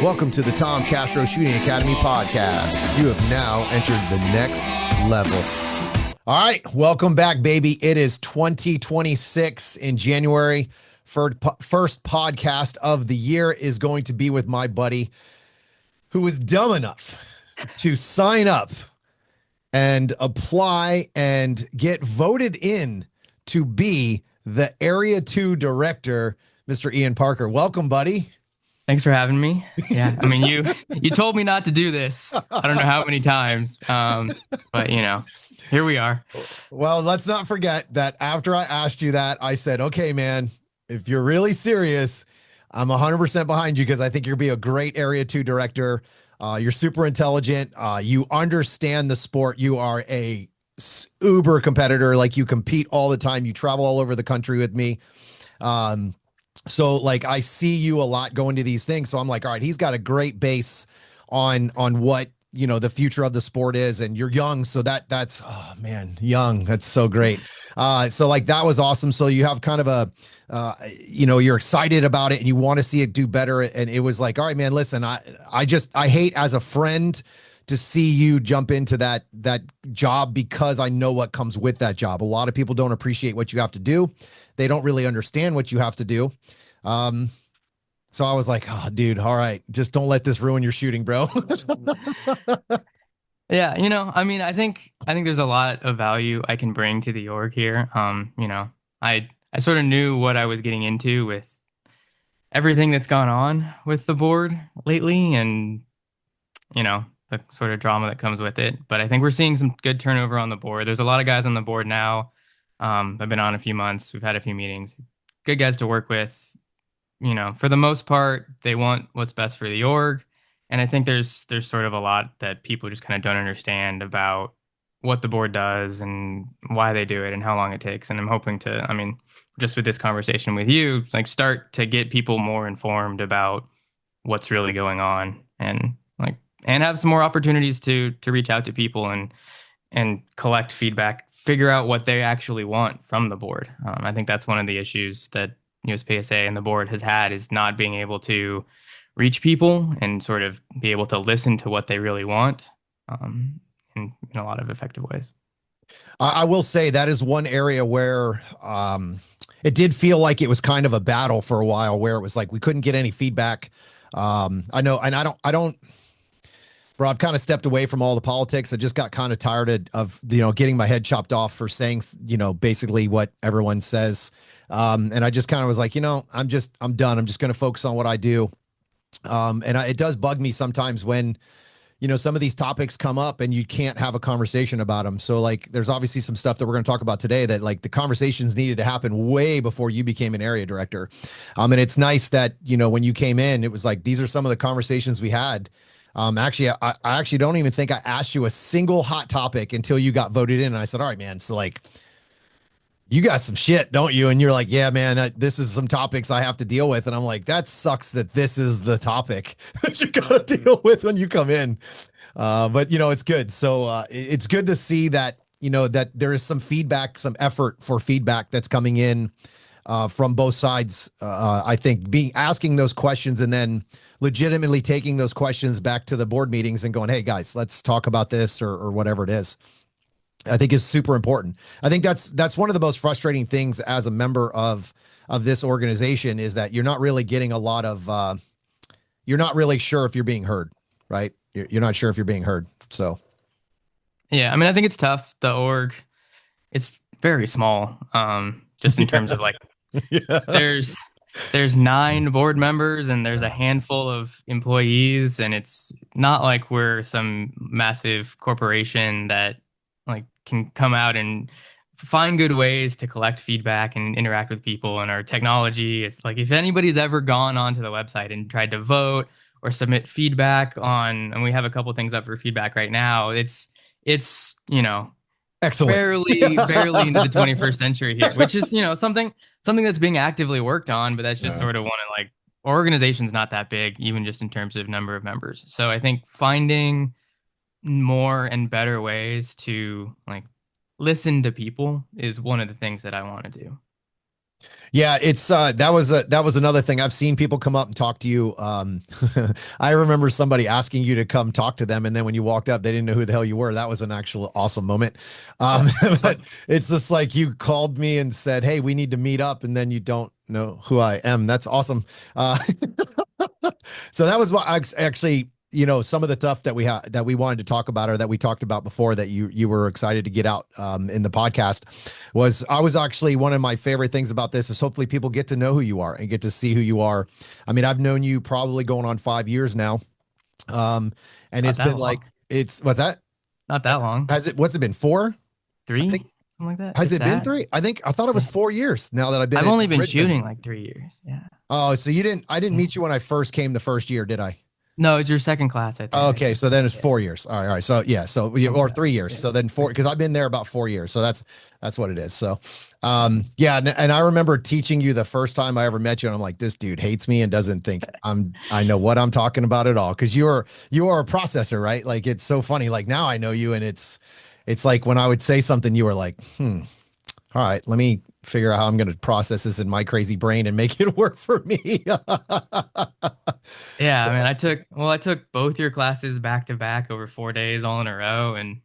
Welcome to the Tom Castro Shooting Academy podcast. You have now entered the next level. All right, welcome back, baby. It is 2026 in January. First podcast of the year is going to be with my buddy who was dumb enough to sign up and apply and get voted in to be the Area 2 director, Mr. Ian Parker. Welcome, buddy. Thanks for having me. Yeah, I mean, you told me not to do this. I don't know how many times, but here we are. Well, let's not forget that after I asked you that, I said, okay, man, if you're really serious, I'm 100% behind you because I think you'll be a great Area 2 director. You're super intelligent. You understand the sport. You are a uber competitor. Like, you compete all the time. You travel all over the country with me. So like, I see you a lot going to these things. So I'm like, all right, he's got a great base on what, the future of the sport is. And you're young. So that's, oh man, young. That's so great. So like, that was awesome. So you have kind of a, you're excited about it and you want to see it do better. And it was like, all right, man, listen, I hate as a friend to see you jump into that job because I know what comes with that job. A lot of people don't appreciate what you have to do. They don't really understand what you have to do. So I was like, oh, dude, all right, just don't let this ruin your shooting, bro. Yeah, I mean, I think there's a lot of value I can bring to the org here. I sort of knew what I was getting into with everything that's gone on with the board lately, and the sort of drama that comes with it. But I think we're seeing some good turnover on the board. There's a lot of guys on the board now. I've been on a few months. We've had a few meetings. Good guys to work with. For the most part, they want what's best for the org. And I think there's sort of a lot that people just kind of don't understand about what the board does and why they do it and how long it takes. And I'm hoping to, just with this conversation with you, like start to get people more informed about what's really going on and have some more opportunities to reach out to people and collect feedback, figure out what they actually want from the board. I think that's one of the issues that USPSA and the board has had, is not being able to reach people and sort of be able to listen to what they really want in a lot of effective ways. I will say that is one area where it did feel like it was kind of a battle for a while, where it was like we couldn't get any feedback. I know, and I don't, bro, I've kind of stepped away from all the politics. I just got kind of tired of getting my head chopped off for saying, basically what everyone says. And I just kind of was like, I'm done. I'm just going to focus on what I do. It does bug me sometimes when, some of these topics come up and you can't have a conversation about them. So like, there's obviously some stuff that we're going to talk about today that like the conversations needed to happen way before you became an area director. And it's nice that, when you came in, it was like, these are some of the conversations we had. Actually, I actually don't even think I asked you a single hot topic until you got voted in. And I said, all right, man. So like, you got some shit, don't you? And you're like, yeah, man, this is some topics I have to deal with. And I'm like, that sucks that this is the topic that you got to deal with when you come in. But it's good. So it's good to see that, that there is some feedback, some effort for feedback that's coming in from both sides. I think asking those questions and then legitimately taking those questions back to the board meetings and going, hey guys, let's talk about this or whatever it is, I think is super important. I think that's one of the most frustrating things as a member of this organization, is that you're not really getting a lot of, you're not really sure if you're being heard, right? You're not sure if you're being heard. So. Yeah. I think it's tough. The org, it's very small. Just in terms of like, Yeah. there's 9 board members and there's a handful of employees, and it's not like we're some massive corporation that like can come out and find good ways to collect feedback and interact with people. And our technology is like, if anybody's ever gone onto the website and tried to vote or submit feedback on, and we have a couple things up for feedback right now, it's Excellent. barely into the 21st century here, which is something that's being actively worked on, but that's just sort of one of like, our organization's not that big, even just in terms of number of members. So I think finding more and better ways to like listen to people is one of the things that I want to do. Yeah, it's that was another thing. I've seen people come up and talk to you. I remember somebody asking you to come talk to them, and then when you walked up, they didn't know who the hell you were. That was an actual awesome moment. Yeah, it's But fun. it's just like you called me and said, "Hey, we need to meet up," and then you don't know who I am. That's awesome. Uh, so that was what I actually, some of the stuff that we wanted to talk about, or that we talked about before, that you were excited to get out in the podcast, was I was actually, one of my favorite things about this is hopefully people get to know who you are and get to see who you are. I mean, I've known you probably going on 5 years now, um, and Not it's that been long. like, what's that? Not that long. What's it been, 4? I Three, think. something like that. Has If it been that. 3? I thought it was Yeah. 4 years now that I've been I've at only been Richmond. shooting like 3 years. Yeah. Oh, so I didn't Yeah. meet you when I first came the first year, did I? No, it's your second class, I think. I Okay, think. so then it's Yeah. 4 years. All right. So yeah, I think or so. 3 years. Yeah. So then four, because I've been there about 4 years. So that's what it is. So, Yeah. yeah, and I remember teaching you the first time I ever met you, and I'm like, this dude hates me and doesn't think I know what I'm talking about at all. Because you are a processor, right? Like, it's so funny. Like, now I know you, and it's like when I would say something, you were like, all right, let me figure out how I'm going to process this in my crazy brain and make it work for me. Yeah, I mean, I took both your classes back to back over 4 days all in a row, and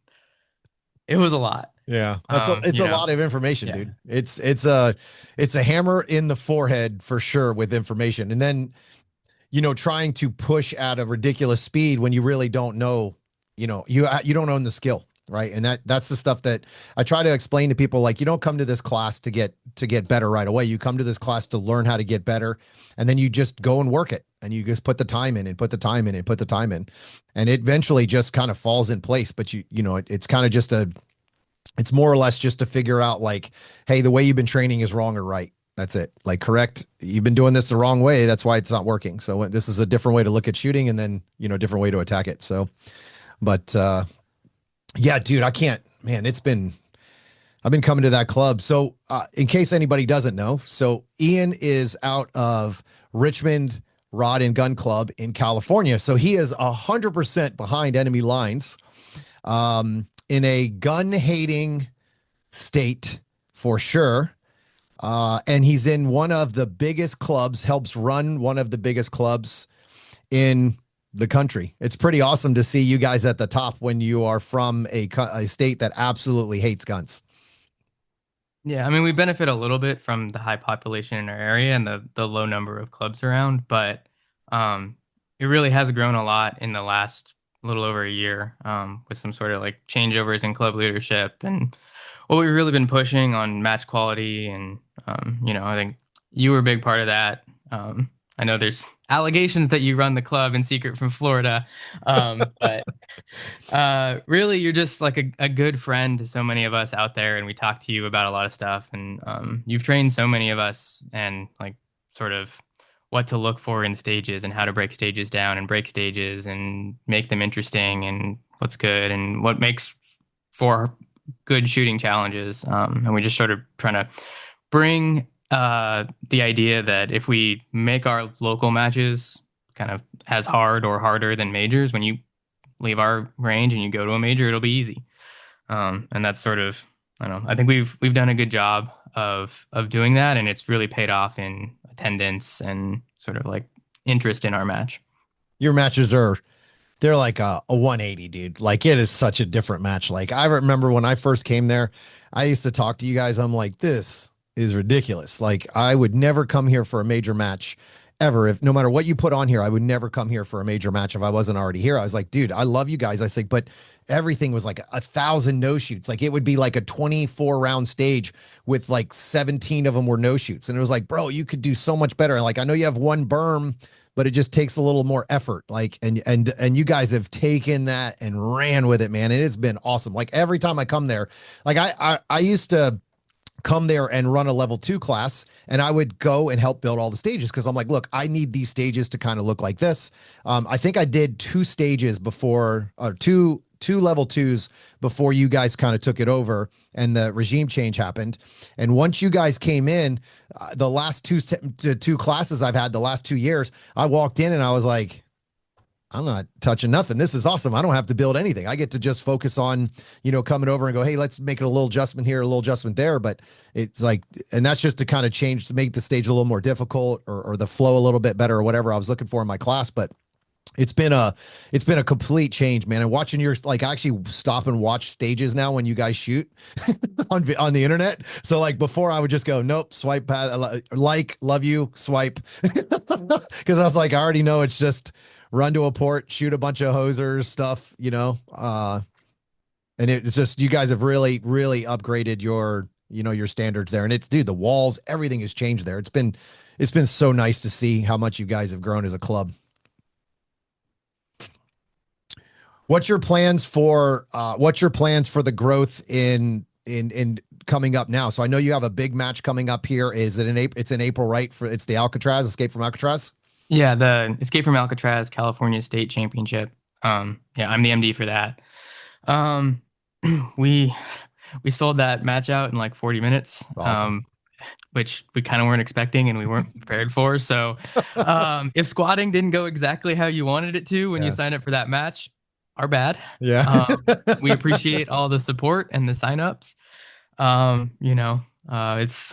it was a lot. Yeah, it's You a know, lot of information, yeah, dude. It's a hammer in the forehead for sure with information. And then, trying to push at a ridiculous speed when you really don't know, you don't own the skill, right? And that's the stuff that I try to explain to people. Like, you don't come to this class to get better right away. You come to this class to learn how to get better, and then you just go and work it, and you just put the time in and put the time in and put the time in, and it eventually just kind of falls in place. But it's kind of just it's more or less just to figure out, like, hey, the way you've been training is wrong or right. That's it. Like, correct. You've been doing this the wrong way. That's why it's not working. So this is a different way to look at shooting, and then, different way to attack it. So, but, yeah, dude, I can't, man, I've been coming to that club. So, in case anybody doesn't know, so Ian is out of Richmond Rod and Gun Club in California. So he is 100% behind enemy lines, in a gun hating state for sure. And he's in one of the biggest clubs, helps run one of the biggest clubs in the country. It's pretty awesome to see you guys at the top when you are from a state that absolutely hates guns. yeah. I mean, we benefit a little bit from the high population in our area and the low number of clubs around, but um, it really has grown a lot in the last little over a year, with some sort of like changeovers in club leadership and what we've really been pushing on match quality. And I think you were a big part of that. I know there's allegations that you run the club in secret from Florida, but really, you're just like a good friend to so many of us out there, and we talk to you about a lot of stuff. And you've trained so many of us, and like sort of what to look for in stages and how to break stages down and break stages and make them interesting and what's good and what makes for good shooting challenges. And we just sort of trying to bring the idea that if we make our local matches kind of as hard or harder than majors, when you leave our range and you go to a major, it'll be easy. And that's sort of, I don't know. I think we've done a good job of doing that, and it's really paid off in attendance and sort of like interest in our match. Your matches they're like a 180, dude. Like, it is such a different match. Like, I remember when I first came there, I used to talk to you guys. I'm like, this is ridiculous. Like, I would never come here for a major match ever. If no matter what you put on here, I would never come here for a major match if I wasn't already here. I was like, dude, I love you guys. I say, but everything was like 1,000 no shoots. Like, it would be like a 24 round stage with like 17 of them were no shoots. And it was like, bro, you could do so much better. Like, I know you have one berm, but it just takes a little more effort. Like, and you guys have taken that and ran with it, man. And it's been awesome. Like, every time I come there, like, I used to come there and run a level 2 class, and I would go and help build all the stages, because I'm like, look, I need these stages to kind of look like this. I think I did 2 stages before, or two level 2s before you guys kind of took it over and the regime change happened. And once you guys came in, the last two classes I've had the last 2 years, I walked in and I was like, I'm not touching nothing. This is awesome. I don't have to build anything. I get to just focus on, coming over and go, hey, let's make it a little adjustment here, a little adjustment there. But it's like, and that's just to kind of change to make the stage a little more difficult or the flow a little bit better or whatever I was looking for in my class. But it's been a complete change, man. And watching your like I actually stop and watch stages now when you guys shoot on the internet. So like before I would just go, nope, swipe like, love you, swipe. Because I was like, I already know it's just run to a port, shoot a bunch of hosers, stuff, and it's just you guys have really, really upgraded your standards there. And it's dude, the walls, everything has changed there. It's been so nice to see how much you guys have grown as a club. What's your plans for the growth in coming up now? So I know you have a big match coming up here. Is it in April? It's in April, right? It's the Alcatraz, Escape from Alcatraz. Yeah, the Escape from Alcatraz California State Championship. Yeah, I'm the MD for that. Um, we we sold that match out in like 40 minutes. Awesome. Which we kind of weren't expecting and we weren't prepared for. So, if squatting didn't go exactly how you wanted it to when you Yeah. signed up for that match, our bad. Yeah. We appreciate all the support and the signups. You know, it's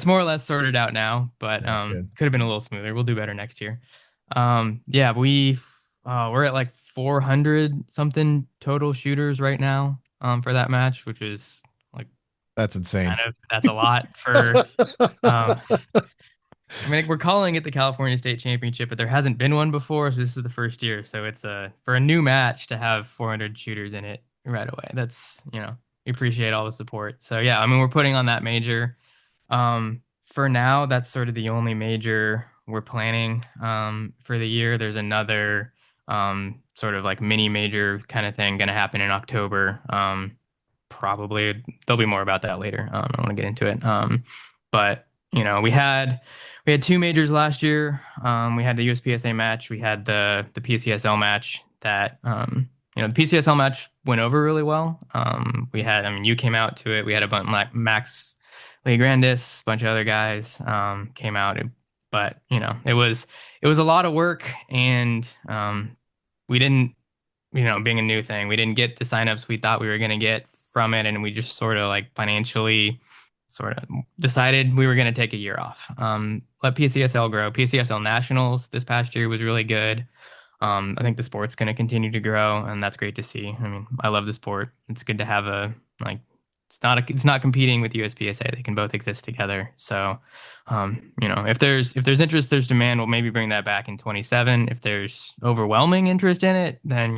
more or less sorted out now, but That's good. could have been a little smoother. We'll do better next year. Yeah, we're at like 400 something total shooters right now for that match, which is like That's insane. that's a lot for um I mean, we're calling it the California State Championship, but there hasn't been one before, so this is the first year. So it's for a new match to have 400 shooters in it right away. That's, we appreciate all the support. So yeah, I mean, we're putting on that major. For now, that's sort of the only major we're planning for the year. There's another sort of like mini major kind of thing going to happen in October. Probably there'll be more about that later. I don't want to get into it. But we had two majors last year. We had the USPSA match. We had the PCSL match. That the PCSL match went over really well. I mean, you came out to it. We had a bunch like Max Legrandis, a bunch of other guys came out. But it was a lot of work, and we didn't, being a new thing, we didn't get the signups we thought we were going to get from it, and we just sort of like financially sort of decided we were going to take a year off. Let PCSL grow. PCSL Nationals this past year was really good. I think the sport's going to continue to grow, and that's great to see. I mean, I love the sport. It's good to have it's not competing with USPSA. They can both exist together. So, if there's interest, there's demand. We'll maybe bring that back in 27. If there's overwhelming interest in it, then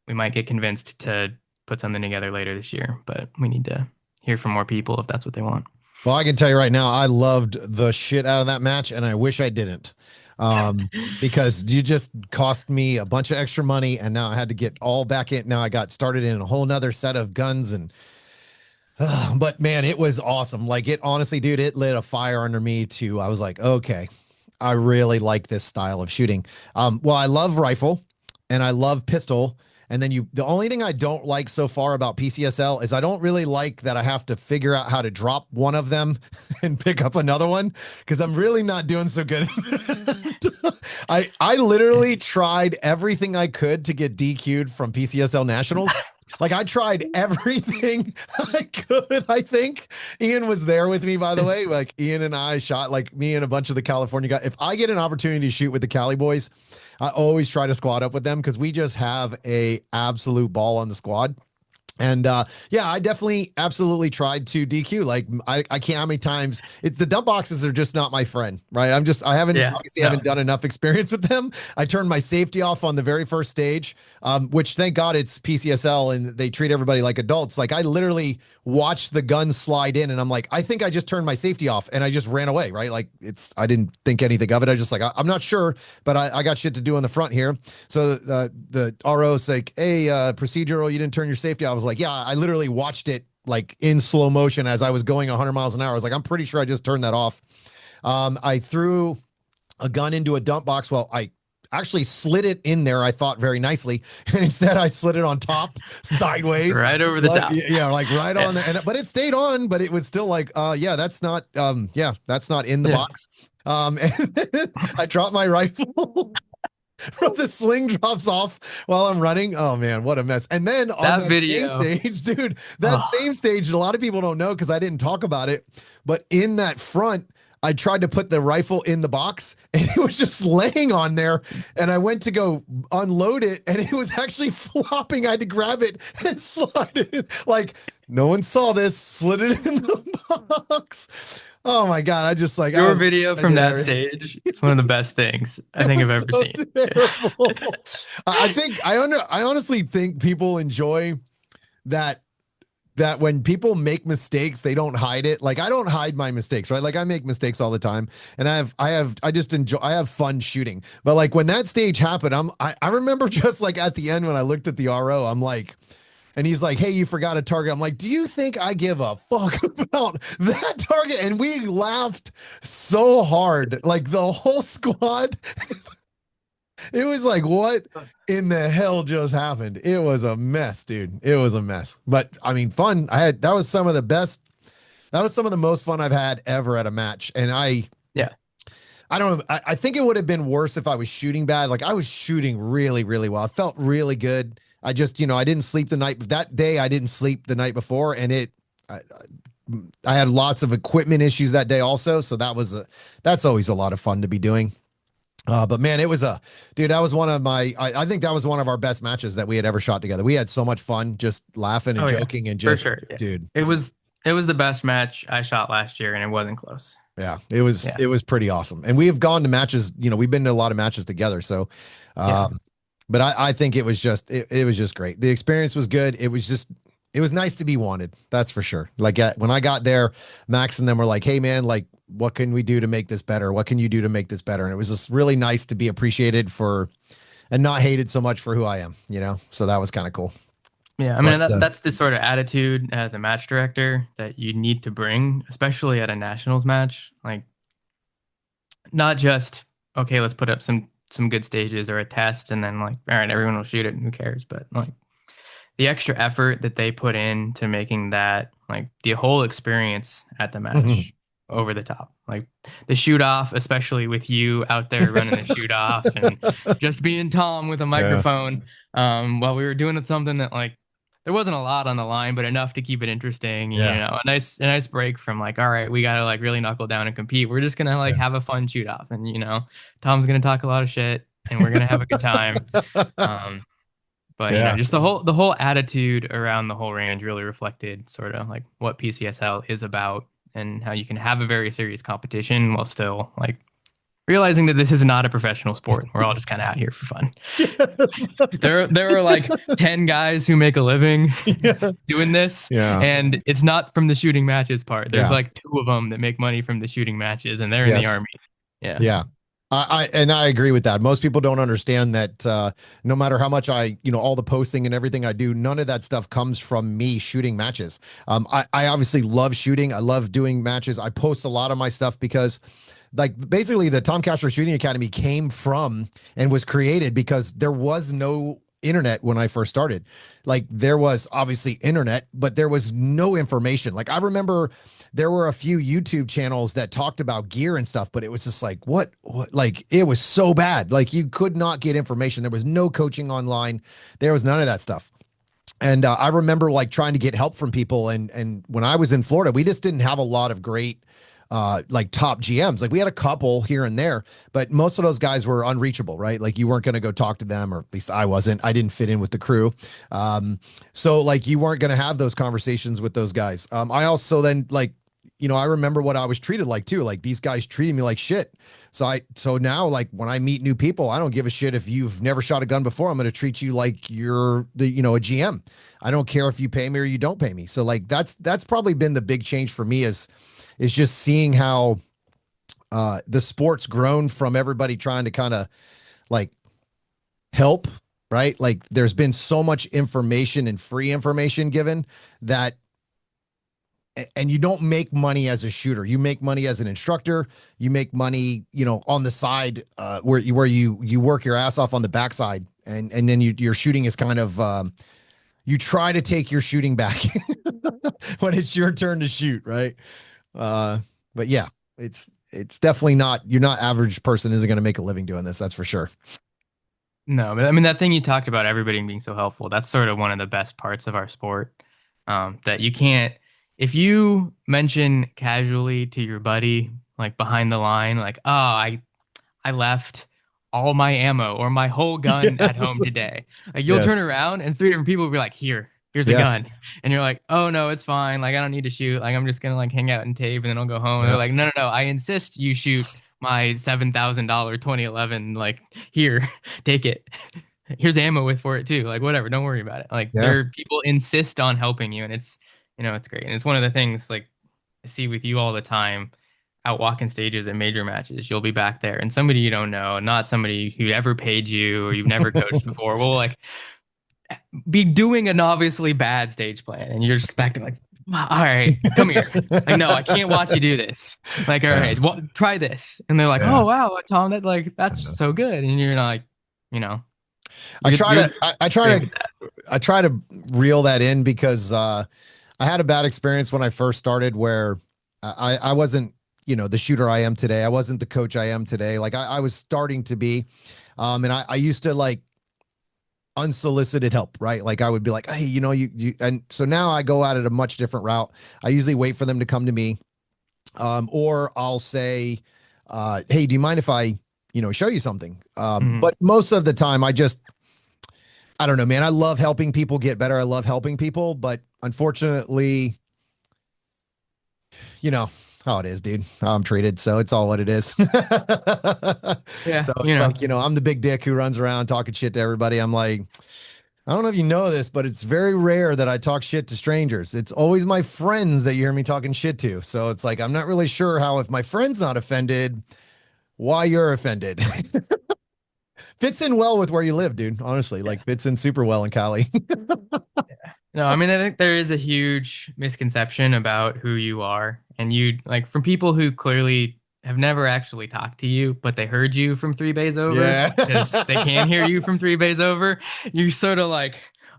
we might get convinced to put something together later this year. But we need to hear from more people if that's what they want. Well, I can tell you right now, I loved the shit out of that match, and I wish I didn't. Because you just cost me a bunch of extra money, and now I had to get all back in. Now I got started in a whole nother set of guns, and but man, it was awesome. Like it honestly, dude, it lit a fire under me too. I was like, okay, I really like this style of shooting. Well, I love rifle and I love pistol. And then the only thing I don't like so far about PCSL is I don't really like that I have to figure out how to drop one of them and pick up another one because I'm really not doing so good. I literally tried everything I could to get DQ'd from PCSL Nationals. Like I tried everything I could. I think Ian was there with me, by the way. Like Ian and I shot, like me and a bunch of the California guys. If I get an opportunity to shoot with the Cali boys, I always try to squad up with them because we just have a absolute ball on the squad. And yeah, I definitely absolutely tried to DQ. Like I can't how many times the dump boxes are just not my friend, right? I haven't haven't done enough experience with them. I turned my safety off on the very first stage, which thank God it's PCSL and they treat everybody like adults. Like I literally watched the gun slide in and I'm like, I think I just turned my safety off and I just ran away, right? Like I didn't think anything of it. I just like, I'm not sure, but I got shit to do on the front here. So the RO's like, hey, procedural, you didn't turn your safety off. I was like, yeah, I literally watched it like in slow motion as I was going 100 miles an hour. I was like, I'm pretty sure I just turned that off. I threw a gun into a dump box. Well, I actually slid it in there, I thought very nicely. And instead I slid it on top sideways. Right over the top. Yeah, like right on there. But it stayed on, but it was still like, yeah, that's not that's not in the box. And I dropped my rifle. Bro, the sling drops off while I'm running. Oh man, what a mess. And then on That that same video. stage, dude, that Oh, same stage, a lot of people don't know because I didn't talk about it, but in that front, I tried to put the rifle in the box and it was just laying on there. And I went to go unload it and it was actually flopping. I had to grab it and slide it in. Like, no one saw this, slid it in the box. Oh my God. I just like, I your was, video I from did that everything. stage is one of the best things I It think I've was ever so seen. terrible. I honestly think people enjoy that when people make mistakes, they don't hide it. Like I don't hide my mistakes, right? Like I make mistakes all the time, and I just enjoy. I have fun shooting. But like when that stage happened, I remember just like at the end when I looked at the RO, I'm like. And he's like, "Hey, you forgot a target." I'm like, "Do you think I give a fuck about that target?" And we laughed so hard, like the whole squad. It was like, what in the hell just happened? It was a mess, dude. It was a mess. But I mean, fun. That was some of the best, that was some of the most fun I've had ever at a match. And Yeah. I don't know. I think it would have been worse if I was shooting bad. Like I was shooting really, really well. I felt really good. I just, I didn't sleep the night that day. I didn't sleep the night before, and I, I had lots of equipment issues that day also. So that's always a lot of fun to be doing. But man, dude, that was one of I think that was one of our best matches that we had ever shot together. We had so much fun just laughing and Oh yeah, joking and for just, sure. Yeah. dude, It was it was the best match I shot last year, and it wasn't close. yeah, it Yeah. was pretty awesome. And we have gone to matches, we've been to a lot of matches together. So, Yeah. um, but I think it was just great. The experience was good. It was nice to be wanted. That's for sure. Like when I got there, Max and them were like, "Hey man, like what can we do to make this better? What can you do to make this better?" And it was just really nice to be appreciated for and not hated so much for who I am. So that was kind of cool. Yeah, I But mean that's the sort of attitude as a match director that you need to bring, especially at a nationals match. Like not just okay, let's put up some good stages or a test, and then like all right, everyone will shoot it, and who cares? But like the extra effort that they put in to making that like the whole experience at the match over the top. Like the shoot off, especially with you out there running the shoot off and just being Tom with a yeah, microphone while we were doing something that like there wasn't a lot on the line, but enough to keep it interesting. yeah, A nice break from like, all right, we gotta like really knuckle down and compete. We're just gonna like yeah. have a fun shoot off, and Tom's gonna talk a lot of shit, and we're gonna have a good time. Um, but Yeah. just the whole attitude around the whole range really reflected sort of like what PCSL is about and how you can have a very serious competition while still like realizing that this is not a professional sport. We're all just kind of out here for fun. There are like 10 guys who make a living Yeah. doing this, Yeah. and it's not from the shooting matches part. There's Yeah. like two of them that make money from the shooting matches, and they're in the Yes. army. Yeah. Yeah. I agree with that. Most people don't understand that no matter how much all the posting and everything I do, none of that stuff comes from me shooting matches. I obviously love shooting. I love doing matches. I post a lot of my stuff because like basically the Tom Castro Shooting Academy came from and was created because there was no internet when I first started. Like there was obviously internet, but there was no information. Like I remember there were a few YouTube channels that talked about gear and stuff, but it was just like, what, like it was so bad. Like you could not get information. There was no coaching online. There was none of that stuff. And I remember like trying to get help from people. And when I was in Florida, we just didn't have a lot of great like top GMs. Like we had a couple here and there, but most of those guys were unreachable, right? Like you weren't going to go talk to them, or at least I wasn't. I didn't fit in with the crew. So like you weren't going to have those conversations with those guys. I also then like, I remember what I was treated like too. Like these guys treated me like shit. So now like when I meet new people, I don't give a shit if you've never shot a gun before. I'm going to treat you like you're a GM. I don't care if you pay me or you don't pay me. So like that's probably been the big change for me is just seeing how the sport's grown from everybody trying to kind of like help, right? Like there's been so much information and free information given that and you don't make money as a shooter. You make money as an instructor. You make money, on the side where you work your ass off on the backside, and then your shooting is kind of you try to take your shooting back when it's your turn to shoot, right? Uh, but yeah, it's definitely not. You're not average person isn't going to make a living doing this. That's for sure. No, but I mean that thing you talked about, everybody being so helpful, that's sort of one of the best parts of our sport. That you can't, if you mention casually to your buddy, like behind the line, like, oh, I left all my ammo or my whole gun at Yes. home today. Like you'll turn Yes. around and three different people will be like, here's a Yes. gun. And you're like, oh no, it's fine. Like I don't need to shoot. Like I'm just gonna like hang out and tape and then I'll go home. And they're Yeah. like, no, no, no, I insist you shoot my $7,000 2011. Like here, take it. Here's ammo with for it too. Like whatever, don't worry about it. Like Yeah. there people insist on helping you and it's it's great. And it's one of the things like I see with you all the time out walking stages at major matches. You'll be back there and somebody you don't know, not somebody who ever paid you or you've never coached before, will like be doing an obviously bad stage plan. And you're just back there like, all right, come here. Like, no, I can't watch you do this. Like, all Yeah. right, well, try this. And they're like, Yeah. oh wow, Tom, that's so good. And you're like, you know, I try you're to I try great to with that. I try to reel that in because I had a bad experience when I first started where I wasn't, the shooter I am today. I wasn't the coach I am today. Like I was starting to be. And I used to like unsolicited help, right? Like I would be like, hey, and so now I go at it a much different route. I usually wait for them to come to me. Or I'll say, hey, do you mind if I, show you something? Mhm. But most of the time I don't know, man. I love helping people get better. I love helping people, but unfortunately, you know how it is, dude. How I'm treated, so it's all what it is. So Yeah, it's like, I'm the big dick who runs around talking shit to everybody. I'm like, I don't know if you know this, but it's very rare that I talk shit to strangers. It's always my friends that you hear me talking shit to. So it's like I'm not really sure how, if my friend's not offended, why you're offended. Fits in well with where you live, dude. Honestly, yeah. like fits in super well in Cali. No, I mean, I think there is a huge misconception about who you are. And you, like, from people who clearly have never actually talked to you, but they heard you from 3 bays over Yeah. because they can hear you from 3 bays over. You sort of like,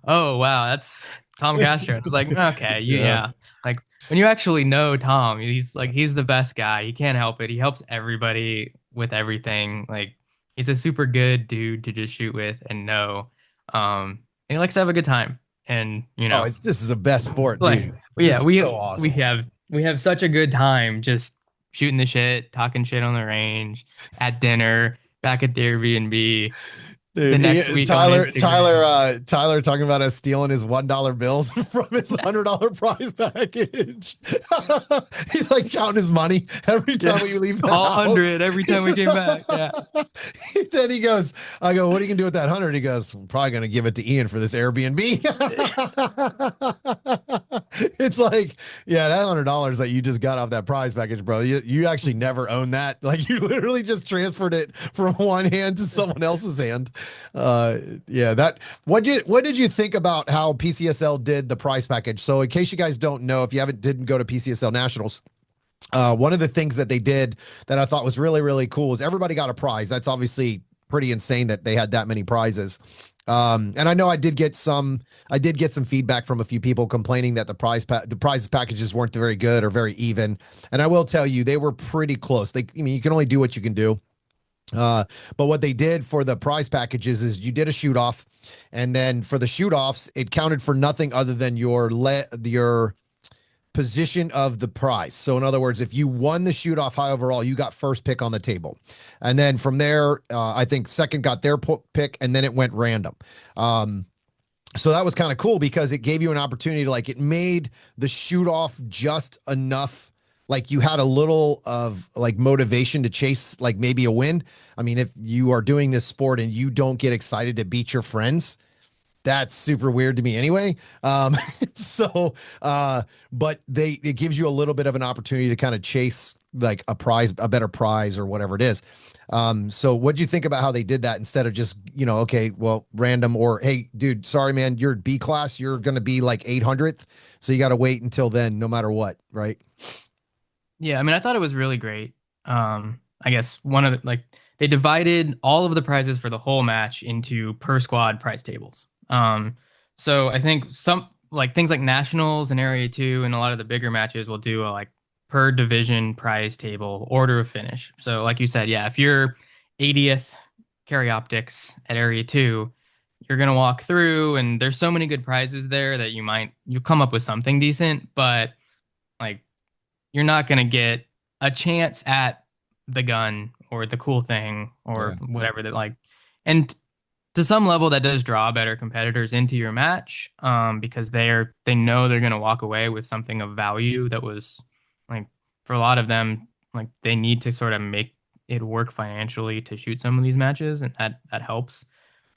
oh, wow, that's Tom Castro. And I was like, okay, Yeah. yeah. Like, when you actually know Tom, he's the best guy. He can't help it. He helps everybody with everything. Like, he's a super good dude to just shoot with and know. And he likes to have a good time and Oh, this is a best sport, like dude. yeah This is so awesome. we have such a good time just shooting the shit, talking shit on the range, at dinner, back at the Airbnb, the Dude, next week on Instagram. Tyler talking about us stealing his $1 bills from his $100 prize package. He's like counting his money every time Yeah, we leave the all house. 100 every time we came back. Yeah. Then he goes, I go, what are you gonna do with that 100? He goes, I'm probably gonna give it to Ian for this Airbnb. It's like, yeah, that $100 that you just got off that prize package, bro. You actually never owned that. Like you literally just transferred it from one hand to someone else's hand. Uh, yeah, that what did you think about how PCSL did the prize package? So in case you guys don't know, if you haven't didn't go to PCSL Nationals, one of the things that they did that I thought was really, really cool is everybody got a prize. That's obviously pretty insane that they had that many prizes. And I know I did get some feedback from a few people complaining that the prizes packages weren't very good or very even. And I will tell you, they were pretty close. I mean, you can only do what you can do. But what they did for the prize packages is you did a shoot off, and then for the shoot offs, it counted for nothing other than your position of the prize. So in other words, if you won the shoot off high overall, you got first pick on the table. And then from there, I think second got their pick, and then it went random. So that was kind of cool because it gave you an opportunity to like, it made the shoot off just enough. Like you had a little of like motivation to chase like maybe a win. I mean, if you are doing this sport and you don't get excited to beat your friends, that's super weird to me anyway. So, but it gives you a little bit of an opportunity to kind of chase like a better prize or whatever it is. So what'd you think about how they did that instead of just, okay, well, random or, hey, dude, sorry, man, you're B class. You're going to be like 800th. So you got to wait until then, no matter what. Right. Yeah, I mean, I thought it was really great. I guess one of the, like they divided all of the prizes for the whole match into per squad prize tables. So I think some like things like nationals and area two and a lot of the bigger matches will do a like per division prize table order of finish. So like you said, yeah, if you're 80th carry optics at area 2, you're gonna walk through and there's so many good prizes there that you come up with something decent, but like you're not gonna get a chance at the gun or the cool thing or Yeah. whatever that like. And to some level that does draw better competitors into your match, because they know they're going to walk away with something of value that was like, for a lot of them, like they need to sort of make it work financially to shoot some of these matches, and that helps.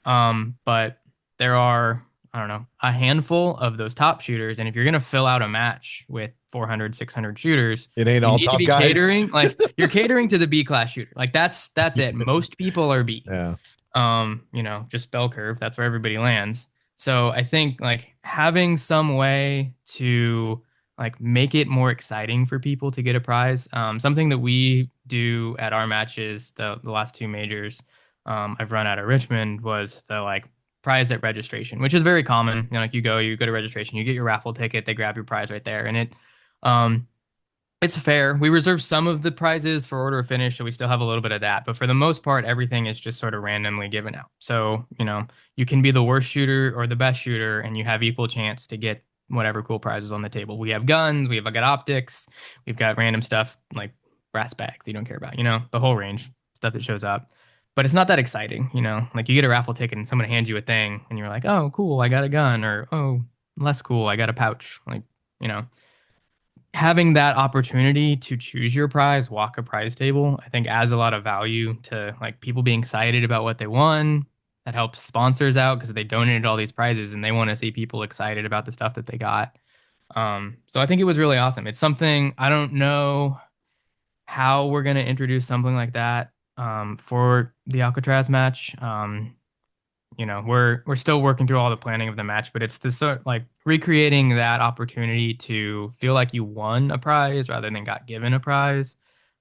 But there are, I don't know, a handful of those top shooters. And if you're going to fill out a match with 400, 600 shooters, It ain't you all need to top be guys. catering. Like you're catering to the B class shooter. Like that's it. Most people are B. Yeah. Just bell curve. That's where everybody lands. So I think like having some way to like make it more exciting for people to get a prize. Something that we do at our matches, the last two majors, I've run out of Richmond, was the like prize at registration, which is very common. Like you go to registration, you get your raffle ticket, they grab your prize right there, and um, it's fair. We reserve some of the prizes for order of finish, so we still have a little bit of that. But for the most part, everything is just sort of randomly given out. So, you can be the worst shooter or the best shooter, and you have equal chance to get whatever cool prizes on the table. We have guns, we've got optics, we've got random stuff like brass bags you don't care about, the whole range, stuff that shows up. But it's not that exciting. Like you get a raffle ticket and someone hands you a thing, and you're like, oh, cool, I got a gun, or oh, less cool, I got a pouch. Like, you know having that opportunity to choose your prize, walk a prize table, I think adds a lot of value to like people being excited about what they won. That helps sponsors out because they donated all these prizes and they want to see people excited about the stuff that they got. So I think it was really awesome. It's something I don't know how we're going to introduce something like that for the Alcatraz match. We're still working through all the planning of the match, but it's this sort like recreating that opportunity to feel like you won a prize rather than got given a prize,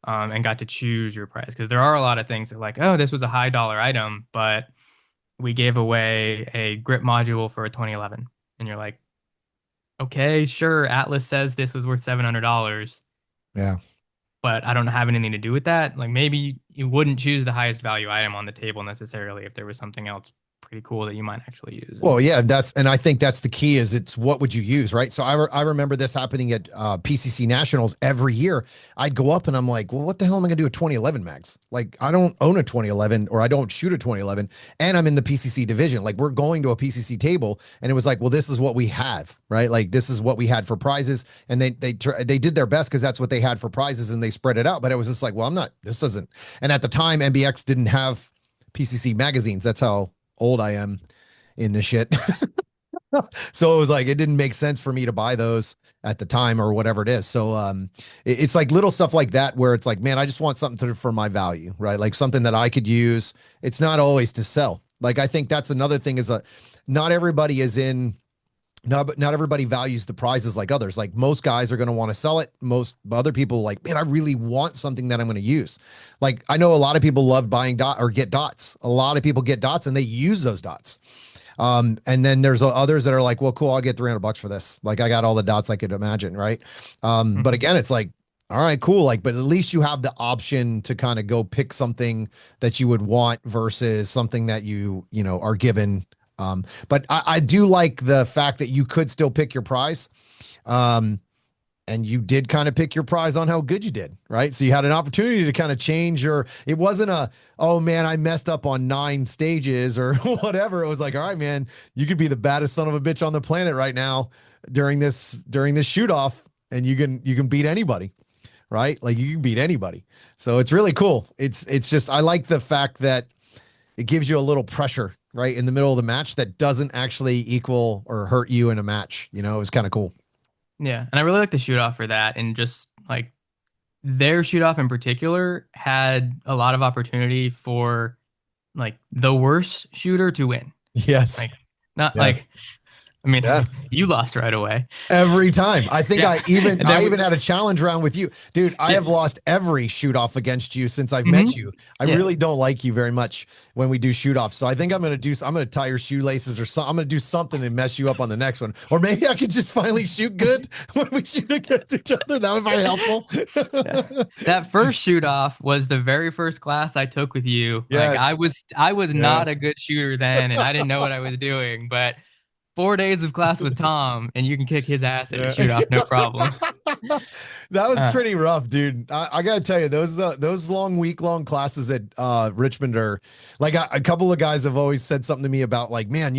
and got to choose your prize. Because there are a lot of things that like, oh, this was a high dollar item, but we gave away a grip module for a 2011, and you're like, okay, sure, Atlas says this was worth $700, Yeah. but I don't have anything to do with that. Like maybe you wouldn't choose the highest value item on the table necessarily if there was something else pretty cool that you might actually use. Well, yeah, and I think that's the key is it's what would you use, right? So I remember this happening at PCC Nationals every year. I'd go up and I'm like, well, what the hell am I gonna do with 2011 mags? Like, I don't own a 2011 or I don't shoot a 2011, and I'm in the PCC division. Like, we're going to a PCC table, and it was like, well, this is what we have, right? Like, this is what we had for prizes, and they did their best because that's what they had for prizes, and they spread it out. But it was just like, well, I'm not. This doesn't. And at the time, MBX didn't have PCC magazines. That's how old I am in this shit. So it was like it didn't make sense for me to buy those at the time or whatever it is. So it's like little stuff like that where it's like, man, I just want something for my value, right? Like something that I could use. It's not always to sell. Like I think that's another thing is not everybody is in not everybody values the prizes like others. Like most guys are going to want to sell it. Most other people like, man, I really want something that I'm going to use. Like I know a lot of people love buying dot or get dots. A lot of people get dots and they use those dots. And then there's others that are like, well, cool, I'll get $300 for this. Like I got all the dots I could imagine. Right. But Mhm. again, it's like, all right, cool. Like, but at least you have the option to kind of go pick something that you would want versus something that are given. But I do like the fact that you could still pick your prize. Um, and you did kind of pick your prize on how good you did, right? So you had an opportunity to kind of change it wasn't oh man, I messed up on 9 stages or whatever. It was like, all right, man, you could be the baddest son of a bitch on the planet right now during this shoot off, and you can beat anybody, right? Like you can beat anybody. So it's really cool. It's just, I like the fact that it gives you a little pressure right in the middle of the match that doesn't actually equal or hurt you in a match. It's kind of cool. Yeah, and I really like the shoot off for that, and just like their shoot off in particular had a lot of opportunity for like the worst shooter to win. Yes. Like not like Yes. I mean, Yeah. you lost right away. Every time. I think Yeah. And I then even had a challenge round with you. Dude, I yeah. have lost every shoot off against you since I've met Hmm. you. I Yeah. really don't like you very much when we do shoot offs. So I think I'm going to tie your shoelaces or something. I'm going to do something and mess you up on the next one. Or maybe I could just finally shoot good when we shoot against each other. That would be helpful. Yeah. That first shoot off was the very first class I took with you. Like Yes. I was Yeah. not a good shooter then and I didn't know what I was doing, but 4 days of class with Tom and you can kick his ass at a Yeah. shoot off, no problem. That was Uh, pretty rough, dude. I gotta tell you, those long week long classes at Richmond are like a couple of guys have always said something to me about like, man,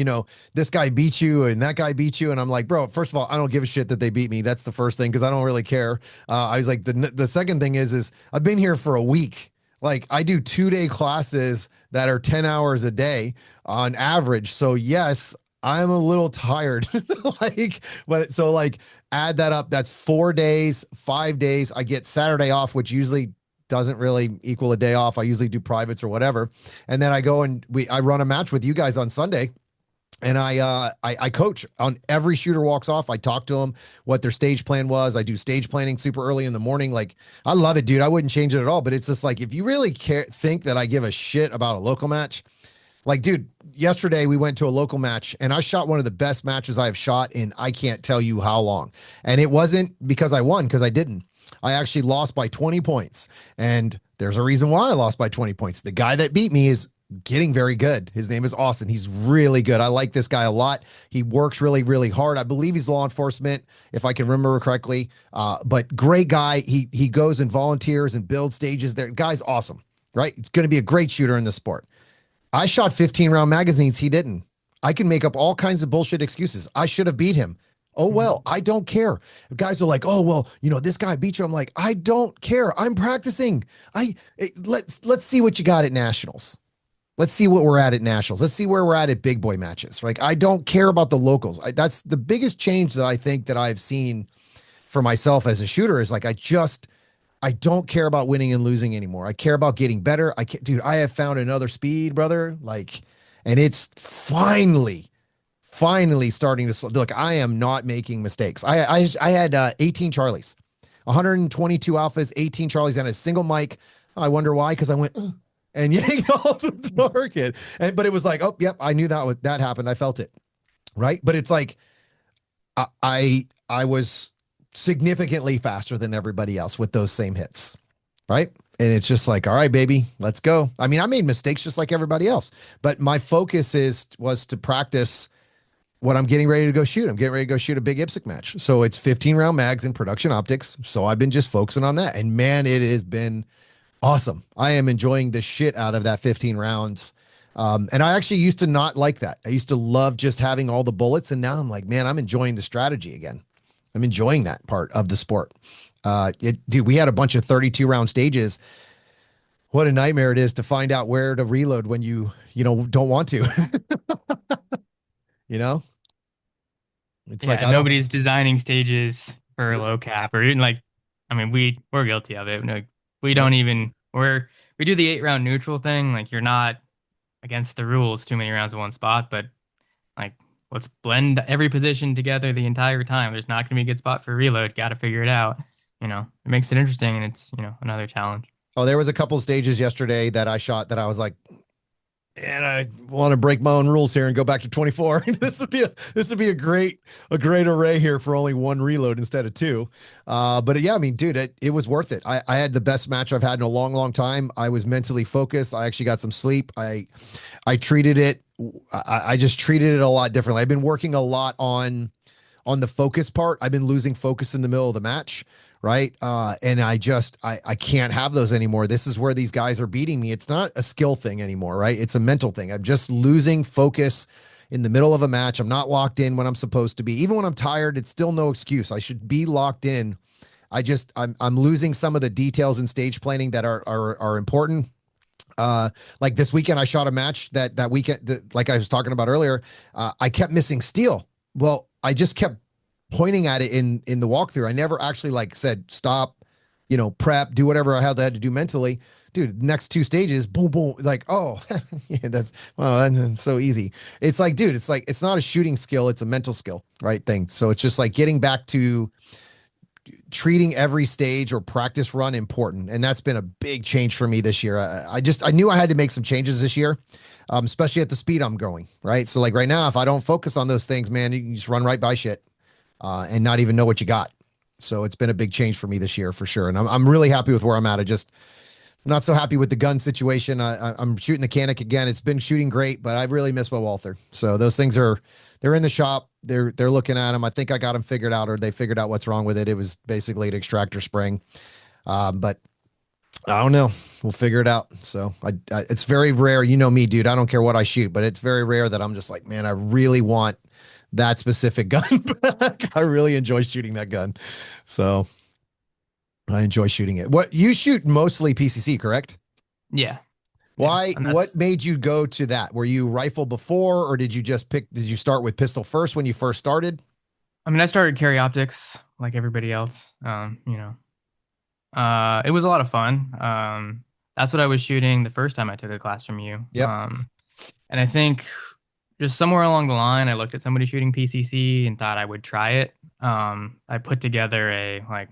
this guy beat you and that guy beat you, and I'm like, bro, first of all, I don't give a shit that they beat me. That's the first thing because I don't really care. I was like, the second thing is I've been here for a week. Like I do 2 day classes that are 10 hours a day on average. So yes, I'm a little tired. Like, but so like add that up. That's 4 days, 5 days. I get Saturday off, which usually doesn't really equal a day off. I usually do privates or whatever. And then I go and I run a match with you guys on Sunday. And I coach on every shooter walks off. I talk to them what their stage plan was. I do stage planning super early in the morning. Like I love it, dude. I wouldn't change it at all. But it's just like if you really think that I give a shit about a local match, like, dude, yesterday we went to a local match and I shot one of the best matches I have shot in I can't tell you how long. And it wasn't because I won, because I didn't. I actually lost by 20 points. And there's a reason why I lost by 20 points. The guy that beat me is getting very good. His name is Austin. He's really good. I like this guy a lot. He works really, really hard. I believe he's law enforcement, if I can remember correctly. But great guy. He goes and volunteers and builds stages there. Guy's awesome, right? It's going to be a great shooter in the sport. I shot 15 round magazines. He didn't. I can make up all kinds of bullshit excuses. I should have beat him. Oh, well, I don't care. Guys are like, oh, well, this guy beat you. I'm like, I don't care. I'm practicing. Let's see what you got at nationals. Let's see what we're at nationals. Let's see where we're at big boy matches. Like, I don't care about the locals. That's the biggest change that I think that I've seen for myself as a shooter is like, I don't care about winning and losing anymore. I care about getting better. Dude, I have found another speed, brother. Like, and it's finally starting to look. I am not making mistakes. I had 18 Charlies, 122 alphas, 18 Charlies, and a single mic. I wonder why, because I went and yanked off the target. But it was like, oh, yep, I knew that happened. I felt it, right? But it's like I was significantly faster than everybody else with those same hits, right? And it's just like, all right, baby, let's go. I mean, I made mistakes just like everybody else, but my focus was to practice what I'm getting ready to go shoot. I'm getting ready to go shoot a big IPSC match. So it's 15 round mags and production optics. So I've been just focusing on that. And man, it has been awesome. I am enjoying the shit out of that 15 rounds. And I actually used to not like that. I used to love just having all the bullets. And now I'm like, man, I'm enjoying the strategy again. I'm enjoying that part of the sport. Dude, we had a bunch of 32 round stages. What a nightmare it is to find out where to reload when don't want to, you know, it's like, Yeah, I don't, nobody's designing stages for low cap or even like, I mean, we're guilty of it. Like, we yep. don't even we do the 8 round neutral thing. Like, you're not against the rules too many rounds in one spot, but like, let's blend every position together the entire time. There's not going to be a good spot for reload. Got to figure it out. It makes it interesting, and it's another challenge. Oh, there was a couple stages yesterday that I shot that I was like, and I want to break my own rules here and go back to 24. This would be a great array here for only one reload instead of two. But yeah, I mean, dude, it was worth it. I had the best match I've had in a long, long time. I was mentally focused. I actually got some sleep. I treated it. I just treated it a lot differently. I've been working a lot on the focus part. I've been losing focus in the middle of the match. Right. And I can't have those anymore. This is where these guys are beating me. It's not a skill thing anymore, right? It's a mental thing. I'm just losing focus in the middle of a match. I'm not locked in when I'm supposed to be. Even when I'm tired, it's still no excuse. I should be locked in. I'm losing some of the details in stage planning that are important. Like this weekend, I shot a match that weekend, like I was talking about earlier. I kept missing steel. Well, I just kept pointing at it in the walkthrough. I never actually like said, stop, prep, do whatever I had to do mentally. Dude, dude, next two stages, boom, boom, like, oh, yeah, that's well, that's so easy. It's like, dude, it's like it's not a shooting skill, it's a mental skill, right? Thing. So it's just like getting back to treating every stage or practice run important, and that's been a big change for me this year. I knew I had to make some changes this year, especially at the speed I'm going. Right, so like right now, if I don't focus on those things, man, you can just run right by shit and not even know what you got. So it's been a big change for me this year for sure, and I'm really happy with where I'm at. I'm not so happy with the gun situation. I'm shooting the Canic again. It's been shooting great, but I really miss my Walther. So those things they're in the shop. They're looking at them. I think I got them figured out, or they figured out what's wrong with it. It was basically an extractor spring, but I don't know. We'll figure it out. So it's very rare. You know me, dude. I don't care what I shoot, but it's very rare that I'm just like, man, I really want that specific gun. I really enjoy shooting that gun. So I enjoy shooting it. What you shoot mostly PCC, correct? Yeah. Yeah. Why? And What that's, made you go to that? Were you rifle before, or did you just pick? Did you start with pistol first when you first started? I mean, I started carry optics like everybody else. It was a lot of fun. That's what I was shooting the first time I took a class from you. Yep. And I think just somewhere along the line, I looked at somebody shooting PCC and thought I would try it. I put together a like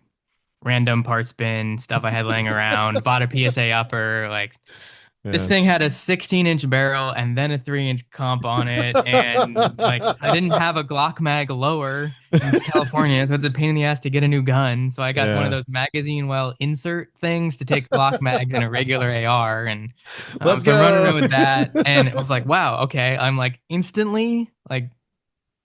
random parts bin, stuff I had laying around, bought a PSA upper. Like this Yeah. thing had a 16-inch barrel and then a 3-inch comp on it. And like I didn't have a Glock mag lower in California, so it's a pain in the ass to get a new gun. So I got one of Yeah. those magazine well insert things to take Glock mags in a regular AR. And Let's so I'm running go. around with that. And I was like, wow, okay. I'm like instantly like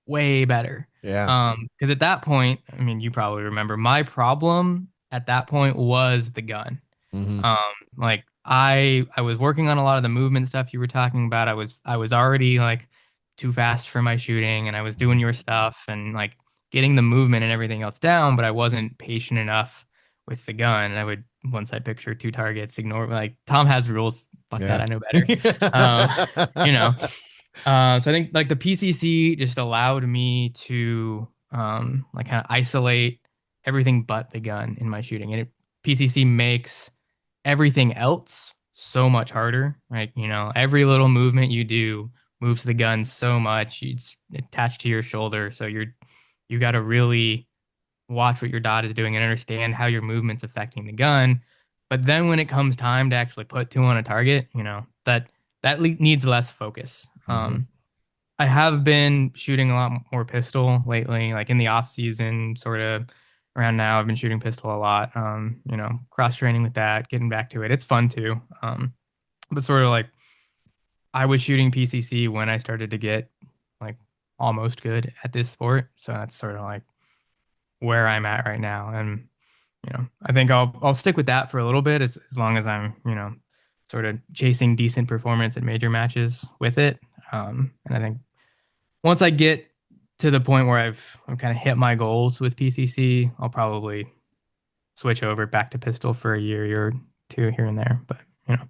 way better. Yeah. Because at that point, I mean, you probably remember my problem at that point was the gun. Hmm. Um, like I was working on a lot of the movement stuff you were talking about. I was already like too fast for my shooting, and I was doing your stuff and like getting the movement and everything else down, but I wasn't patient enough with the gun. And I would once I picture two targets, ignore like Tom has rules. Fuck that, Yeah. I know better. Um, you know. So I think like the PCC just allowed me to like kind of isolate everything but the gun in my shooting. And PCC makes everything else so much harder. Like, every little movement you do moves the gun so much. It's attached to your shoulder, so you got to really watch what your dot is doing and understand how your movement's affecting the gun. But then when it comes time to actually put two on a target, needs less focus. Hmm. I have been shooting a lot more pistol lately, like in the off season, sort of around now. I've been shooting pistol a lot. Cross training with that, getting back to it. It's fun too. But sort of like I was shooting PCC when I started to get like almost good at this sport. So that's sort of like where I'm at right now. And I think I'll stick with that for a little bit as long as I'm, sort of chasing decent performance in major matches with it. And I think once I get to the point where I've kind of hit my goals with PCC, I'll probably switch over back to pistol for a year or two here and there. But you know,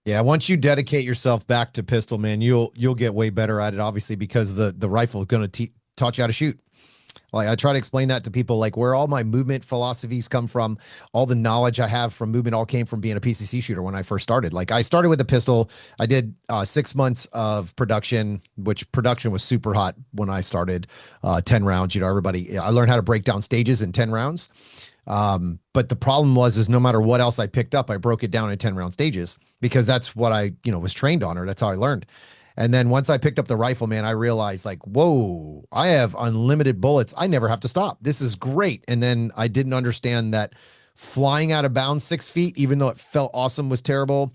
Yeah, once you dedicate yourself back to pistol, man, you'll get way better at it, obviously, because the rifle is going to taught you how to shoot. Like I try to explain that to people, like where all my movement philosophies come from, all the knowledge I have from movement all came from being a PCC shooter when I first started. Like I started with a pistol. I did 6 months of production, which production was super hot when I started. 10 rounds, everybody. I learned how to break down stages in 10 rounds. But the problem is no matter what else I picked up, I broke it down in 10 round stages because that's what I, was trained on, or that's how I learned. And then once I picked up the rifle, man, I realized like, whoa, I have unlimited bullets. I never have to stop. This is great. And then I didn't understand that flying out of bounds 6 feet, even though it felt awesome, was terrible.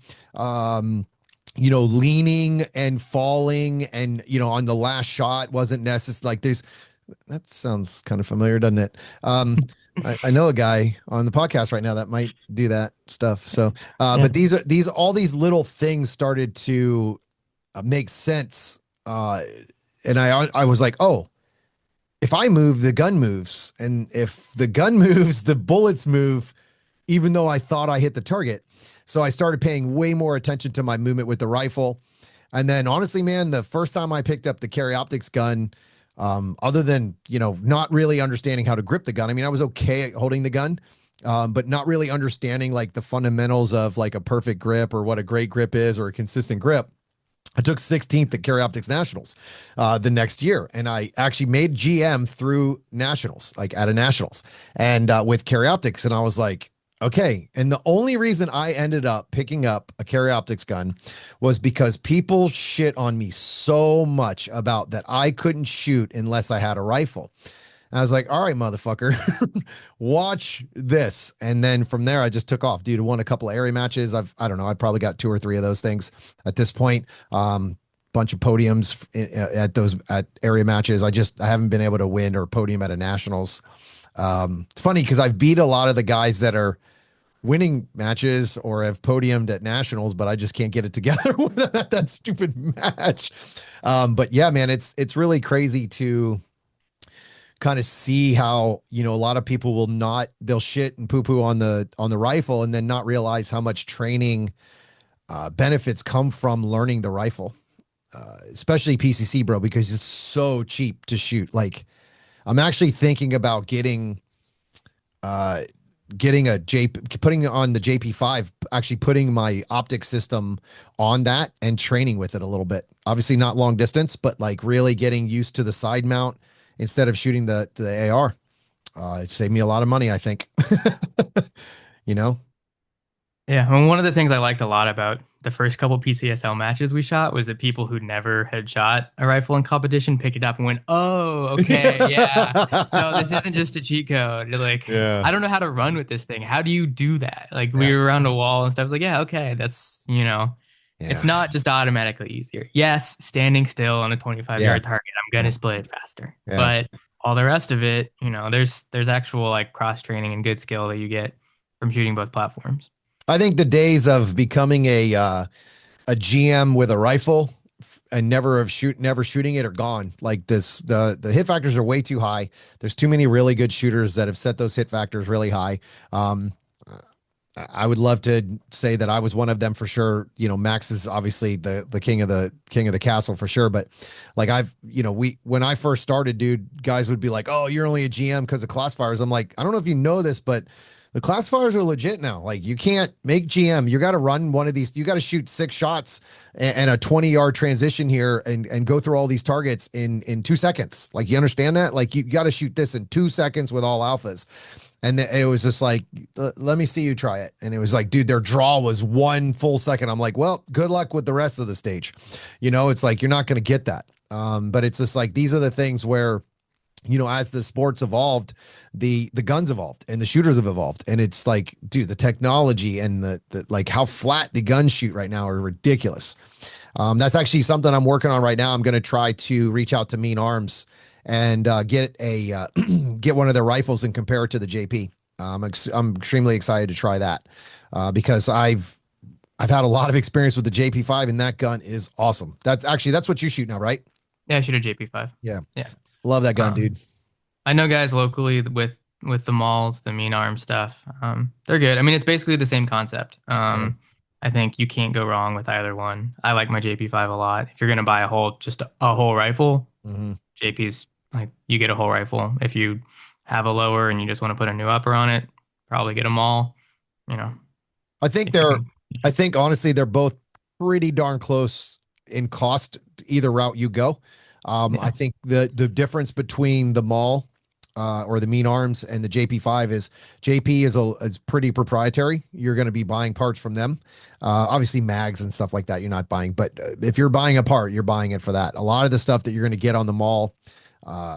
Leaning and falling and, on the last shot wasn't necessary. Like that sounds kind of familiar, doesn't it? I know a guy on the podcast right now that might do that stuff. So, yeah, but all these little things started to make sense. And I was like, oh, if I move, the gun moves. And if the gun moves, the bullets move, even though I thought I hit the target. So I started paying way more attention to my movement with the rifle. And then honestly, man, the first time I picked up the carry optics gun, other than, not really understanding how to grip the gun. I mean, I was okay at holding the gun. but not really understanding like the fundamentals of like a perfect grip or what a great grip is or a consistent grip. I took 16th at Carry Optics Nationals the next year, and I actually made GM through Nationals, like at a Nationals, and with Carry Optics, and I was like, okay. And the only reason I ended up picking up a Carry Optics gun was because people shit on me so much about that I couldn't shoot unless I had a rifle. I was like, all right, motherfucker, watch this. And then from there, I just took off. Dude, I won a couple of area matches. I don't know, I probably got two or three of those things at this point. Bunch of podiums at those at area matches. I haven't been able to win or podium at a nationals. It's funny because I've beat a lot of the guys that are winning matches or have podiumed at nationals, but I just can't get it together when I'm at that stupid match. But yeah, man, it's really crazy to kind of see how, you know, a lot of people they'll shit and poo poo on the rifle and then not realize how much training benefits come from learning the rifle, especially PCC, bro, because it's so cheap to shoot. Like, I'm actually thinking about uh, getting putting on the JP5, actually putting my optic system on that and training with it a little bit. Obviously not long distance, but like really getting used to the side mount instead of shooting the AR. It saved me a lot of money, I think. You know? Yeah, and one of the things I liked a lot about the first couple PCSL matches we shot was that people who never had shot a rifle in competition picked it up and went, "Oh, okay, yeah. No, this isn't just a cheat code. You're like, Yeah. I don't know how to run with this thing. How do you do that?" Like we Yeah. were around a wall and stuff. I was like, "Yeah, okay, it's Yeah. not just automatically easier. Yes, standing still on a 25 Yeah. yard target, I'm gonna split it faster. Yeah. But all the rest of it, there's actual like cross training and good skill that you get from shooting both platforms." I think the days of becoming a GM with a rifle and never shooting it are gone. Like the hit factors are way too high. There's too many really good shooters that have set those hit factors really high. I would love to say that I was one of them for sure. You know, Max is obviously the king of the castle for sure. But like when I first started, dude, guys would be like, "Oh, you're only a GM because of classifiers." I'm like, I don't know if you know this, but the classifiers are legit now. Like you can't make GM. You got to run one of these. You got to shoot 6 shots and a 20-yard transition here and go through all these targets in 2 seconds. Like you understand that? Like you got to shoot this in 2 seconds with all alphas. And it was just like, let me see you try it. And it was like, dude, their draw was 1 full second. I'm like, well, good luck with the rest of the stage. You know, it's like, you're not going to get that. But it's just like, these are the things where, you know, as the sports evolved, the guns evolved and the shooters have evolved. And it's like, dude, the technology and the like how flat the guns shoot right now are ridiculous. That's actually something I'm working on right now. I'm going to try to reach out to Mean Arms and get get one of their rifles and compare it to the JP. I'm extremely excited to try that because I've had a lot of experience with the JP5 and that gun is awesome. That's what you shoot now, right? Yeah, I shoot a JP5. Yeah. Yeah. Love that gun, Um, dude. I know guys locally with the malls, the mean arm stuff. They're good. I mean, it's basically the same concept. Yeah. I think you can't go wrong with either one. I like my JP5 a lot. If you're gonna buy just a whole rifle, Hmm. JP's like you get a whole rifle. If you have a lower and you just want to put a new upper on it, probably get them all. You know, I think if you they're, can. I think honestly, they're both pretty darn close in cost, either route you go. I Yeah. think the difference between the mall or the Mean Arms and the JP5 is JP is pretty proprietary. You're going to be buying parts from them. Obviously mags and stuff like that you're not buying, but if you're buying a part, you're buying it for that. A lot of the stuff that you're going to get on the mall,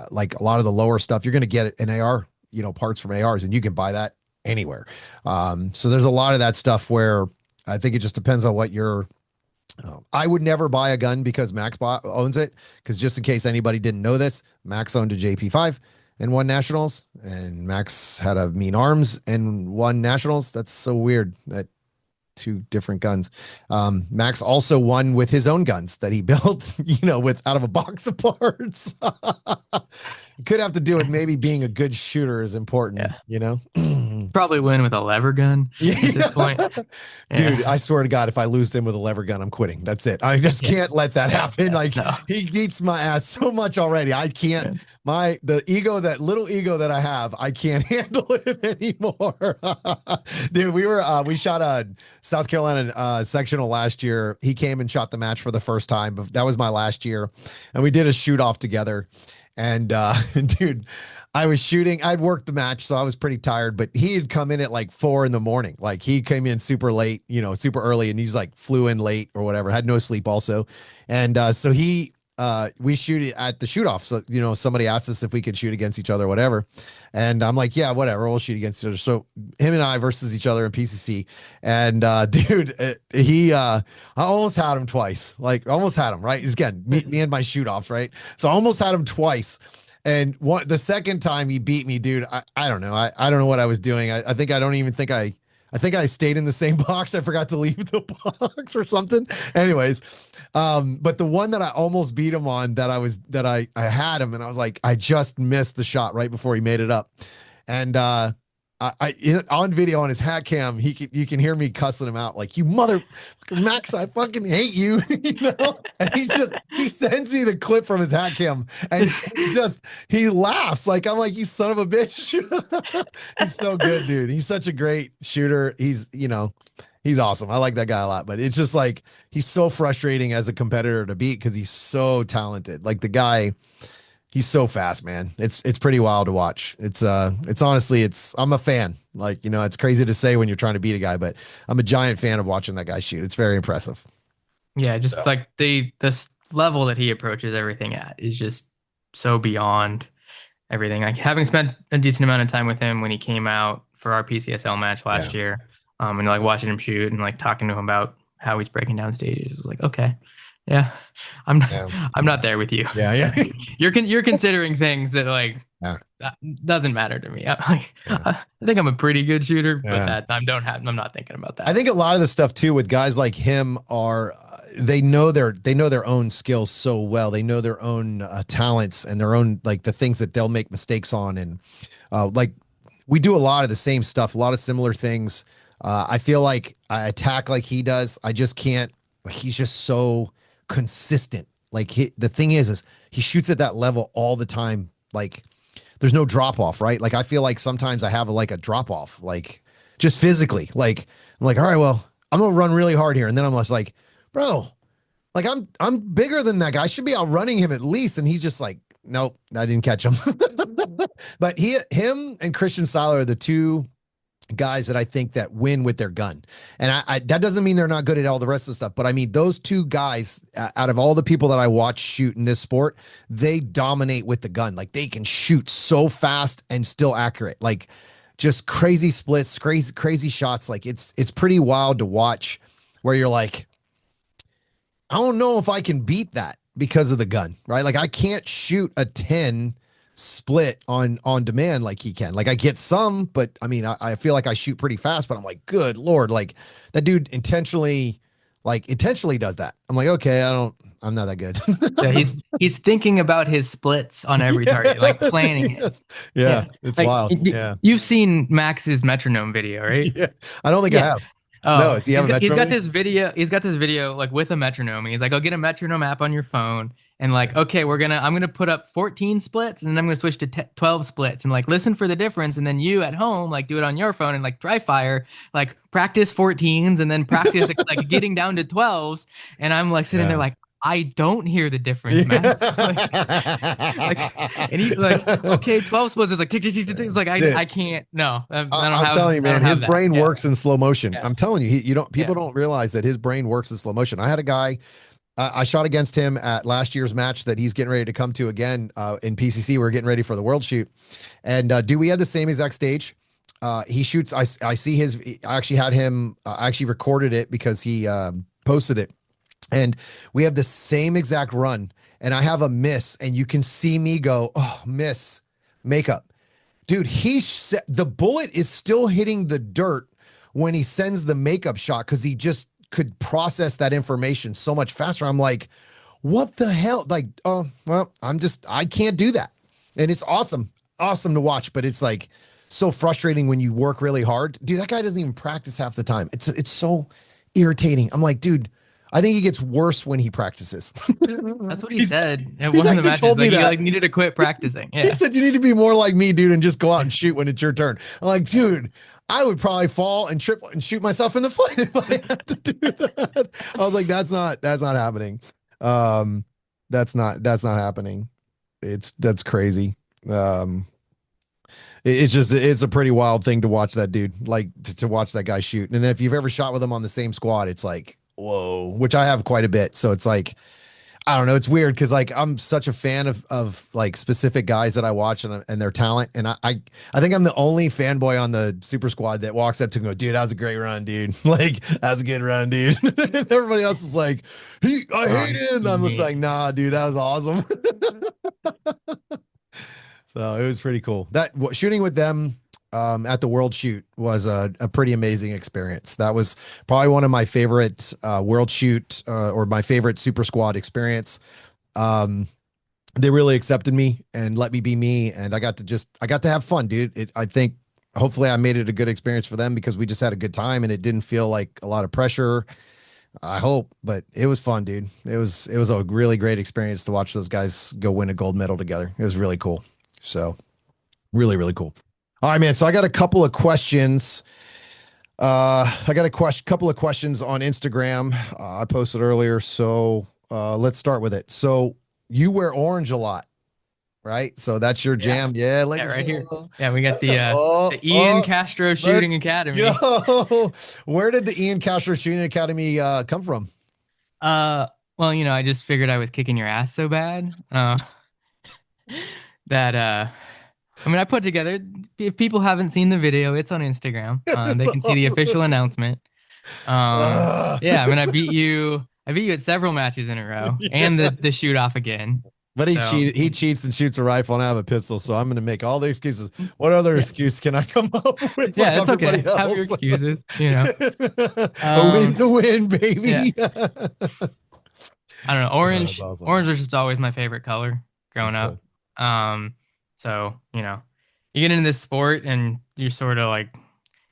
like a lot of the lower stuff, you're going to get an AR, you know, parts from ARs, and you can buy that anywhere. So there's a lot of that stuff where I think it just depends on what you're. I would never buy a gun because owns it. Because just in case anybody didn't know this, Max owned a JP5 and won nationals, and Max had a Mean Arms and won nationals. That's so weird that two different guns. Max also won with his own guns that he built, you know, with out of a box of parts. Could have to do with maybe being a good shooter is important, Yeah. you know. Probably win with a lever gun at this point. Yeah. Dude, Yeah. I swear to God, if I lose him with a lever gun, I'm quitting. That's it. I just Yeah. can't let that Yeah. happen. Yeah. Like No. he beats my ass so much already. I can't. Yeah. The ego, that little ego that I have, I can't handle it anymore. Dude, we shot a South Carolina sectional last year. He came and shot the match for the first time, but that was my last year, and we did a shoot off together. And dude, I was shooting. I'd worked the match, so I was pretty tired. But he had come in at like 4 in the morning. Like he came in super late, super early, and he's like flew in late or whatever. Had no sleep also, and so we shoot it at the shoot off. So somebody asked us if we could shoot against each other, or whatever, and I'm like, yeah, whatever, we'll shoot against each other. So him and I versus each other in PCC, and dude, I almost had him twice. Like almost had him right. Again, me and my shoot offs, right? So I almost had him twice. And the second time he beat me, dude, I don't know. I don't know what I was doing. I think I don't even think I think I stayed in the same box. I forgot to leave the box or something. Anyways, but the one that I almost beat him on, I had him, and I was like, I just missed the shot right before he made it up. And on video on his hat cam, you can hear me cussing him out like, you mother Max, I fucking hate you, And he sends me the clip from his hat cam, and he laughs like, I'm like, you son of a bitch. He's so good, dude. He's such a great shooter. He's awesome. I like that guy a lot, but it's just like he's so frustrating as a competitor to beat because he's so talented. Like the guy. He's so fast, man. It's pretty wild to watch. It's honestly, I'm a fan. Like, it's crazy to say when you're trying to beat a guy, but I'm a giant fan of watching that guy shoot. It's very impressive. Yeah, just So, like this level that he approaches everything at is just so beyond everything. Like having spent a decent amount of time with him when he came out for our PCSL match yeah. last year, and like watching him shoot and like talking to him about how he's breaking down stages, it was like, okay, yeah, I'm not, Yeah. I'm not there with you. Yeah. Yeah. You're considering things that like Yeah. that doesn't matter to me. Yeah. I think I'm a pretty good shooter, but Yeah. that I'm not thinking about that. I think a lot of the stuff too with guys like him are they know their own skills so well. They know their own talents and their own like the things that they'll make mistakes on, and like we do a lot of the same stuff, a lot of similar things. I feel like I attack like he does. I just can't. He's just so consistent. Like the thing is he shoots at that level all the time. Like there's no drop off, right? Like I feel like sometimes I have like a drop off, like just physically. Like I'm like, all right, well, I'm gonna run really hard here, and then I'm just like, bro, like I'm bigger than that guy. I should be outrunning him at least, and he's just like, nope, I didn't catch him. But him and Christian Seiler are the two guys that I think that win with their gun. And I that doesn't mean they're not good at all the rest of the stuff, but I mean, those two guys out of all the people that I watch shoot in this sport, they dominate with the gun. Like they can shoot so fast and still accurate, like just crazy splits, crazy shots. Like it's pretty wild to watch where you're like, I don't know if I can beat that because of the gun, right? Like I can't shoot a 10 split on demand like he can. Like I get some, but I mean, I feel like I shoot pretty fast, but I'm like, good Lord, like that dude intentionally does that. I'm like, okay, I'm not that good. Yeah, he's thinking about his splits on every target, like planning it. Yes. Yeah, it's Like wild. Yeah. you've seen Max's metronome video, right? Yeah. I don't think I Yeah. have. No, Oh, does he have a he's got metronome? this video. He's got this video like with a metronome, and he's like, "Oh, get a metronome app on your phone, and like, okay, I'm gonna put up 14 splits, and then I'm gonna switch to 12 splits, and like listen for the difference, and then you at home like do it on your phone and like dry fire, like practice 14s, and then practice like getting down to 12s." And I'm like sitting there Yeah. like, I don't hear the difference, Max. And he's like, okay, 12 splits is like tick, tick, tick, tick, tick. It's like I can't. No, I don't I'm have. telling you, I don't man, have his that. brain Yeah. works in slow motion. Yeah. I'm telling you, people don't realize that his brain works in slow motion. I had a guy, I shot against him at last year's match that he's getting ready to come to again in PCC. We're getting ready for the world shoot. And we had the same exact stage. He shoots, I see I actually had him, I actually recorded it because he posted it. And we have the same exact run. And I have a miss, and you can see me go, oh, miss, makeup. Dude, the bullet is still hitting the dirt when he sends the makeup shot because he just could process that information so much faster. I'm like, what the hell? Like, oh, well, I can't do that. And it's awesome to watch, but it's like so frustrating when you work really hard. Dude, that guy doesn't even practice half the time. It's so irritating. I'm like, dude, I think he gets worse when he practices. That's what he he's said at he's one of the actually matches. told me Like he that. like needed to quit practicing. He Yeah. said you need to be more like me, dude, and just go out and shoot when it's your turn. I'm like, dude, I would probably fall and trip and shoot myself in the foot if I had to do that. I was like, that's not happening. Um, that's not happening. That's crazy. Um, it's a pretty wild thing to watch that dude, like to watch that guy shoot. And then if you've ever shot with him on the same squad, it's like, whoa, which I have quite a bit. So it's like, I don't know. It's weird because like I'm such a fan of like specific guys that I watch and their talent. And I think I'm the only fanboy on the super squad that walks up to him and go, dude, that was a great run, dude. Like, that was a good run, dude. And everybody else is like, I hate it. And I'm just Me. like, nah, dude, that was awesome. So it was pretty cool. Shooting with them at the World Shoot was a pretty amazing experience. That was probably one of my favorite World Shoot or my favorite Super Squad experience. Um, they really accepted me and let me be me, and I got to have fun, dude. I think hopefully I made it a good experience for them because we just had a good time and it didn't feel like a lot of pressure. I hope, but it was fun, dude. It was a really great experience to watch those guys go win a gold medal together. It was really cool. So really, really cool. All right, man. So I got a couple of questions. I got a couple of questions on Instagram. I posted earlier, so let's start with it. So you wear orange a lot, right? So that's your Yeah. jam. Yeah, Yeah, let's right here. go. Yeah, we got Let's go. the Ian Castro Shooting Let's Academy. go. Where did the Ian Castro Shooting Academy come from? Uh, well, I just figured I was kicking your ass so bad. That I mean, I put together. If people haven't seen the video, it's on Instagram. It's They can see the official awesome. announcement. Yeah, I mean, I beat you. I beat you at several matches in a row, and Yeah. the shoot off again. But So he cheats and shoots a rifle and I have a pistol, so I'm gonna make all the excuses. What other yeah, excuse can I come up with like yeah, it's everybody okay. Have your else? excuses. A win's Um, a win, yeah. baby. I don't know. That's awesome. Orange was just always my favorite color That's growing up. cool. So you get into this sport and you're sort of like,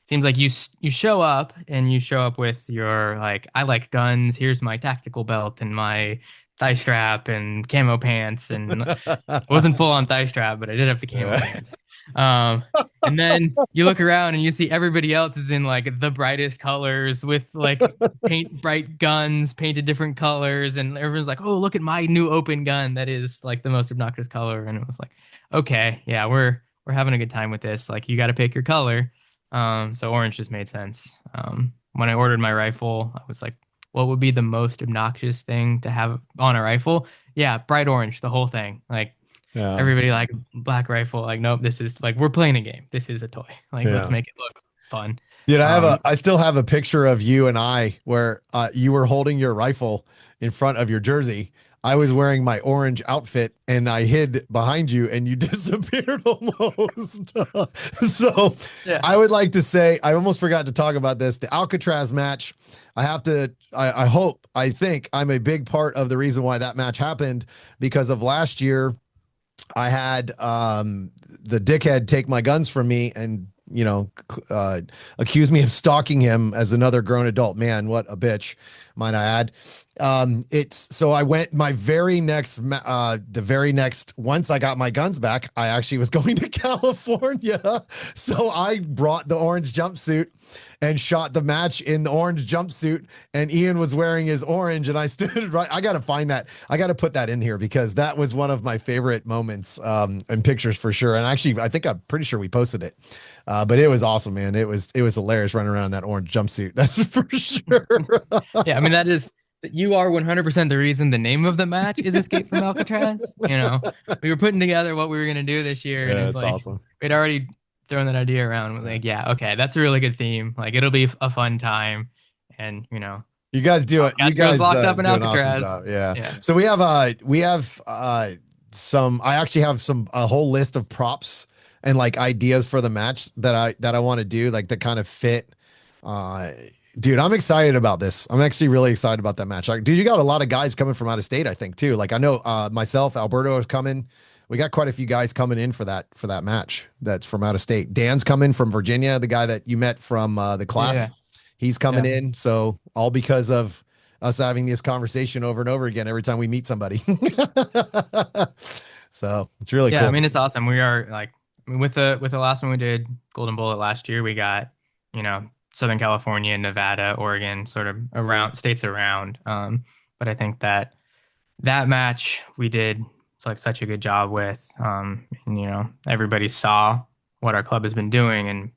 seems like you show up and you show up with your like, I like guns. Here's my tactical belt and my thigh strap and camo pants. And it wasn't full on thigh strap, but I did have the camo Yeah. pants. Um, and then you look around and you see everybody else is in like the brightest colors with like paint bright guns painted different colors, and everyone's like, "Oh, look at my new open gun that is like the most obnoxious color." And it was like, "Okay, yeah, we're having a good time with this. Like, you got to pick your color." So orange just made sense. When I ordered my rifle, I was like, "What would be the most obnoxious thing to have on a rifle?" Yeah, bright orange, the whole thing. Like Yeah. everybody like black rifle. Like, nope, this is like we're playing a game. This is a toy. Like, let's Yeah. make it look fun. Dude, Um, I still have a picture of you and I where you were holding your rifle in front of your jersey. I was wearing my orange outfit and I hid behind you and you disappeared almost. So yeah. I would like to say, I almost forgot to talk about this. The Alcatraz match, I think I'm a big part of the reason why that match happened because of last year. I had the dickhead take my guns from me and accuse me of stalking him as another grown adult man. What a bitch, might I add. It's so I went my very next the very next once I got my guns back, I actually was going to California. So I brought the orange jumpsuit and shot the match in the orange jumpsuit, and Ian was wearing his orange and I stood right. I gotta find that. I gotta put that in here because that was one of my favorite moments and pictures for sure. And actually I think I'm pretty sure we posted it. But it was awesome, man. It was hilarious running around in that orange jumpsuit. That's for sure. Yeah, I mean you are 100% the reason the name of the match is Escape from Alcatraz. We were putting together what we were gonna do this year, and Yeah, it's it's like awesome. we'd already thrown that idea around. We're like, yeah, okay, that's a really good theme. Like, it'll be a fun time, and You guys do it. You Castro's guys locked up in do an awesome Alcatraz. job. Yeah. Yeah. So we have some I actually have a whole list of props and like ideas for the match that I want to do like that kind of fit. Uh dude, I'm excited about this. I'm actually really excited about that match. Dude, you got a lot of guys coming from out of state, I think, too. Like I know myself, Alberto is coming. We got quite a few guys coming in for that match. That's from out of state. Dan's coming from Virginia, the guy that you met from the class. Yeah. He's coming Yeah. in. So all because of us having this conversation over and over again every time we meet somebody. So it's really Yeah, I cool. mean it's awesome. We are like, I mean, with the last one we did, Golden Bullet last year, we got, Southern California, Nevada, Oregon, sort of around states around. But I think that that match we did it's like such a good job with. And everybody saw what our club has been doing, and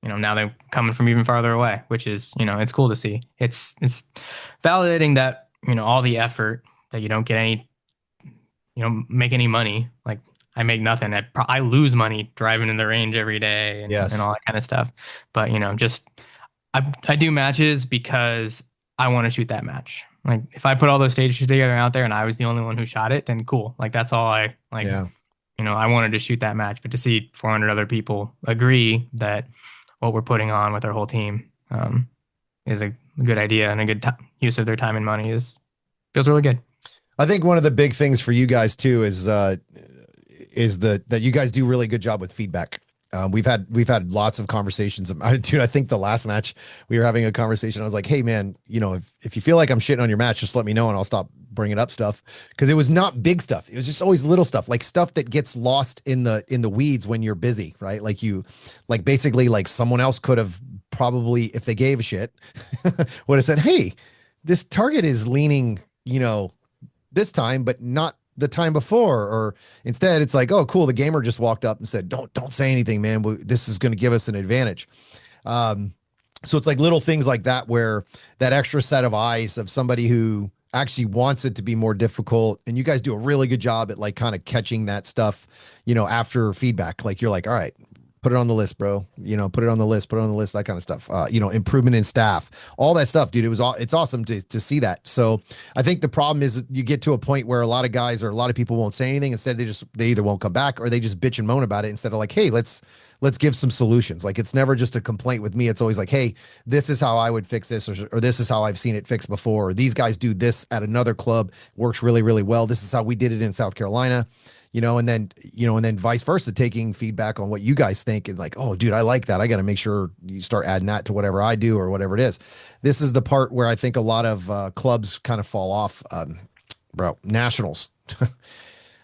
now they're coming from even farther away, which is, it's cool to see. It's validating that, all the effort that you don't get any, make any money. Like I make nothing. I lose money driving in the range every day and Yes. all that kind of stuff. But just I do matches because I want to shoot that match. Like if I put all those stages together out there and I was the only one who shot it, then cool. Like that's all I like. Yeah. I wanted to shoot that match, but to see 400 other people agree that what we're putting on with our whole team is a good idea and a good use of their time and money is feels really good. I think one of the big things for you guys too is that you guys do really good job with feedback. We've had lots of conversations. Dude, I think the last match we were having a conversation. I was like, "Hey, man, if you feel like I'm shitting on your match, just let me know and I'll stop bringing up stuff." Because it was not big stuff. It was just always little stuff, like stuff that gets lost in the weeds when you're busy, right? Like basically, like someone else could have probably, if they gave a shit, would have said, "Hey, this target is leaning, this time, but not the time before." Or instead, it's like, "Oh, cool. The gamer just walked up and said, don't say anything, man. This is going to give us an advantage." Um, so it's like little things like that where that extra set of eyes of somebody who actually wants it to be more difficult. And you guys do a really good job at like kind of catching that stuff, after feedback. Like you're like, "All right, put it on the list, bro. Put it on the list, put it on the list, that kind of stuff. Improvement in staff, all that stuff, dude. It's awesome to see that. So I think the problem is you get to a point where a lot of guys or a lot of people won't say anything. Instead, they either won't come back or they just bitch and moan about it instead of like, "Hey, let's give some solutions." Like it's never just a complaint with me. It's always like, "Hey, this is how I would fix this," or "This is how I've seen it fixed before," or "These guys do this at another club, works really, really well. This is how we did it in South Carolina." And then vice versa, taking feedback on what you guys think is like, "Oh, dude, I like that. I got to make sure you start adding that to whatever I do or whatever it is." This is the part where I think a lot of clubs kind of fall off, bro. Nationals.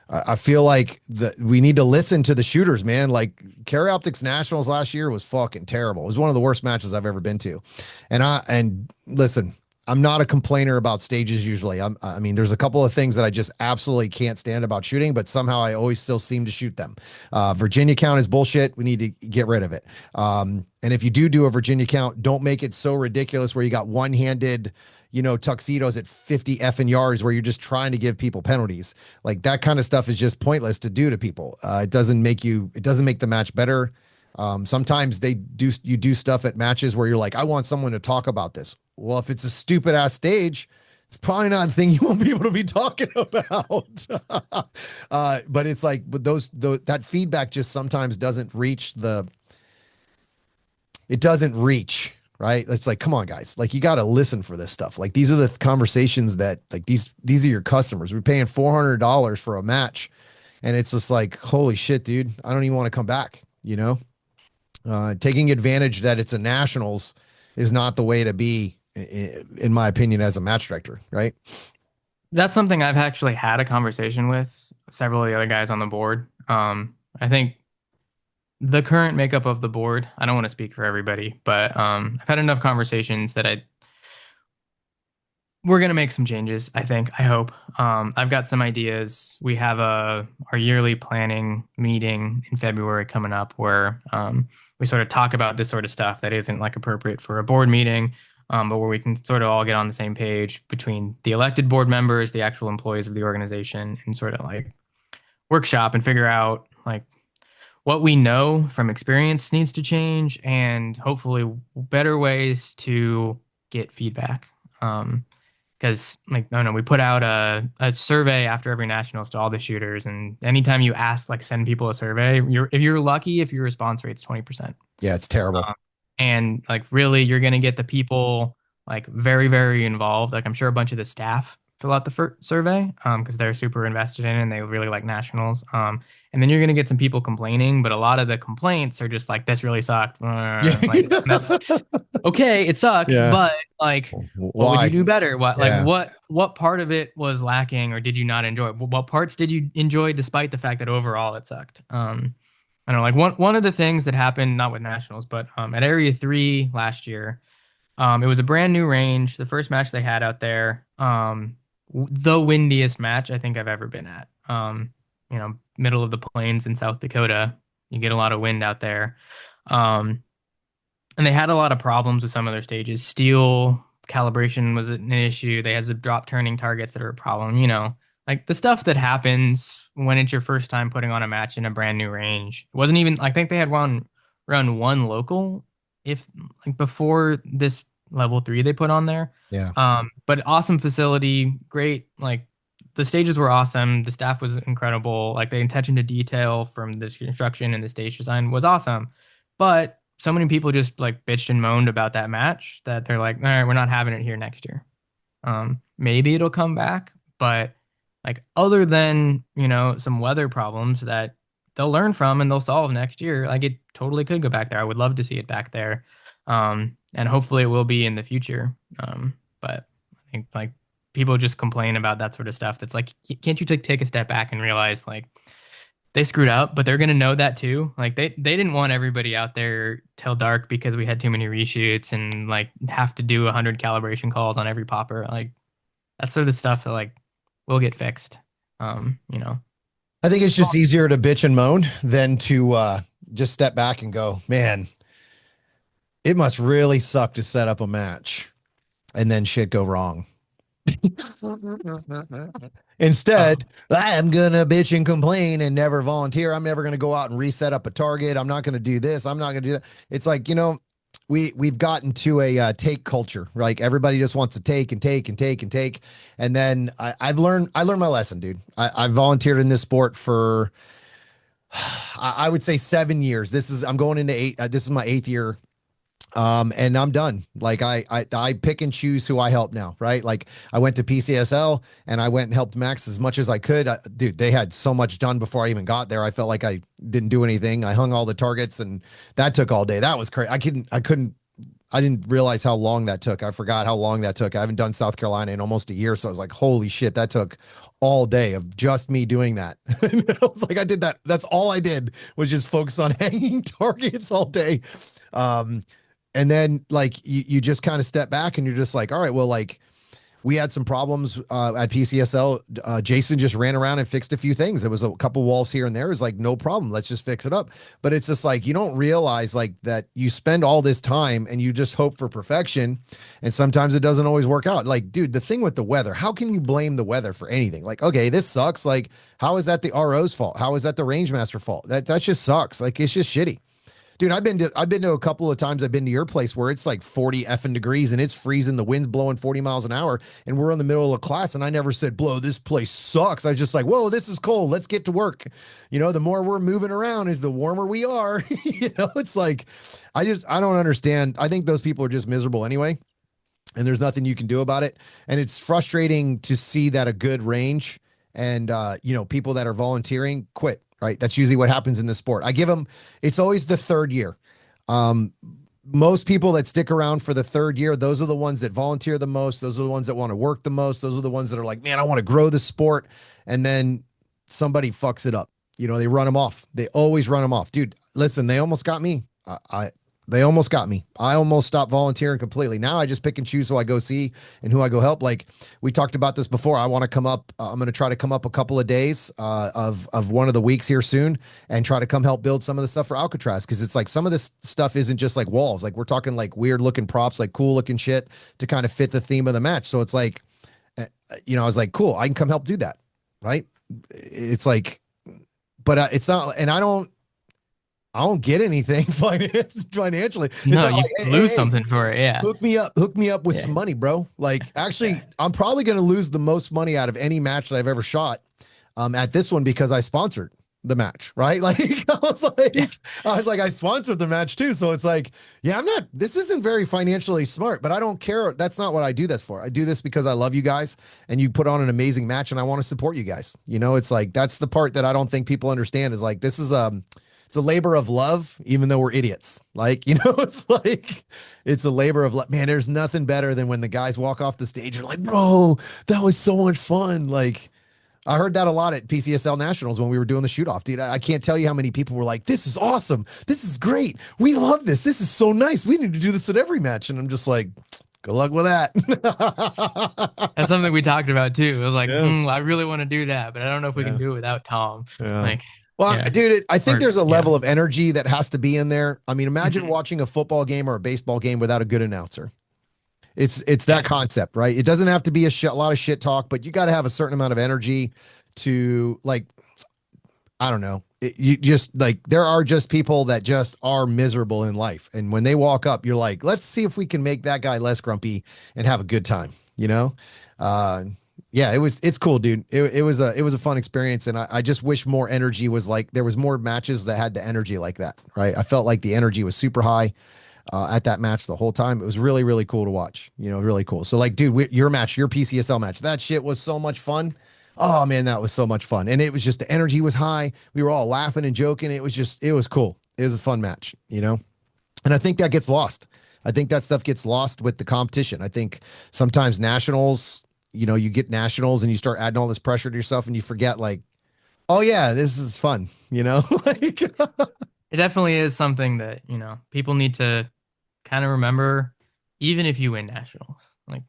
I feel like we need to listen to the shooters, man. Like Carry Optics Nationals last year was fucking terrible. It was one of the worst matches I've ever been to. And listen, I'm not a complainer about stages usually. I mean, there's a couple of things that I just absolutely can't stand about shooting, but somehow I always still seem to shoot them. Virginia count is bullshit. We need to get rid of it. And if you do a Virginia count, don't make it so ridiculous where you got one-handed, tuxedos at 50 effing yards where you're just trying to give people penalties. Like that kind of stuff is just pointless to do to people. It doesn't make the match better. Sometimes you do stuff at matches where you're like, "I want someone to talk about this." Well, if it's a stupid ass stage, it's probably not a thing you want people to be talking about. But it's like, but that feedback just sometimes it doesn't reach, right? It's like, come on, guys, like you got to listen for this stuff. Like these are the conversations that like these are your customers. We're paying $400 for a match, and it's just like, holy shit, dude, I don't even want to come back. Taking advantage that it's a nationals is not the way to be, in my opinion, as a match director, right? That's something I've actually had a conversation with several of the other guys on the board. I think the current makeup of the board, I don't want to speak for everybody, but I've had enough conversations that we're gonna make some changes, I think. I hope. I've got some ideas. We have our yearly planning meeting in February coming up where we sort of talk about this sort of stuff that isn't like appropriate for a board meeting, but where we can sort of all get on the same page between the elected board members, the actual employees of the organization, and sort of like workshop and figure out like what we know from experience needs to change and hopefully better ways to get feedback. Because like no no we put out a survey after every nationals to all the shooters, and anytime you ask like send people a survey, if you're lucky if your response rate's 20%. Yeah, it's terrible. And like really you're gonna get the people like very very involved, like I'm sure a bunch of the staff fill out the survey because they're super invested in it and they really like nationals. And then you're gonna get some people complaining, but a lot of the complaints are just like, "This really sucked." Yeah. Like that's okay, it sucked, Yeah. but like, what would you Why? do better? What like Yeah. what part of it was lacking or did you not enjoy? What parts did you enjoy despite the fact that overall it sucked? I don't know, like one of the things that happened, not with nationals, but at Area 3 last year. It was a brand new range, the first match they had out there. The windiest match I think I've ever been at. Middle of the plains in South Dakota. You get a lot of wind out there. Um, and they had a lot of problems with some of their stages. Steel calibration was an issue. They had some drop turning targets that are a problem, like the stuff that happens when it's your first time putting on a match in a brand new range. It wasn't even, I think they had run one local if like before this level 3 they put on there. Yeah. But awesome facility, great, like the stages were awesome, the staff was incredible, like the attention to detail from the construction and the stage design was awesome. But so many people just like bitched and moaned about that match that they're like, all right, we're not having it here next year. Maybe it'll come back, but like other than, some weather problems that they'll learn from and they'll solve next year, like it totally could go back there. I would love to see it back there. And hopefully it will be in the future. But I think like people just complain about that sort of stuff. That's like, can't you take a step back and realize like they screwed up, but they're gonna know that too. Like they didn't want everybody out there till dark because we had too many reshoots and like have to do 100 calibration calls on every popper. Like that's sort of stuff that like will get fixed. You know. I think it's just easier to bitch and moan than to just step back and go, man, it must really suck to set up a match and then shit go wrong. Oh, Instead, I'm gonna bitch and complain and never volunteer. I'm never gonna go out and reset up a target. I'm not gonna do this. I'm not gonna do that. It's like, we've gotten to a take culture. Like everybody just wants to take and take and take and take. And then I learned my lesson, dude. I volunteered in this sport for I would say 7 years. I'm going into eight. This is my 8th year. And I'm done. Like I pick and choose who I help now, right? Like I went to PCSL and I went and helped Max as much as I could. Dude, they had so much done before I even got there. I felt like I didn't do anything. I hung all the targets and that took all day. That was crazy. I didn't realize how long that took. I forgot how long that took. I haven't done South Carolina in almost a year. So I was like, holy shit, that took all day of just me doing that. I was like, I did that. That's all I did was just focus on hanging targets all day. Um, and then like you just kind of step back and you're just like, all right, well, like we had some problems at PCSL. Jason just ran around and fixed a few things. There was a couple walls here and there. It's like, no problem. Let's just fix it up. But it's just like, you don't realize like that you spend all this time and you just hope for perfection. And sometimes it doesn't always work out. Like, dude, the thing with the weather, how can you blame the weather for anything? Like, okay, this sucks. Like, how is that the RO's fault? How is that the range master fault? That just sucks. Like, it's just shitty. Dude, I've been to a couple of times. I've been to your place where it's like 40 effing degrees and it's freezing. The wind's blowing 40 miles an hour, and we're in the middle of class. And I never said, "Blow, this place sucks." I was just like, "Whoa, this is cold. Let's get to work." The more we're moving around, is the warmer we are. It's like, I don't understand. I think those people are just miserable anyway, and there's nothing you can do about it. And it's frustrating to see that a good range and people that are volunteering quit, right? That's usually what happens in this sport. I give them, it's always the third year. um Most people that stick around for the third year, those are the ones that volunteer the most. Those are the ones that want to work the most. Those are the ones that are like, man, I want to grow the sport. And then somebody fucks it up. They run them off. They always run them off. Dude, listen, they almost got me. They almost got me. I almost stopped volunteering completely. Now I just pick and choose who I go see and who I go help. Like we talked about this before. I want to come up. I'm going to try to come up a couple of days of one of the weeks here soon and try to come help build some of the stuff for Alcatraz. Cause it's like some of this stuff isn't just like walls. Like we're talking like weird looking props, like cool looking shit to kind of fit the theme of the match. So it's like, I was like, cool, I can come help do that. Right. It's like, but it's not, and I don't get anything financially. It's no, not you like, hey, hey, lose hey, something for it. Yeah. hook me up with Yeah. some money, bro. Like, actually, Yeah. I'm probably going to lose the most money out of any match that I've ever shot at this one because I sponsored. the match, right? Like Yeah. I was like, I sponsored the match too. So it's like, yeah, I'm not, this isn't very financially smart, but I don't care. That's not what I do this for. I do this because I love you guys and you put on an amazing match and I want to support you guys. You know, it's like, that's the part that I don't think people understand is like, this is, it's a labor of love, even though we're idiots. Like, you know, it's like, it's a labor of love. Man, there's nothing better than when the guys walk off the stage and like, bro, that was so much fun. Like, I heard that a lot at PCSL Nationals when we were doing the shoot off, dude. I can't tell you how many people were like, this is awesome. This is great. We love this. This is so nice. We need to do this at every match. And I'm just like, good luck with that. That's something we talked about too. It was like, Yeah. I really want to do that, but I don't know if we can Yeah. do it without Tom. Yeah. Like, Well, yeah, dude, I think or there's a yeah. level of energy that has to be in there. I mean, imagine Mhm. watching a football game or a baseball game without a good announcer. It's that Yeah. concept, right? It doesn't have to be a lot of shit talk, but you got to have a certain amount of energy to like I don't know. You just like there are just people that just are miserable in life, and when they walk up, you're like, let's see if we can make that guy less grumpy and have a good time. You know, uh, yeah, it's cool, dude. It was a fun experience, and I just wish more energy was like there was more matches that had the energy like that, right? I felt like the energy was super high at that match the whole time. It was really really cool to watch. You know, really cool. So like, dude, your match, your PCSL match, that shit was so much fun. Oh man, that was so much fun. And it was just the energy was high. We were all laughing and joking. It was just it was cool. It was a fun match, you know? And I think that gets lost. I think that stuff gets lost with the competition. I think sometimes nationals, you know, you get nationals and you start adding all this pressure to yourself and you forget like, oh yeah, this is fun, you know? Like It definitely is something that, people need to kind of remember, even if you win nationals. Like,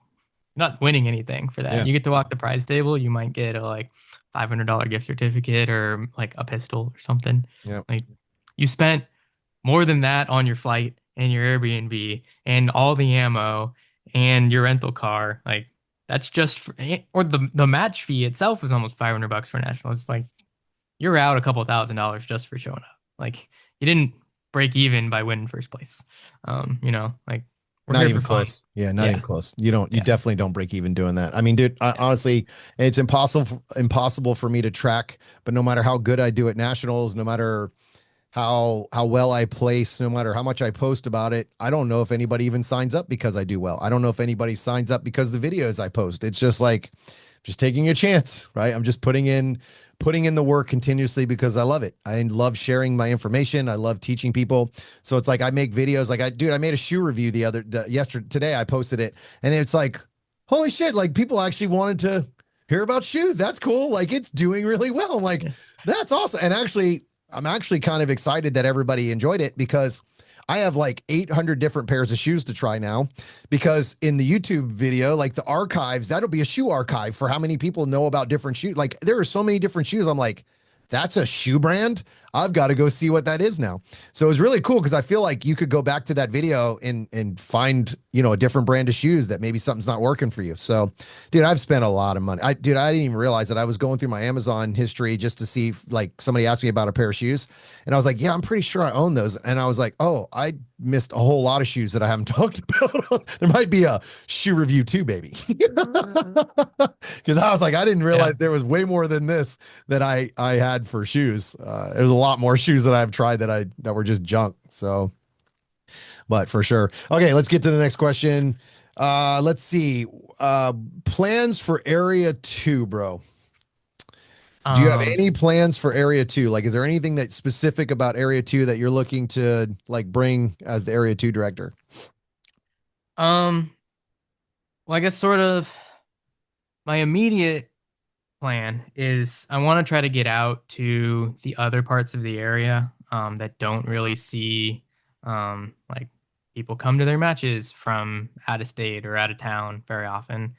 you're not winning anything for that. yeah. You get to walk the prize table. You might get a like $500 gift certificate or like a pistol or something. Yeah. Like, you spent more than that on your flight and your Airbnb and all the ammo and your rental car. Like, that's just for, or the match fee itself is almost $500 for nationals. It's like you're out a couple $1,000 just for showing up. Like, you didn't break even by winning first place. Like, we're Not here for even fun. close. Yeah, not even Yeah, close. You yeah, definitely don't break even doing that. I mean, dude, yeah. honestly, it's impossible for me to track, but no matter how good I do at nationals, no matter how well I place, no matter how much I post about it, I don't know if anybody even signs up because I do well. I don't know if anybody signs up because the videos I post. It's just like just taking a chance, right? I'm just putting in the work continuously because I love it. I love sharing my information. I love teaching people. So it's like I make videos like I made a shoe review yesterday today I posted it and it's like holy shit, like people actually wanted to hear about shoes. That's cool. Like it's doing really well. I'm like Yeah. that's awesome. And actually I'm actually kind of excited that everybody enjoyed it because I have like 800 different pairs of shoes to try now because in the YouTube video, like the archives, that'll be a shoe archive for how many people know about different shoes. Like there are so many different shoes. I'm like, that's a shoe brand. I've got to go see what that is now. So it was really cool because I feel like you could go back to that video and find, you know, a different brand of shoes that maybe something's not working for you. So, dude, I've spent a lot of money. I didn't even realize that I was going through my Amazon history just to see if, like somebody asked me about a pair of shoes and I was like, yeah, I'm pretty sure I own those. And I was like, oh, I missed a whole lot of shoes that I haven't talked about. There might be a shoe review too, baby. Because I was like, I didn't Yeah. realize there was way more than this that I had for shoes. There's a lot more shoes that I've tried that were just junk. So, but for sure. Okay, let's get to the next question. Let's see. Plans for area two, bro. Do you have Um, any plans for area two? Like, is there anything that specific about area two that you're looking to like bring as the area two director? um, well, I guess sort of my immediate plan is I want to try to get out to the other parts of the area that don't really see like people come to their matches from out of state or out of town very often.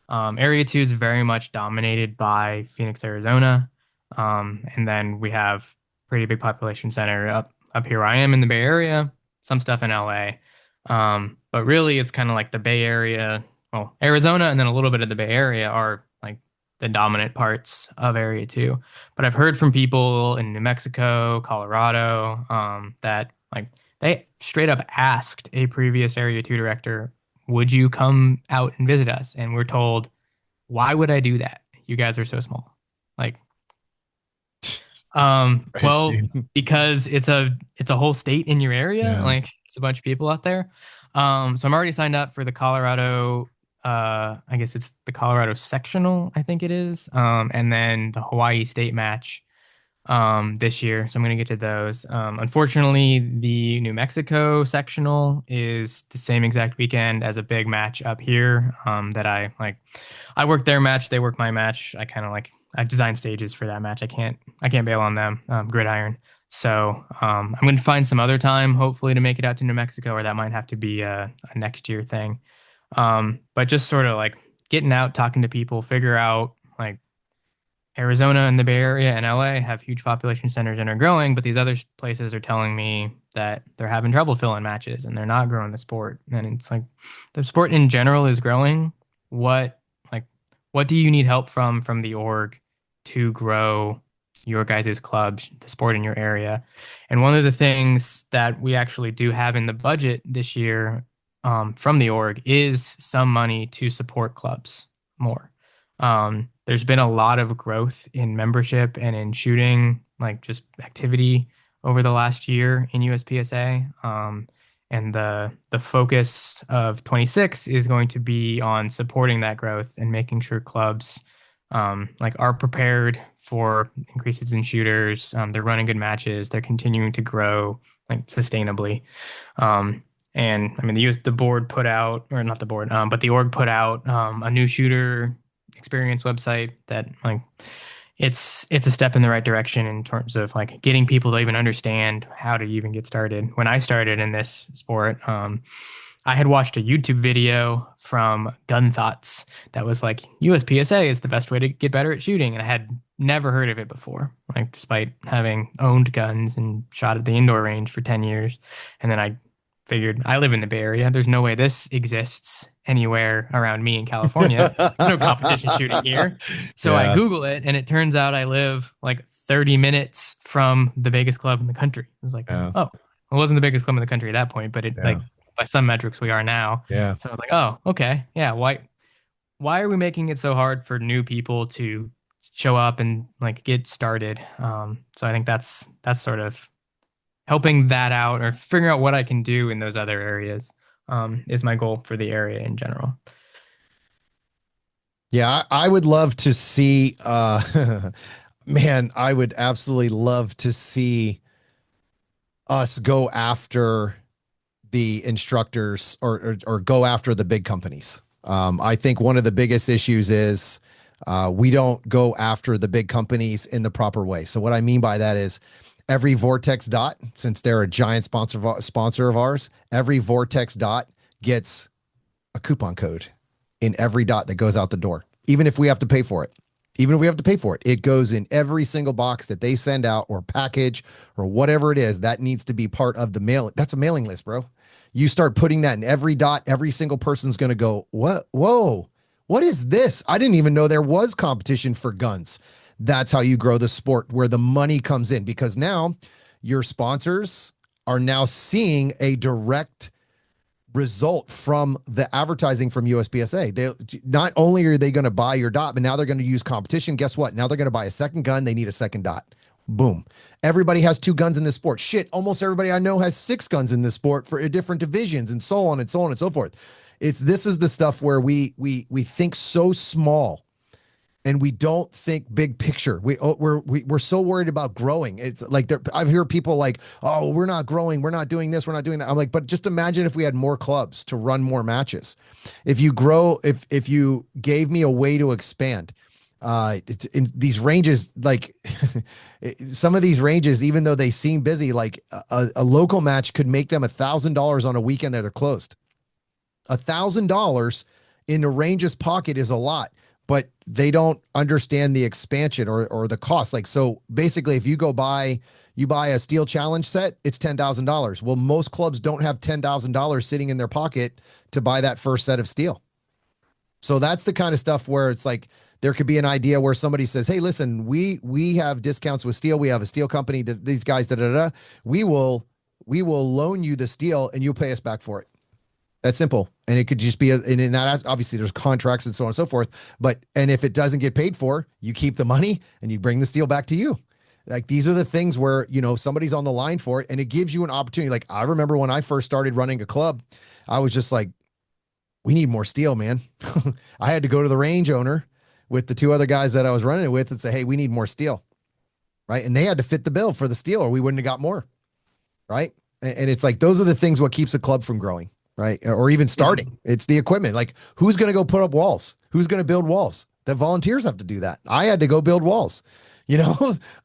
Area 2 is very much dominated by Phoenix, Arizona. And then we have pretty big population center up here where I am in the Bay Area, some stuff in LA. But really it's kind of like the Bay Area, well, Arizona and then a little bit of the Bay Area are like the dominant parts of Area 2. But I've heard from people in New Mexico, Colorado, that like they straight up asked a previous Area 2 director, would you come out and visit us? And we're told, why would I do that? You guys are so small. Like, Christ, Well, dude. because it's a whole state in your area, Yeah. like it's a bunch of people out there. So I'm already signed up for the Colorado, I guess it's the Colorado sectional, I think it is. And then the Hawaii state match this year. So I'm gonna get to those. Unfortunately, the New Mexico sectional is the same exact weekend as a big match up here. That I like. I work their match, they work my match. I design stages for that match. I can't bail on them. Gridiron. So I'm going to find some other time, hopefully, to make it out to New Mexico, or that might have to be a next year thing. But just sort of like getting out, talking to people, figure out like Arizona and the Bay Area and LA have huge population centers and are growing, but these other places are telling me that they're having trouble filling matches and they're not growing the sport. And it's like the sport in general is growing. What like what do you need help from the org to grow your guys' clubs, the sport in your area? And one of the things that we actually do have in the budget this year from the org is some money to support clubs more. There's been a lot of growth in membership and in shooting, like just activity over the last year in USPSA. And the focus of 26 is going to be on supporting that growth and making sure clubs like are prepared for increases in shooters. They're running good matches. They're continuing to grow like sustainably. And I mean, the board put out, or not the board, but the org put out a new shooter experience website that like it's a step in the right direction in terms of like getting people to even understand how to even get started. When I started in this sport, I had watched a YouTube video from Gun Thoughts that was like USPSA is the best way to get better at shooting, and I had never heard of it before. Like despite having owned guns and shot at the indoor range for 10 years, and then I figured I live in the Bay Area. There's no way this exists anywhere around me in California. There's no competition shooting here. So I Yeah. Google it, and it turns out I live like 30 minutes from the biggest club in the country. It was like, Yeah. oh, it wasn't the biggest club in the country at that point, but it Yeah. like by some metrics we are now. Yeah. So I was like, oh, okay, yeah. Why are we making it so hard for new people to show up and like get started? So I think that's sort of helping that out or figuring out what I can do in those other areas is my goal for the area in general. Yeah, I would love to see man, I would absolutely love to see us go after the instructors or go after the big companies. I think one of the biggest issues is we don't go after the big companies in the proper way. So what I mean by that is every Vortex dot, since they're a giant sponsor of ours, every Vortex dot gets a coupon code in every dot that goes out the door, even if we have to pay for it. Even if we have to pay for it, it goes in every single box that they send out or package or whatever it is that needs to be part of the mail. That's a mailing list, bro. You start putting that in every dot, every single person's going to go, what? Whoa, what is this? I didn't even know there was competition for guns. That's how you grow the sport, where the money comes in, because now your sponsors are now seeing a direct result from the advertising from USPSA. They not only are they going to buy your dot, but now they're going to use competition. Guess what? Now they're going to buy a second gun. They need a second dot. Boom. Everybody has two guns in this sport. Shit, almost everybody I know has six guns in this sport for different divisions and so on and so on and so forth. This is the stuff where we think so small and we don't think big picture. We're so worried about growing. It's like I've heard people like, "Oh, we're not growing. We're not doing this. We're not doing that." I'm like, but just imagine if we had more clubs to run more matches. If you grow, if you gave me a way to expand, in these ranges, like some of these ranges, even though they seem busy, like a local match could make them $1,000 on a weekend that they're closed. $1,000 in the range's pocket is a lot, but they don't understand the expansion or the cost. Like, so basically if you buy a steel challenge set, it's $10,000. Well, most clubs don't have $10,000 sitting in their pocket to buy that first set of steel. So that's the kind of stuff where it's like, there could be an idea where somebody says, "Hey, listen, we have discounts with steel. We have a steel company. These guys, da da da. We will loan you the steel, and you'll pay us back for it." That's simple. And it could just be, and not obviously there's contracts and so on and so forth. But, and if it doesn't get paid for, you keep the money and you bring the steel back to you. Like these are the things where, somebody's on the line for it and it gives you an opportunity. Like I remember when I first started running a club, I was just like, we need more steel, man. I had to go to the range owner with the two other guys that I was running it with and say, hey, we need more steel. Right. And they had to fit the bill for the steel or we wouldn't have got more. Right. And it's like, those are the things what keeps a club from growing. Right. Or even starting. It's the equipment. Like who's going to go put up walls? Who's going to build walls? The volunteers have to do that. I had to go build walls,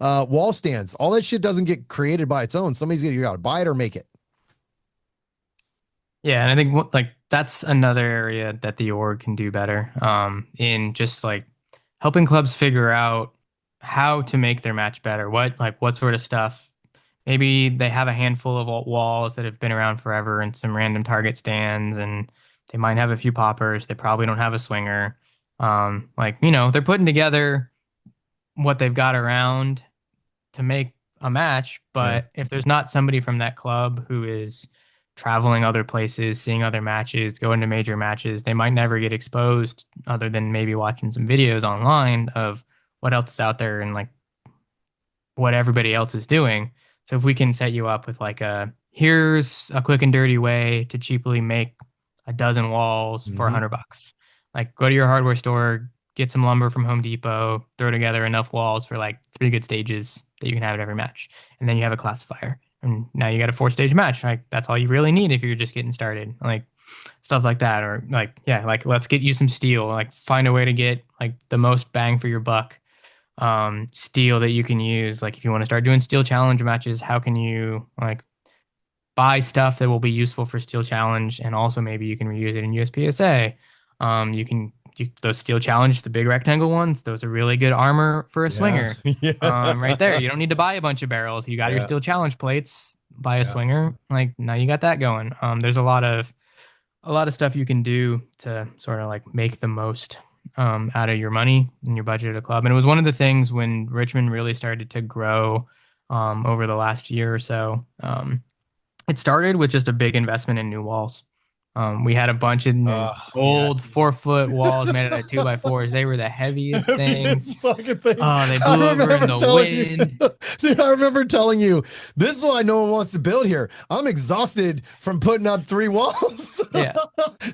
wall stands, all that shit doesn't get created by its own. You got to buy it or make it. Yeah, and I think like that's another area that the org can do better, in just like helping clubs figure out how to make their match better. What sort of stuff. Maybe they have a handful of walls that have been around forever and some random target stands, and they might have a few poppers. They probably don't have a swinger. They're putting together what they've got around to make a match, Yeah. but if there's not somebody from that club who is traveling other places, seeing other matches, going to major matches, they might never get exposed other than maybe watching some videos online of what else is out there and like what everybody else is doing. So if we can set you up with like here's a quick and dirty way to cheaply make a dozen walls for Mm-hmm. $100. Like go to your hardware store, get some lumber from Home Depot, throw together enough walls for like 3 good stages that you can have at every match. And then you have a classifier. And now you got a 4 stage match. Like that's all you really need if you're just getting started. Like stuff like that. Or like, yeah, like let's get you some steel. Like find a way to get like the most bang for your buck steel that you can use. Like if you want to start doing steel challenge matches, how can you like buy stuff that will be useful for steel challenge and also maybe you can reuse it in USPSA. Those steel challenge, the big rectangle ones, those are really good armor for a Yeah. swinger. Right there. Yeah. You don't need to buy a bunch of barrels. You got your Yeah. steel challenge plates, buy a Yeah. swinger. Like now you got that going. There's a lot of stuff you can do to sort of like make the most out of your money and your budget at a club. And it was one of the things when Richmond really started to grow over the last year or so. It started with just a big investment in new walls. We had a bunch of new old Yes. 4 foot walls made out of 2x4s. They were the heaviest thing. Heaviest fucking thing. Oh, they I blew over in remember the telling you, wind. dude, I remember telling you, this is why no one wants to build here. I'm exhausted from putting up 3 walls. Yeah.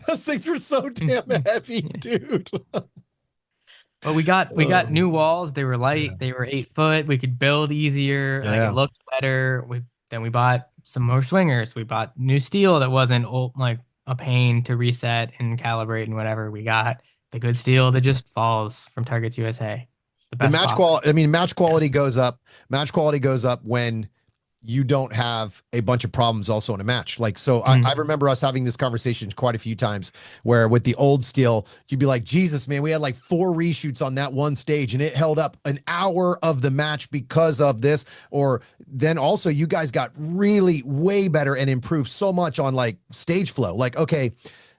Those things were so damn heavy, dude. But we got Oh, new walls. They were yeah. light. They were 8 foot. We could build easier. Like it Yeah. looked better. We bought some more swingers. We bought new steel that wasn't old, like a pain to reset and calibrate and whatever. We got the good steel that just falls from Targets USA. The The best match pop. quality, I mean, match Yeah. quality goes up. Match quality goes up when you don't have a bunch of problems also in a match. Like, so I Mhm. remember us having this conversation quite a few times where with the old steel, you'd be like, Jesus, man, we had like 4 reshoots on that one stage and it held up an hour of the match because of this. Or then also you guys got really way better and improved so much on like stage flow. Like, okay,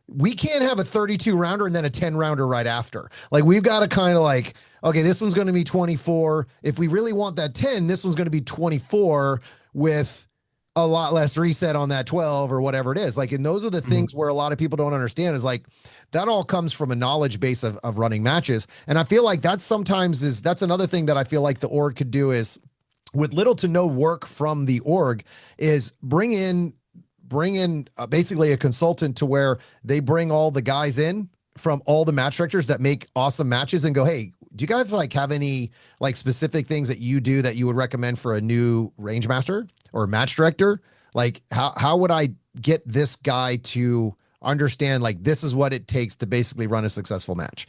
we can't have a 32 rounder and then a 10 rounder right after. Like we've got to kind of like, okay, this one's going to be 24. If we really want that 10, this one's going to be 24 with a lot less reset on that 12 or whatever it is. Like, and those are the Mhm. things where a lot of people don't understand is like, that all comes from a knowledge base of running matches. And I feel like that's another thing that I feel like the org could do is with little to no work from the org is bring in basically a consultant to where they bring all the guys in from all the match directors that make awesome matches and go, hey, do you guys like have any like specific things that you do that you would recommend for a new range master or match director? Like how would I get this guy to understand like this is what it takes to basically run a successful match?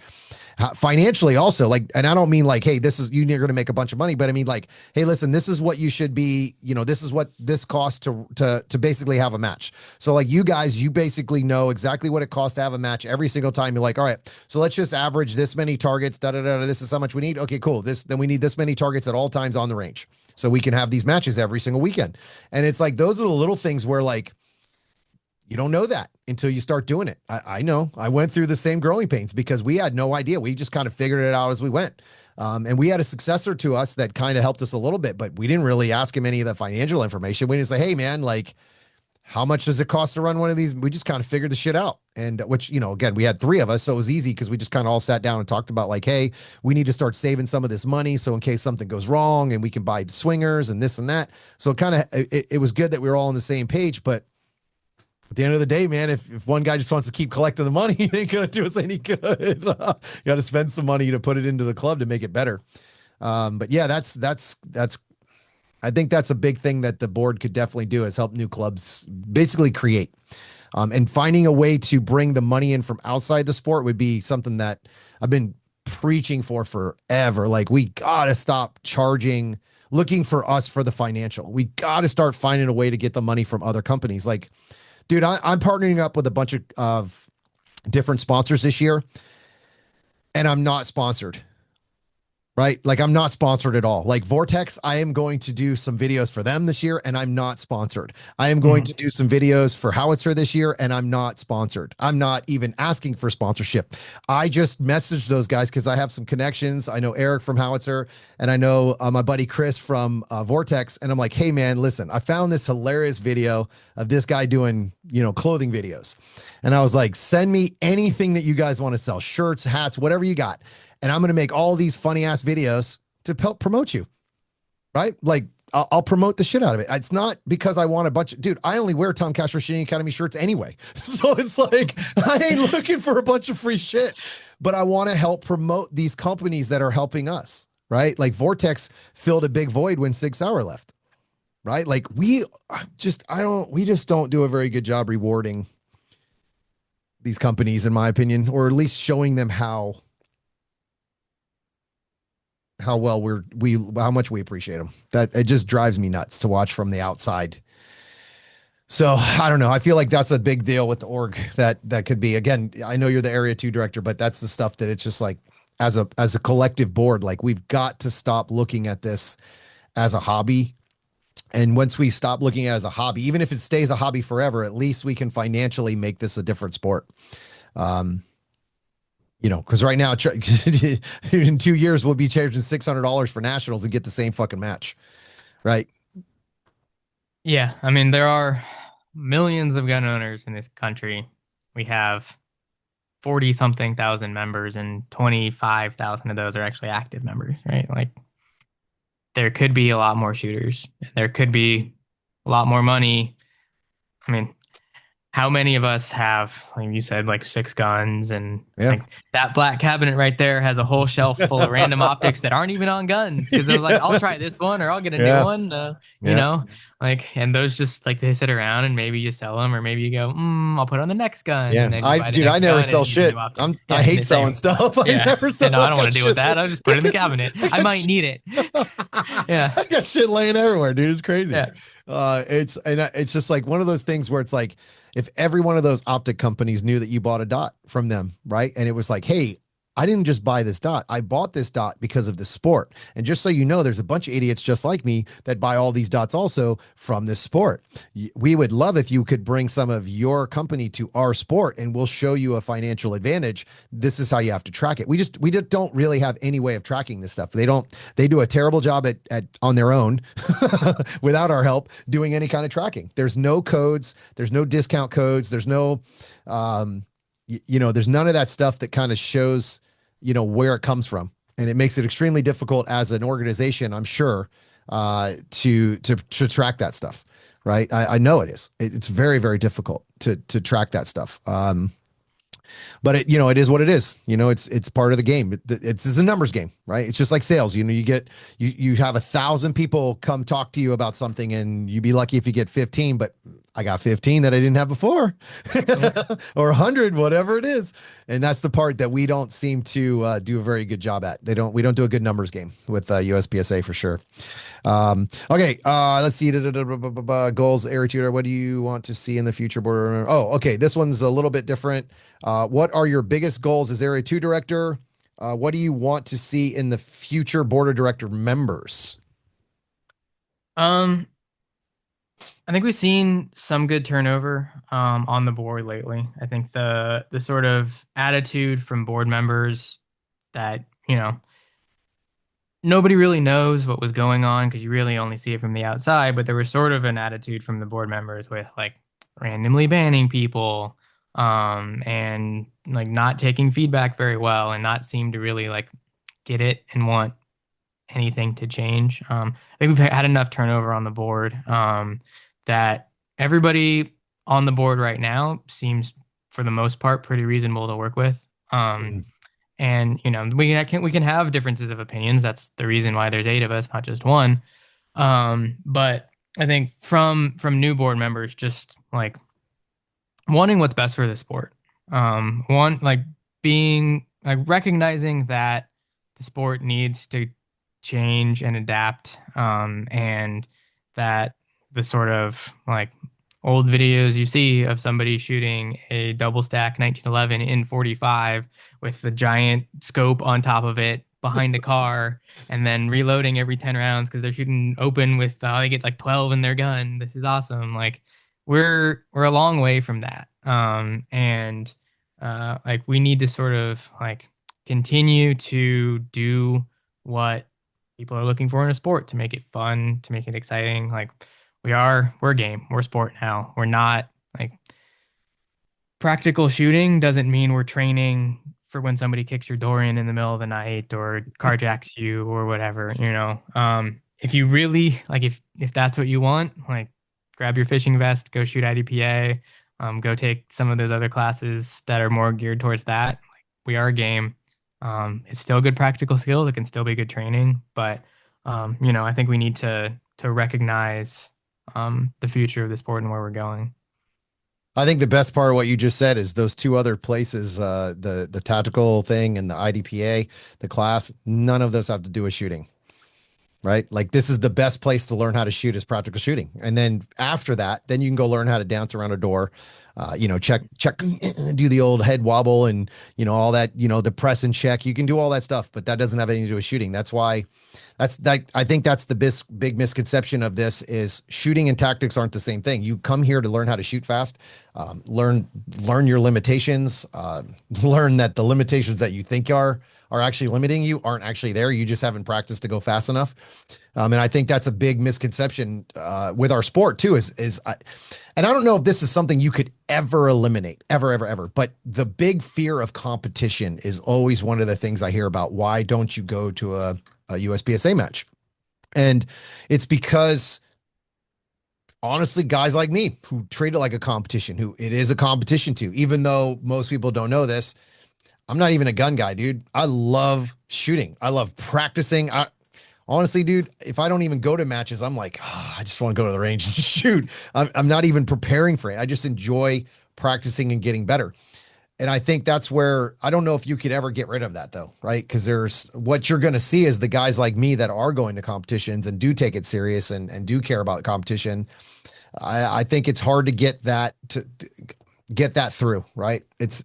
Financially also, like, and I don't mean like, hey, this is you're going to make a bunch of money, but I mean like, hey, listen, this is what you should be, this is what this costs to basically have a match. So like you guys, you basically know exactly what it costs to have a match every single time. You're like, all right, so let's just average this many targets, da da da. This is how much we need. Okay, cool. Then we need this many targets at all times on the range, so we can have these matches every single weekend. And it's like those are the little things where like you don't know that until you start doing it. I know I went through the same growing pains because we had no idea. We just kind of figured it out as we went. And we had a successor to us that kind of helped us a little bit, but we didn't really ask him any of the financial information. We didn't say, hey man, like, how much does it cost to run one of these? We just kind of figured the shit out. And which, again, we had three of us, so it was easy because we just kind of all sat down and talked about like, hey, we need to start saving some of this money. So in case something goes wrong and we can buy the swingers and this and that. So it was good that we were all on the same page. But at the end of the day, man, if one guy just wants to keep collecting the money, it ain't gonna do us any good. You got to spend some money to put it into the club to make it better. But yeah, that's I think that's a big thing that the board could definitely do is help new clubs basically create. And finding a way to bring the money in from outside the sport would be something that I've been preaching for forever. Like we gotta stop looking for us for the financial. We gotta start finding a way to get the money from other companies. Like, dude, I'm partnering up with a bunch of different sponsors this year, and I'm not sponsored. Right? Like I'm not sponsored at all. Like Vortex, I am going to do some videos for them this year and I'm not sponsored. I am going Mhm. to do some videos for Howitzer this year and I'm not sponsored. I'm not even asking for sponsorship. I just messaged those guys because I have some connections. I know Eric from Howitzer and I know my buddy Chris from Vortex. And I'm like, hey man, listen, I found this hilarious video of this guy doing, clothing videos. And I was like, send me anything that you guys want to sell, shirts, hats, whatever you got, and I'm going to make all these funny ass videos to help promote you, right? Like I'll promote the shit out of it. It's not because I want a bunch of, dude, I only wear Tom Castro Shooting Academy shirts anyway. So it's like, I ain't looking for a bunch of free shit, but I want to help promote these companies that are helping us, right? Like Vortex filled a big void when 6 Hour left, right? Like we just don't do a very good job rewarding these companies, in my opinion, or at least showing them how well how much we appreciate them. That it just drives me nuts to watch from the outside. So I don't know. I feel like that's a big deal with the org that could be. Again, I know you're the area 2 director, but that's the stuff that it's just like as a collective board, like we've got to stop looking at this as a hobby. And once we stop looking at it as a hobby, even if it stays a hobby forever, at least we can financially make this a different sport. Um, because right now, in 2 years, we'll be charging $600 for nationals and get the same fucking match, right? Yeah, I mean, there are millions of gun owners in this country. We have 40 something thousand members, and 25,000 of those are actually active members, right? Like, there could be a lot more shooters. There could be a lot more money. I mean, how many of us have, like you said, like 6 guns, and Yeah. like that black cabinet right there has a whole shelf full of random optics that aren't even on guns because I was like, I'll Yeah. try this one or I'll get a new Yeah. one, Yeah. like, and those just like they sit around and maybe you sell them or maybe you go, I'll put on the next gun, Yeah. and then you buy the I next never gun sell and you get a new shit. optic. I Yeah, hate the selling same. stuff. I Yeah, never sell. and no, I I don't want got to deal with shit. that. I'll just put I it in the got, cabinet. I I got, might need it. Yeah, I got shit laying everywhere, dude. It's crazy. yeah. It's just like one of those things where it's like if every one of those optic companies knew that you bought a dot from them, right? And it was like, hey, I didn't just buy this dot. I bought this dot because of the sport. And just so you know, there's a bunch of idiots just like me that buy all these dots also from this sport. We would love if you could bring some of your company to our sport and we'll show you a financial advantage. This is how you have to track it. We just don't really have any way of tracking this stuff. They do a terrible job at on their own without our help doing any kind of tracking. There's no codes, there's no discount codes, there's no there's none of that stuff that kind of shows where it comes from, and it makes it extremely difficult as an organization, I'm sure, to track that stuff, right? I know it is. It's very, very difficult to track that stuff. But it is what it is. It's part of the game. It's a numbers game, right? It's just like sales. You have 1,000 people come talk to you about something, and you'd be lucky if you get 15. But I got 15 that I didn't have before, Yeah. or 100, whatever it is. And that's the part that we don't seem to do a very good job at. We don't do a good numbers game with USPSA for sure. Okay. Let's see. Goals, area tutor. What do you want to see in the future board? Oh, okay. This one's a little bit different. What are your biggest goals as area 2 director? What do you want to see in the future board of director members? Um, I think we've seen some good turnover on the board lately. I think the sort of attitude from board members that, nobody really knows what was going on because you really only see it from the outside, but there was sort of an attitude from the board members with like, randomly banning people, and like not taking feedback very well and not seem to really like get it and want anything to change. I think we've had enough turnover on the board, that everybody on the board right now seems, for the most part, pretty reasonable to work with. Mhm. And we can have differences of opinions. That's the reason why there's eight of us, not just one. But I think from new board members, just like wanting what's best for the sport. One like being like recognizing that the sport needs to change and adapt, and that the sort of like old videos you see of somebody shooting a double stack 1911 in 45 with the giant scope on top of it behind a car and then reloading every 10 rounds because they're shooting open with they get like 12 in their gun. This is awesome. Like we're a long way from that. And like we need to sort of like continue to do what people are looking for in a sport to make it fun, to make it exciting. Like we're a game, we're a sport now. We're not like practical shooting doesn't mean we're training for when somebody kicks your door in the middle of the night or carjacks you or whatever, you know. If you really like, if that's what you want, like, grab your fishing vest, go shoot IDPA, go take some of those other classes that are more geared towards that. Like, we are a game. It's still good practical skills. It can still be good training, but I think we need to recognize the future of the sport and where we're going. I think the best part of what you just said is those two other places, the tactical thing and the IDPA, the class, none of those have to do with shooting, right? Like this is the best place to learn how to shoot is practical shooting. And then after that, then you can go learn how to dance around a door, check, do the old head wobble and, all that, the press and check. You can do all that stuff, but that doesn't have anything to do with shooting. That's why I think that's the big misconception of this is shooting and tactics aren't the same thing. You come here to learn how to shoot fast, learn your limitations, learn that the limitations that you think are actually limiting you aren't actually there. You just haven't practiced to go fast enough. And I think that's a big misconception with our sport too. And I don't know if this is something you could ever eliminate, ever, ever, ever. But the big fear of competition is always one of the things I hear about. Why don't you go to a USPSA match? And it's because honestly, guys like me who treat it like a competition, who it is a competition to, even though most people don't know this, I'm not even a gun guy, dude. I love shooting. I love practicing. Honestly, dude, if I don't even go to matches, I'm like, I just want to go to the range and shoot. I'm not even preparing for it. I just enjoy practicing and getting better. And I think that's where I don't know if you could ever get rid of that though, right? Because there's what you're going to see is the guys like me that are going to competitions and do take it serious and do care about competition. I think it's hard to get that to get that through, right? It's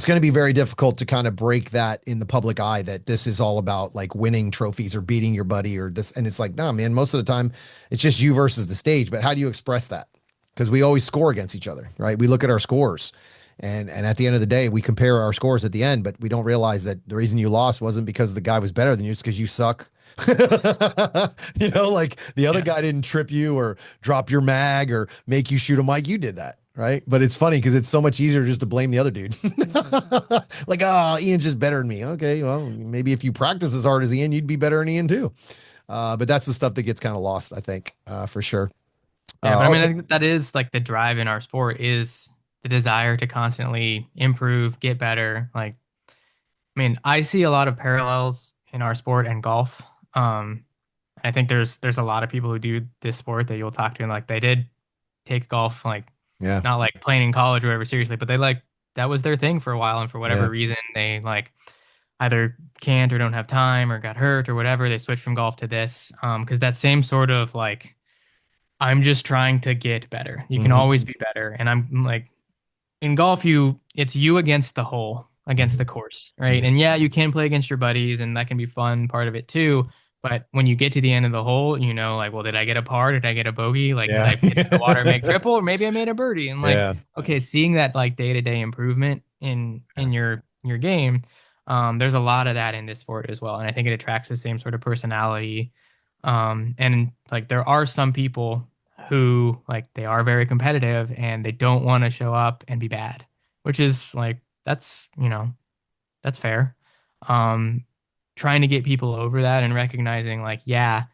going to be very difficult to kind of break that in the public eye that this is all about like winning trophies or beating your buddy or this. And it's like, no, man, most of the time it's just you versus the stage. But how do you express that? Because we always score against each other, right? We look at our scores and at the end of the day, we compare our scores at the end, but we don't realize that the reason you lost wasn't because the guy was better than you, it's because you suck. Like the other Yeah. guy didn't trip you or drop your mag or make you shoot a mic. You did that. Right. But it's funny because it's so much easier just to blame the other dude. Like, oh, Ian's just better than me. Okay. Well, maybe if you practice as hard as Ian, you'd be better than Ian too. But that's the stuff that gets kind of lost, I think, for sure. Yeah, but I mean, I Okay. think that is like the drive in our sport is the desire to constantly improve, get better. Like, I mean, I see a lot of parallels in our sport and golf. I think there's a lot of people who do this sport that you'll talk to and like they did take golf like Yeah. not like playing in college or whatever seriously, but they like that was their thing for a while, and for whatever Yeah. reason they like either can't or don't have time or got hurt or whatever, they switched from golf to this. Because that same sort of like I'm just trying to get better. You can Hmm. always be better. And I'm like, in golf, it's you against the hole, against the Hmm. course, right? And yeah, you can play against your buddies, and that can be fun, part of it too. But when you get to the end of the hole, like, well, did I get a par? Did I get a bogey? Like, did Yeah. I hit the water and make triple, or maybe I made a birdie? And like, Yeah. okay, seeing that like day to day improvement in your game, there's a lot of that in this sport as well, and I think it attracts the same sort of personality. And like, there are some people. who like they are very competitive and they don't want to show up and be bad, which is like that's, that's fair. Um, Trying to get people over that and recognizing like, yeah,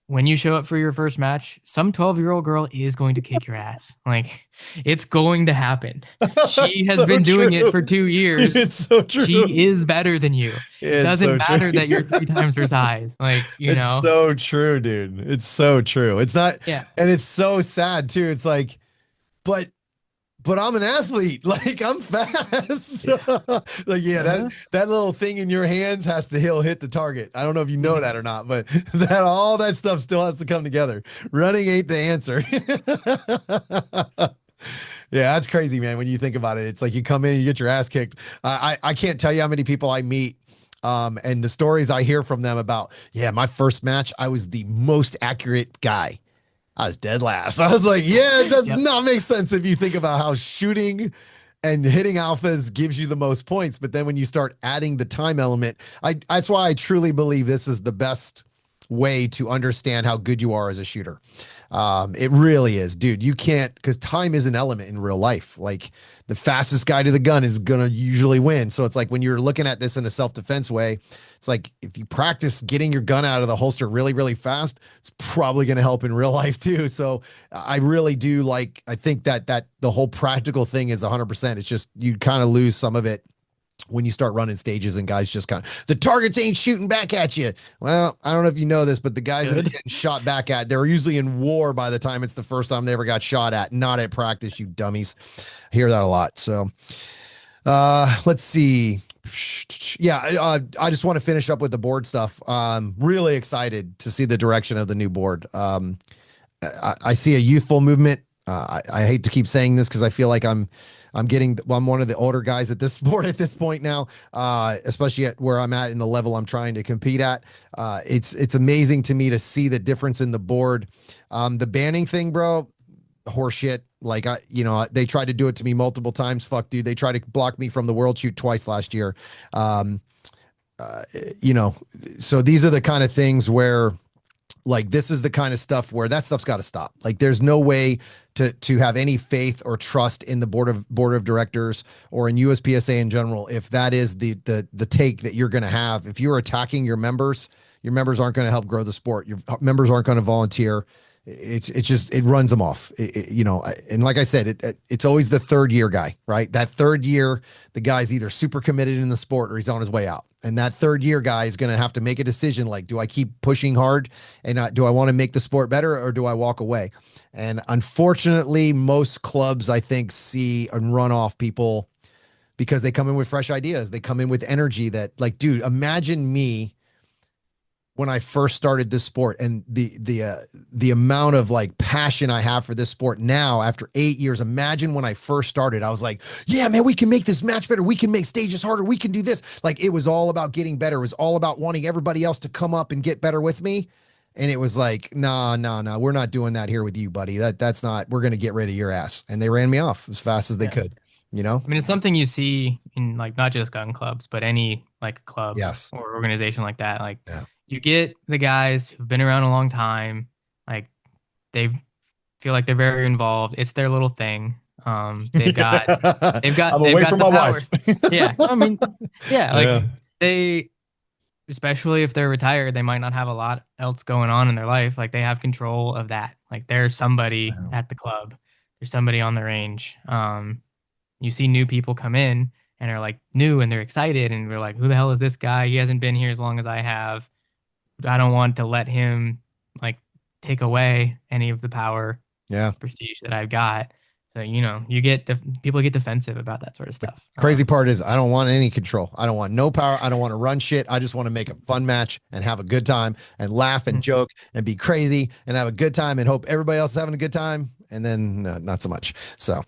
when you show up for your first match, some 12-year-old girl is going to kick your ass. Like, it's going to happen. She has So been doing it true. for 2 years. It's so true. She is better than you. It It's doesn't so true. matter that you're 3 times her size. Like, It's so true, dude. It's so true. It's not, yeah. and it's so sad too. It's like, but I'm an athlete. Like I'm fast. Yeah. Like yeah, Uh-huh. that little thing in your hands has to hit the target. I don't know if you know that or not, but that all that stuff still has to come together. Running ain't the answer. Yeah, that's crazy, man. When you think about it, it's like you come in, you get your ass kicked. I can't tell you how many people I meet, and the stories I hear from them about. Yeah, my first match, I was the most accurate guy. I was dead last. I was like, yeah, it does Yep. not make sense if you think about how shooting and hitting alphas gives you the most points. But then when you start adding the time element, that's why I truly believe this is the best way to understand how good you are as a shooter. It really is, dude. You can't, because time is an element in real life. Like the fastest guy to the gun is gonna usually win. So it's like when you're looking at this in a self-defense way, it's like if you practice getting your gun out of the holster really, really fast, it's probably gonna help in real life too. So I really do like. I think that the whole practical thing is 100%. It's just you kind of lose some of it when you start running stages and guys just kind of the targets ain't shooting back at you. Well, I don't know if you know this, but the guys that are Good. getting shot back at, they're usually in war by the time it's the first time they ever got shot at, not at practice, you dummies. I hear that a lot. So let's see. Yeah, I just want to finish up with the board stuff. Really excited to see the direction of the new board. I see a youthful movement. I hate to keep saying this because I feel like I'm one of the older guys at this sport at this point now, especially at where I'm at in the level I'm trying to compete at. It's amazing to me to see the difference in the board. The banning thing, bro, horseshit. Like they tried to do it to me multiple times. Fuck, dude. They tried to block me from the world shoot twice last year. Um, you know, so these are the kind of things where like this is the kind of stuff where that stuff's got to stop. Like there's no way to have any faith or trust in the board of directors or in USPSA in general if that is the take that you're going to have. If you're attacking your members aren't going to help grow the sport. Your members aren't going to volunteer. It's just it runs them off. And like I said, it's always the third year guy, right? That third year, the guy's either super committed in the sport or he's on his way out. And that third year guy is going to have to make a decision like, do I keep pushing hard and do I want to make the sport better or do I walk away? And unfortunately, most clubs, I think, see and run off people because they come in with fresh ideas. They come in with energy that, like, dude, imagine me when I first started this sport and the amount of like passion I have for this sport now after 8 years. Imagine when I first started, I was like, yeah, man, we can make this match better. We can make stages harder. We can do this. Like it was all about getting better. It was all about wanting everybody else to come up and get better with me. And it was like, nah, we're not doing that here with you, buddy. That's not, we're going to get rid of your ass. And they ran me off as fast as they Yeah. could, you know? I mean, it's something you see in like not just gun clubs, but any like club Yes. or organization like that. Like Yeah. you get the guys who've been around a long time, like they feel like they're very involved. It's their little thing. They've got I'm they've away got from the my power. wife. Yeah. I mean, yeah, like Yeah. they especially if they're retired, they might not have a lot else going on in their life. Like they have control of that. Like there's somebody Yeah. at the club. There's somebody on the range. You see new people come in and are like new and they're excited and they're like, who the hell is this guy? He hasn't been here as long as I have. I don't want to let him like take away any of the power, Yeah. prestige that I've got. So, you get people get defensive about that sort of stuff. Crazy part is I don't want any control. I don't want no power. I don't want to run shit. I just want to make a fun match and have a good time and laugh and Mhm. joke and be crazy and have a good time and hope everybody else is having a good time. And then not so much. So,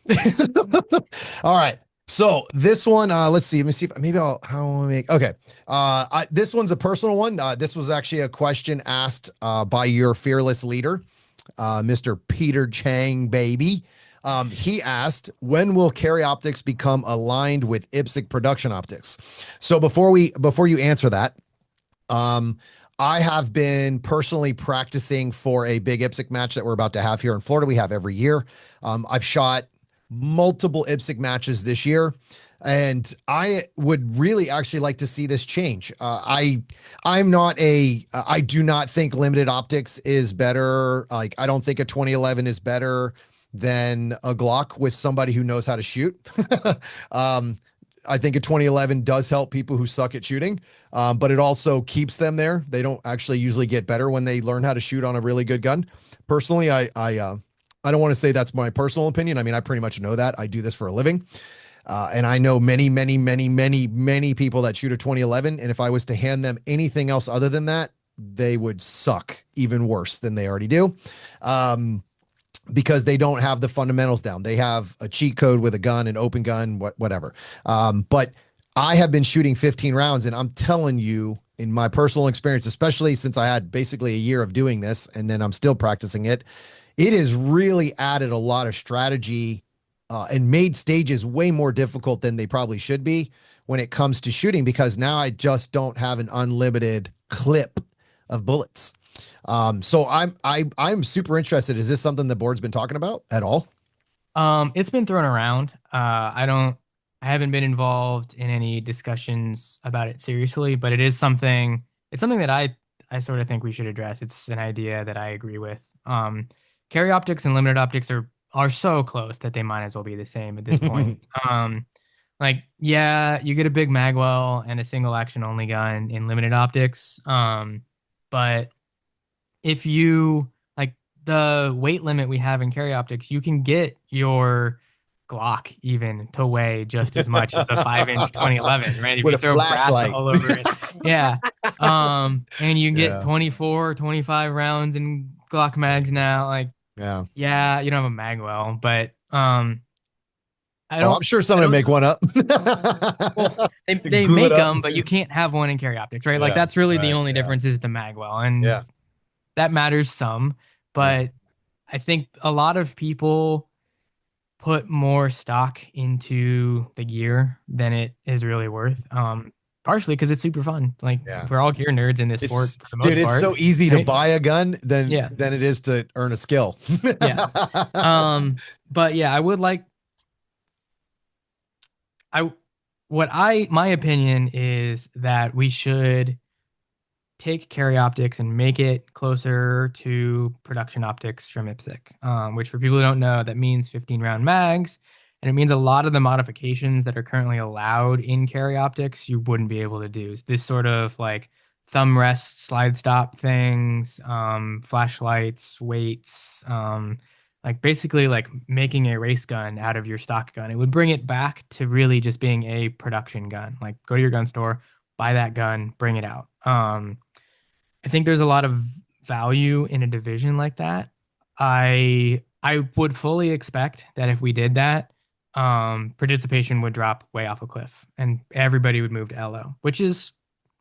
all right. So this one, let's see. Let me see if maybe how will I make, okay. This one's a personal one. This was actually a question asked by your fearless leader, Mr. Peter Chang, baby. He asked, when will Carry Optics become aligned with IPSC production optics? So before you answer that, um, I have been personally practicing for a big IPSC match that we're about to have here in Florida. We have every year. I've shot multiple IPSC matches this year, and I would really actually like to see this change. I'm not a I do not think limited optics is better. Like I don't think a 2011 is better than a Glock with somebody who knows how to shoot. um, I think a 2011 does help people who suck at shooting, but it also keeps them there. They don't actually usually get better when they learn how to shoot on a really good gun. Personally, I don't want to say that's my personal opinion. I mean, I pretty much know that. I do this for a living. And I know many, many, many, many, many people that shoot a 2011. And if I was to hand them anything else other than that, they would suck even worse than they already do. Because they don't have the fundamentals down. They have a cheat code with a gun, an open gun, whatever. But I have been shooting 15 rounds, and I'm telling you, in my personal experience, especially since I had basically a year of doing this, and then I'm still practicing it, it has really added a lot of strategy and made stages way more difficult than they probably should be when it comes to shooting, because now I just don't have an unlimited clip of bullets. So I'm super interested. Is this something the board's been talking about at all? It's been thrown around. I haven't been involved in any discussions about it seriously, but it's something that I sort of think we should address. It's an idea that I agree with. Carry optics and limited optics are so close that they might as well be the same at this point. Like, yeah, you get a big magwell and a single action only gun in limited optics. But if you like the weight limit we have in carry optics, you can get your Glock even to weigh just as much as a 5-inch 2011, right? If With you a throw brass flashlight. all over it. Yeah. And you can get Yeah. 24, 25 rounds in Glock mags now. Like, Yeah. yeah, you don't have a magwell, but I Oh, don't I'm sure I someone don't make one up. well, they Glue it make up. them, but you can't have one in carry optics, right? Like Yeah. that's really the Right. only Yeah. difference is the magwell, and Yeah. that matters some. Yeah. But I think a lot of people put more stock into the gear than it is really worth. Partially because it's super fun. Like Yeah. we're all gear nerds in this sport It's for the dude, most it's part, so easy to right? buy a gun than Yeah, than it is to earn a skill. yeah. But yeah, I would like I what I my opinion is that we should take carry optics and make it closer to production optics from IPSC, which for people who don't know, that means 15 round mags. And it means a lot of the modifications that are currently allowed in carry optics, you wouldn't be able to do. This sort of like thumb rest, slide stop things, flashlights, weights, like basically like making a race gun out of your stock gun. It would bring it back to really just being a production gun. Like go to your gun store, buy that gun, bring it out. I think there's a lot of value in a division like that. I would fully expect that if we did that, participation would drop way off a cliff and everybody would move to LO, which is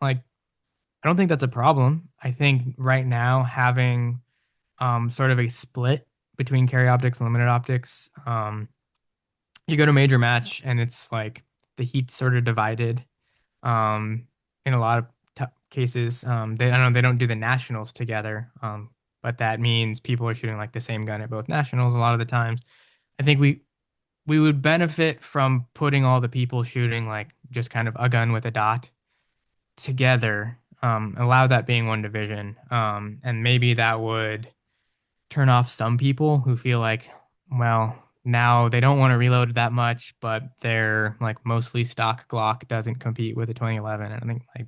like I don't think that's a problem. I think right now having sort of a split between carry optics and limited optics, you go to a major match and it's like the heat's sort of divided in a lot of cases. I know they don't do the nationals together, but that means people are shooting like the same gun at both nationals a lot of the times. I think we would benefit from putting all the people shooting like just kind of a gun with a dot together. Allow that being one division, and maybe that would turn off some people who feel like, well, now they don't want to reload that much, but their like mostly stock Glock doesn't compete with a 2011. And I think like,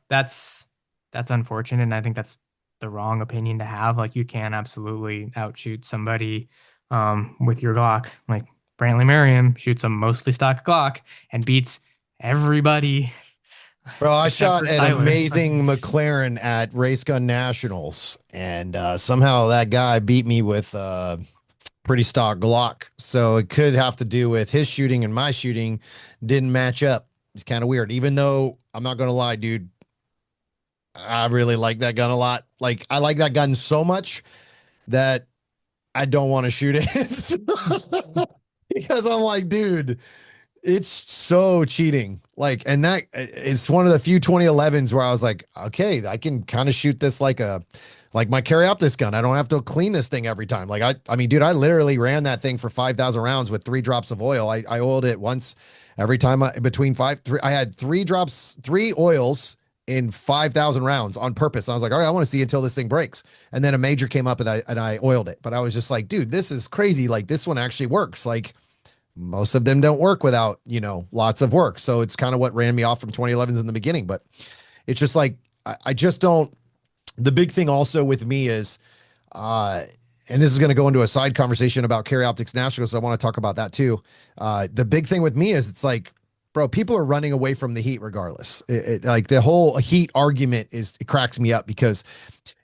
that's unfortunate. And I think that's the wrong opinion to have. Like you can absolutely outshoot somebody with your Glock. Like Brantley Merriam shoots a mostly stock Glock and beats everybody Bro, I except shot for an Tyler. amazing McLaren at Race Gun Nationals, and somehow that guy beat me with pretty stock Glock. So it could have to do with his shooting and my shooting didn't match up. It's kind of weird. Even though I'm not gonna lie, dude, I really like that gun a lot. Like I like that gun so much that I don't want to shoot it because I'm like, dude. It's so cheating. Like, and that it's one of the few 2011s where I was like, okay, I can kind of shoot this like my carry optics gun. I don't have to clean this thing every time. Like, I mean, dude, I literally ran that thing for 5,000 rounds with 3 drops of oil. I oiled it once every time between I had 3 drops, 3 oils in 5,000 rounds on purpose. I was like, all right, I want to see until this thing breaks. And then a major came up and I oiled it. But I was just like, dude, this is crazy. Like, this one actually works. Like, most of them don't work without, lots of work. So it's kind of what ran me off from 2011s in the beginning. But it's just like, I just don't. The big thing also with me is, uh, and this is going to go into a side conversation about carry optics nationals. So I want to talk about that too. The big thing with me is it's like, bro, people are running away from the heat regardless. Like the whole heat argument it cracks me up because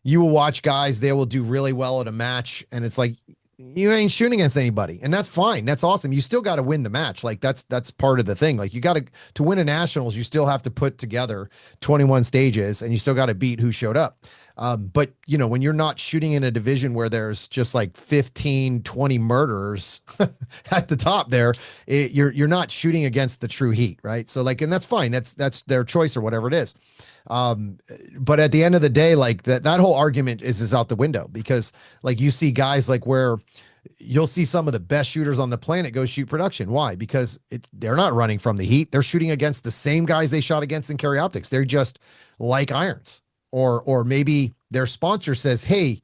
you will watch guys, they will do really well at a match, and it's like you ain't shooting against anybody, and that's fine. That's awesome. You still got to win the match. Like that's part of the thing. Like you got to win a nationals, you still have to put together 21 stages, and you still got to beat who showed up. But when you're not shooting in a division where there's just like 15, 20 murderers at the top there, you're not shooting against the true heat, right? So like, and that's fine. That's their choice or whatever it is. Um, but at the end of the day, like that whole argument is out the window because like you see guys like where you'll see some of the best shooters on the planet go shoot production. Why? Because they're not running from the heat. They're shooting against the same guys they shot against in carry optics. They're just like irons. Or maybe their sponsor says, hey,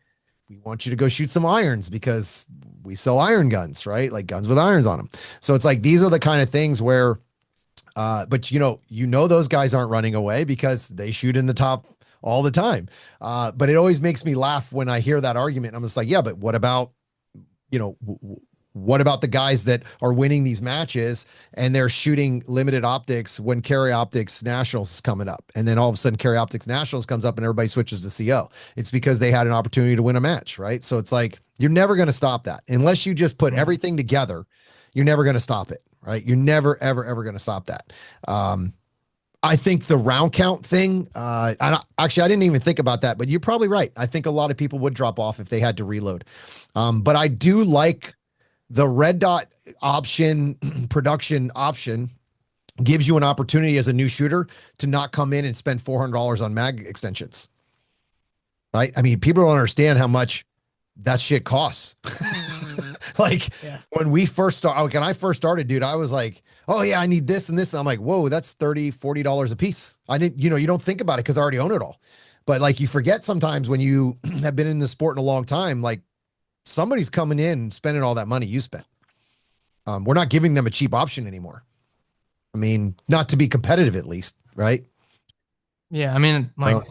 we want you to go shoot some irons because we sell iron guns, right? Like guns with irons on them. So it's like these are the kind of things where but those guys aren't running away because they shoot in the top all the time. But it always makes me laugh when I hear that argument. I'm just like, yeah, but what about, what about the guys that are winning these matches and they're shooting limited optics when carry optics nationals is coming up? And then all of a sudden carry optics nationals comes up and everybody switches to CO. It's because they had an opportunity to win a match, right? So it's like, you're never going to stop that unless you just put everything together. You're never going to stop it, right? You're never, ever, ever going to stop that. I think the round count thing, I didn't even think about that, but you're probably right. I think a lot of people would drop off if they had to reload. But I do like the red dot option, production option gives you an opportunity as a new shooter to not come in and spend $400 on mag extensions. Right? I mean, people don't understand how much that shit costs. Like when I first started, dude, I was like, oh yeah, I need this and this. And I'm like, whoa, that's $30, $40 a piece. I didn't, you don't think about it because I already own it all. But like you forget sometimes when you have been in the sport in a long time, like somebody's coming in and spending all that money you spent. We're not giving them a cheap option anymore. I mean, not to be competitive at least, right? Yeah, I mean, like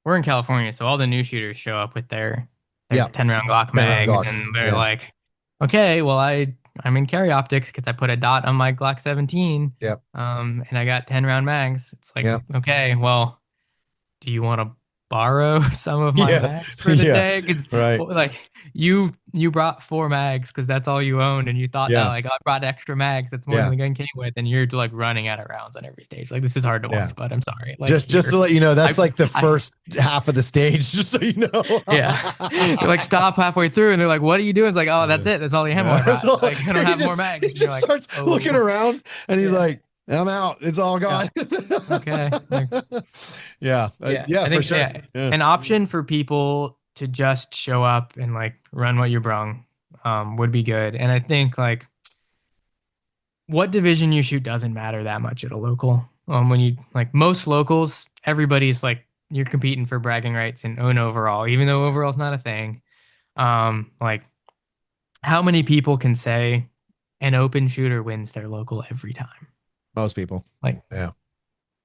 we're in California, so all the new shooters show up with their Yeah. 10 round Glock 10 round mags, Glocks. and they're Yeah. like, okay, well, I'm in carry optics because I put a dot on my Glock 17, Yeah. and I got 10 round mags. It's like, Yeah. okay, well, do you want to borrow some of my Yeah. mags for the Yeah. day? Because Right. like you brought 4 mags because that's all you owned, and you thought that Yeah. like, oh, I brought extra mags. That's more than Yeah. the gun came with, and you're like running out of rounds on every stage. Like this is hard to Yeah. watch, but I'm sorry. Like Just here, to let you know, that's I like the I first half of the stage, just so you know. yeah. You're like stop halfway through, and they're like, "What are you doing?" It's like, "Oh, that's Yeah. it. That's all the ammo I Yeah. got. So Like, I don't have more mags." he And you're just like, starts looking "Oh, around and he's yeah, like, I'm out. It's all yeah, gone. okay." Like, Yeah. yeah, Yeah, I for think sure. yeah, Yeah. an option for people to just show up and like run what you brung, would be good. And I think like what division you shoot doesn't matter that much at a local. When you like most locals, everybody's like you're competing for bragging rights and own overall, even though overall's not a thing. Like how many people can say an open shooter wins their local every time? Most people. Like, Yeah.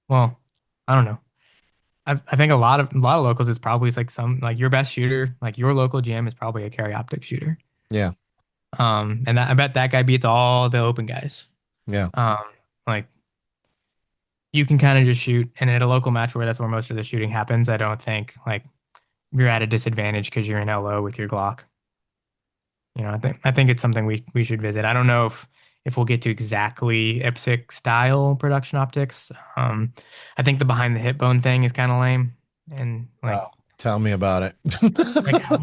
well, I don't know. I think a lot of locals, it's probably like some like your best shooter, like your local gym is probably a carry optic shooter. Yeah. And I bet that guy beats all the open guys. Yeah. Um, like you can kind of just shoot, and at a local match where that's where most of the shooting happens, I don't think like you're at a disadvantage because you're in LO with your Glock. I think it's something we should visit. I don't know if we'll get to exactly IPSC style production optics. I think the behind the hip bone thing is kind of lame. And like Oh, tell me about it. like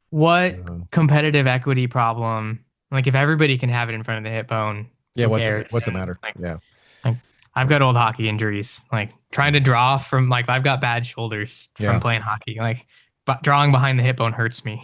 what Uh, competitive equity problem, like if everybody can have it in front of the hip bone, Yeah, Who cares? what's the And matter? Yeah. like I've got old hockey injuries. Like trying to draw from like I've got bad shoulders from Yeah. playing hockey. Like but drawing behind the hip bone hurts me.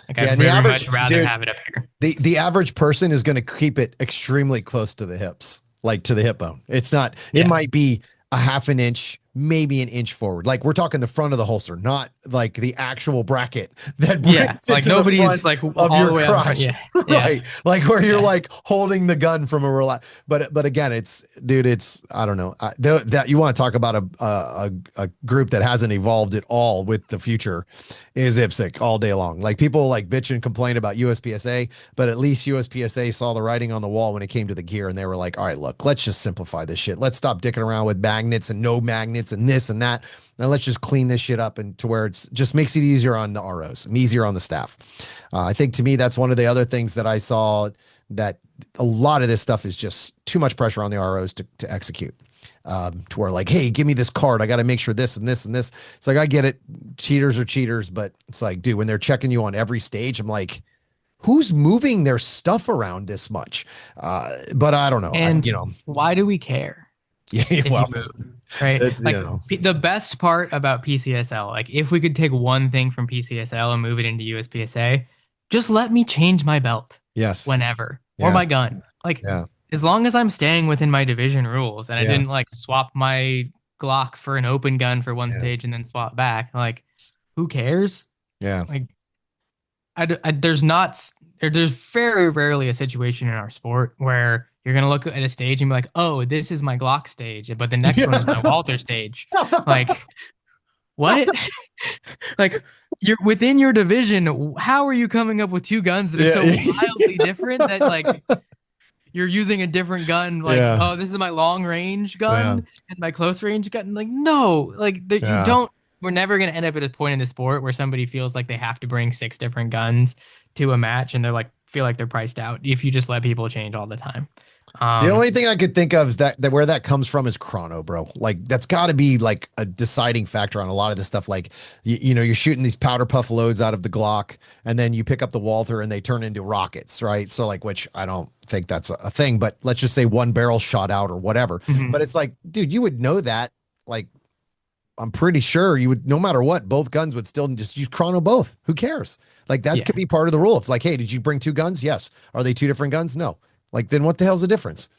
Like Yeah, I'd and the very average much rather dude, have it up here. the average person is going to keep it extremely close to the hips, like to the hip bone. It's not, it Yeah. might be a half an inch, maybe an inch forward. Like we're talking the front of the holster, not like the actual bracket that Yeah. brings it Like to the front nobody's like of all your the way out in front. crotch. Yeah. Yeah. Right. Like where you're Yeah. like holding the gun from a relax. But again, it's dude, it's, I don't know. That you want to talk about a group that hasn't evolved at all with the future is IPSC all day long. Like people like bitch and complain about USPSA, but at least USPSA saw the writing on the wall when it came to the gear, and they were like, all right, look, let's just simplify this shit. Let's stop dicking around with magnets and no magnets and this and that. And let's just clean this shit up and to where it's just makes it easier on the ROs and easier on the staff. I think to me, that's one of the other things that I saw, that a lot of this stuff is just too much pressure on the ROs to execute. To where like, hey, give me this card. I got to make sure this and this and this. It's like, I get it. Cheaters are cheaters, but it's like, dude, when they're checking you on every stage, I'm like, who's moving their stuff around this much? But I don't know. And why do we care Yeah, if you well, move? Right? you Like know, the best part about PCSL, like if we could take one thing from PCSL and move it into USPSA, just let me change my belt yes. whenever or Yeah. my gun. Like Yeah. as long as I'm staying within my division rules and I Yeah. didn't like swap my Glock for an open gun for one Yeah. stage and then swap back, like who cares? Yeah. Like there's not there's very rarely a situation in our sport where you're gonna look at a stage and be like, oh, this is my Glock stage, but the next one is my Walther stage. Like what? Like you're within your division. How are you coming up with two guns that are Yeah. so wildly different that like you're using a different gun? Like, Yeah. oh, this is my long range Yeah. gun and my close range gun. Like, no, like that you Yeah. don't. We're never gonna end up at a point in the sport where somebody feels like they have to bring six different guns to a match and they're like feel like they're priced out if you just let people change all the time. The Um, only thing I could think of is that where that comes from is chrono, bro. Like that's got to be like a deciding factor on a lot of this stuff. Like you're shooting these powder puff loads out of the Glock, and then you pick up the Walther, and they turn into rockets, right? So like, which I don't think that's a thing, but let's just say one barrel shot out or whatever. mhm. But it's like, dude, you would know that. Like, I'm pretty sure you would, no matter what, both guns would still just use chrono both. Who cares? Like that Yeah. could be part of the rule. If like, hey, did you bring two guns? Yes. Are they two different guns? No. Like then what the hell's the difference?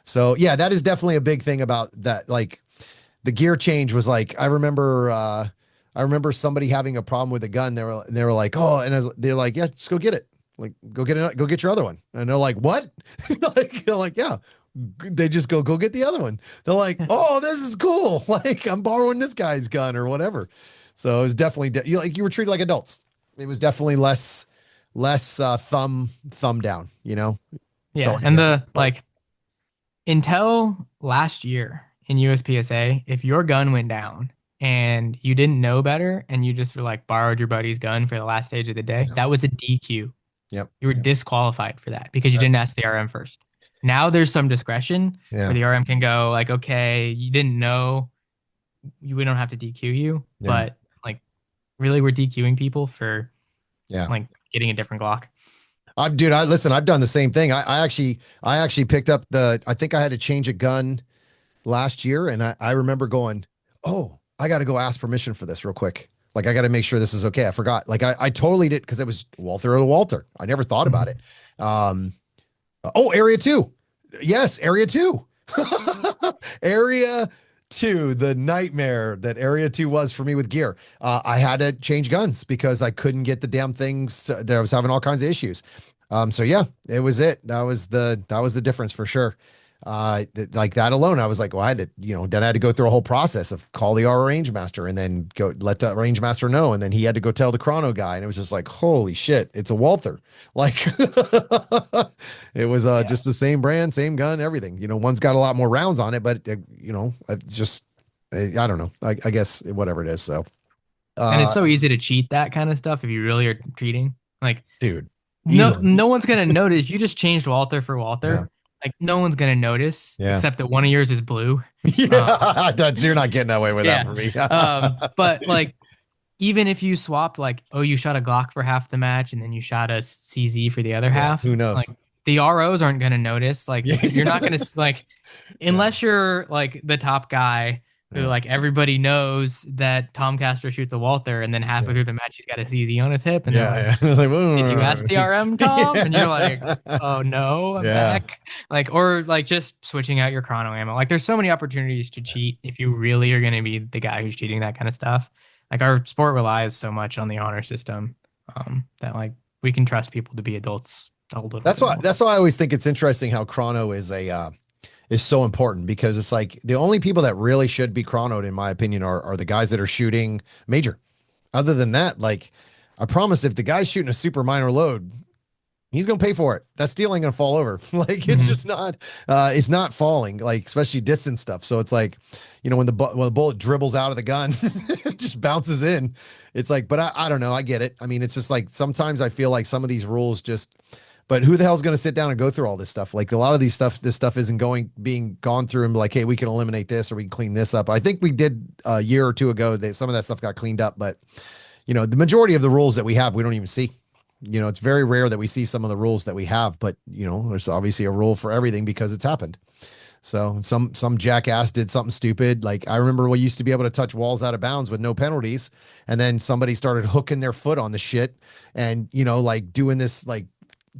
So yeah, that is definitely a big thing about that. Like the gear change was like, I remember somebody having a problem with a gun. They were like, oh, and they're like, yeah, just go get it. Like, go get your other one. And they're like, what? Like, they're like, yeah. They just go get the other one. They're like, oh, this is cool. Like I'm borrowing this guy's gun or whatever. So it was definitely you were treated like adults. It was definitely less thumb down. Yeah. Felt like And that. the like until last year in USPSA, if your gun went down and you didn't know better and you just were like borrowed your buddy's gun for the last stage of the day, Yep. that was a DQ. Yep. You were disqualified for that because you didn't ask the RM first. Now there's some discretion Yeah. where the RM can go like, okay, you didn't know, we don't have to DQ you, Yeah. but like really we're DQing people for Yeah. like getting a different Glock. Dude, listen, I've done the same thing. I actually picked up I think I had to change a gun last year. And I remember going, oh, I got to go ask permission for this real quick. Like, I got to make sure this is okay. I forgot. Like, I totally did because it was Walther or the Walter. I never thought about it. Um, oh, area two. Yes, area two. Area two, the nightmare that area two was for me with gear. I had to change guns because I couldn't get the damn things. I was having all kinds of issues. So yeah, it was it. That was the difference for sure. Like that alone, I was like, well, I had to, then I had to go through a whole process of call the R range master and then go let the range master know. And then he had to go tell the chrono guy. And it was just like, holy shit, it's a Walther. Like it was Yeah. just the same brand, same gun, everything. One's got a lot more rounds on it, but it's just, I don't know. I guess whatever it is. So, And it's uh, so easy to cheat that kind of stuff if you really are cheating. Like dude, no easily. no one's gonna notice. You just changed Walther for Yeah. Walther. Like no one's gonna notice Yeah. except that one of yours is blue. Yeah. You're not getting away with that Yeah. for me. But like even if you swapped like, oh, you shot a Glock for half the match and then you shot a CZ for the other Yeah. half, Who like knows? the ROs aren't going to notice. Like Yeah. you're not going to like Yeah. unless you're like the top guy who Yeah. like everybody knows that Tom Castro shoots a Walther, and then halfway Yeah. through the match he's got a CZ on his hip, and they're like, Yeah. Yeah. Like, "Did you "Whoa." ask the RM, Tom?" And you're like, Yeah. "Oh no, I'm Yeah. back." Like or like just switching out your chrono ammo. Like there's so many opportunities to cheat if you really are going to be the guy who's cheating that kind of stuff. Like our sport relies so much on the honor system, that like we can trust people to be adults a little bit more. That's why I always think it's interesting how chrono is so important because it's like the only people that really should be chronoed, in my opinion, are the guys that are shooting major. Other than that, like I promise, if the guy's shooting a super minor load, he's gonna pay for it. That steel ain't gonna fall over. Like Hmm. it's not falling. Like especially distance stuff. So it's like, when when the bullet dribbles out of the gun, it just bounces in. It's like, but I don't know. I get it. I mean, it's just like sometimes I feel like some of these rules just. But who the hell's going to sit down and go through all this stuff? Like a lot of this stuff isn't being gone through and be like, hey, we can eliminate this or we can clean this up. I think we did a year or two ago that some of that stuff got cleaned up, but the majority of the rules that we have, we don't even see. It's very rare that we see some of the rules that we have, but there's obviously a rule for everything because it's happened. So some jackass did something stupid. Like I remember we used to be able to touch walls out of bounds with no penalties, and then somebody started hooking their foot on the shit, and like doing this like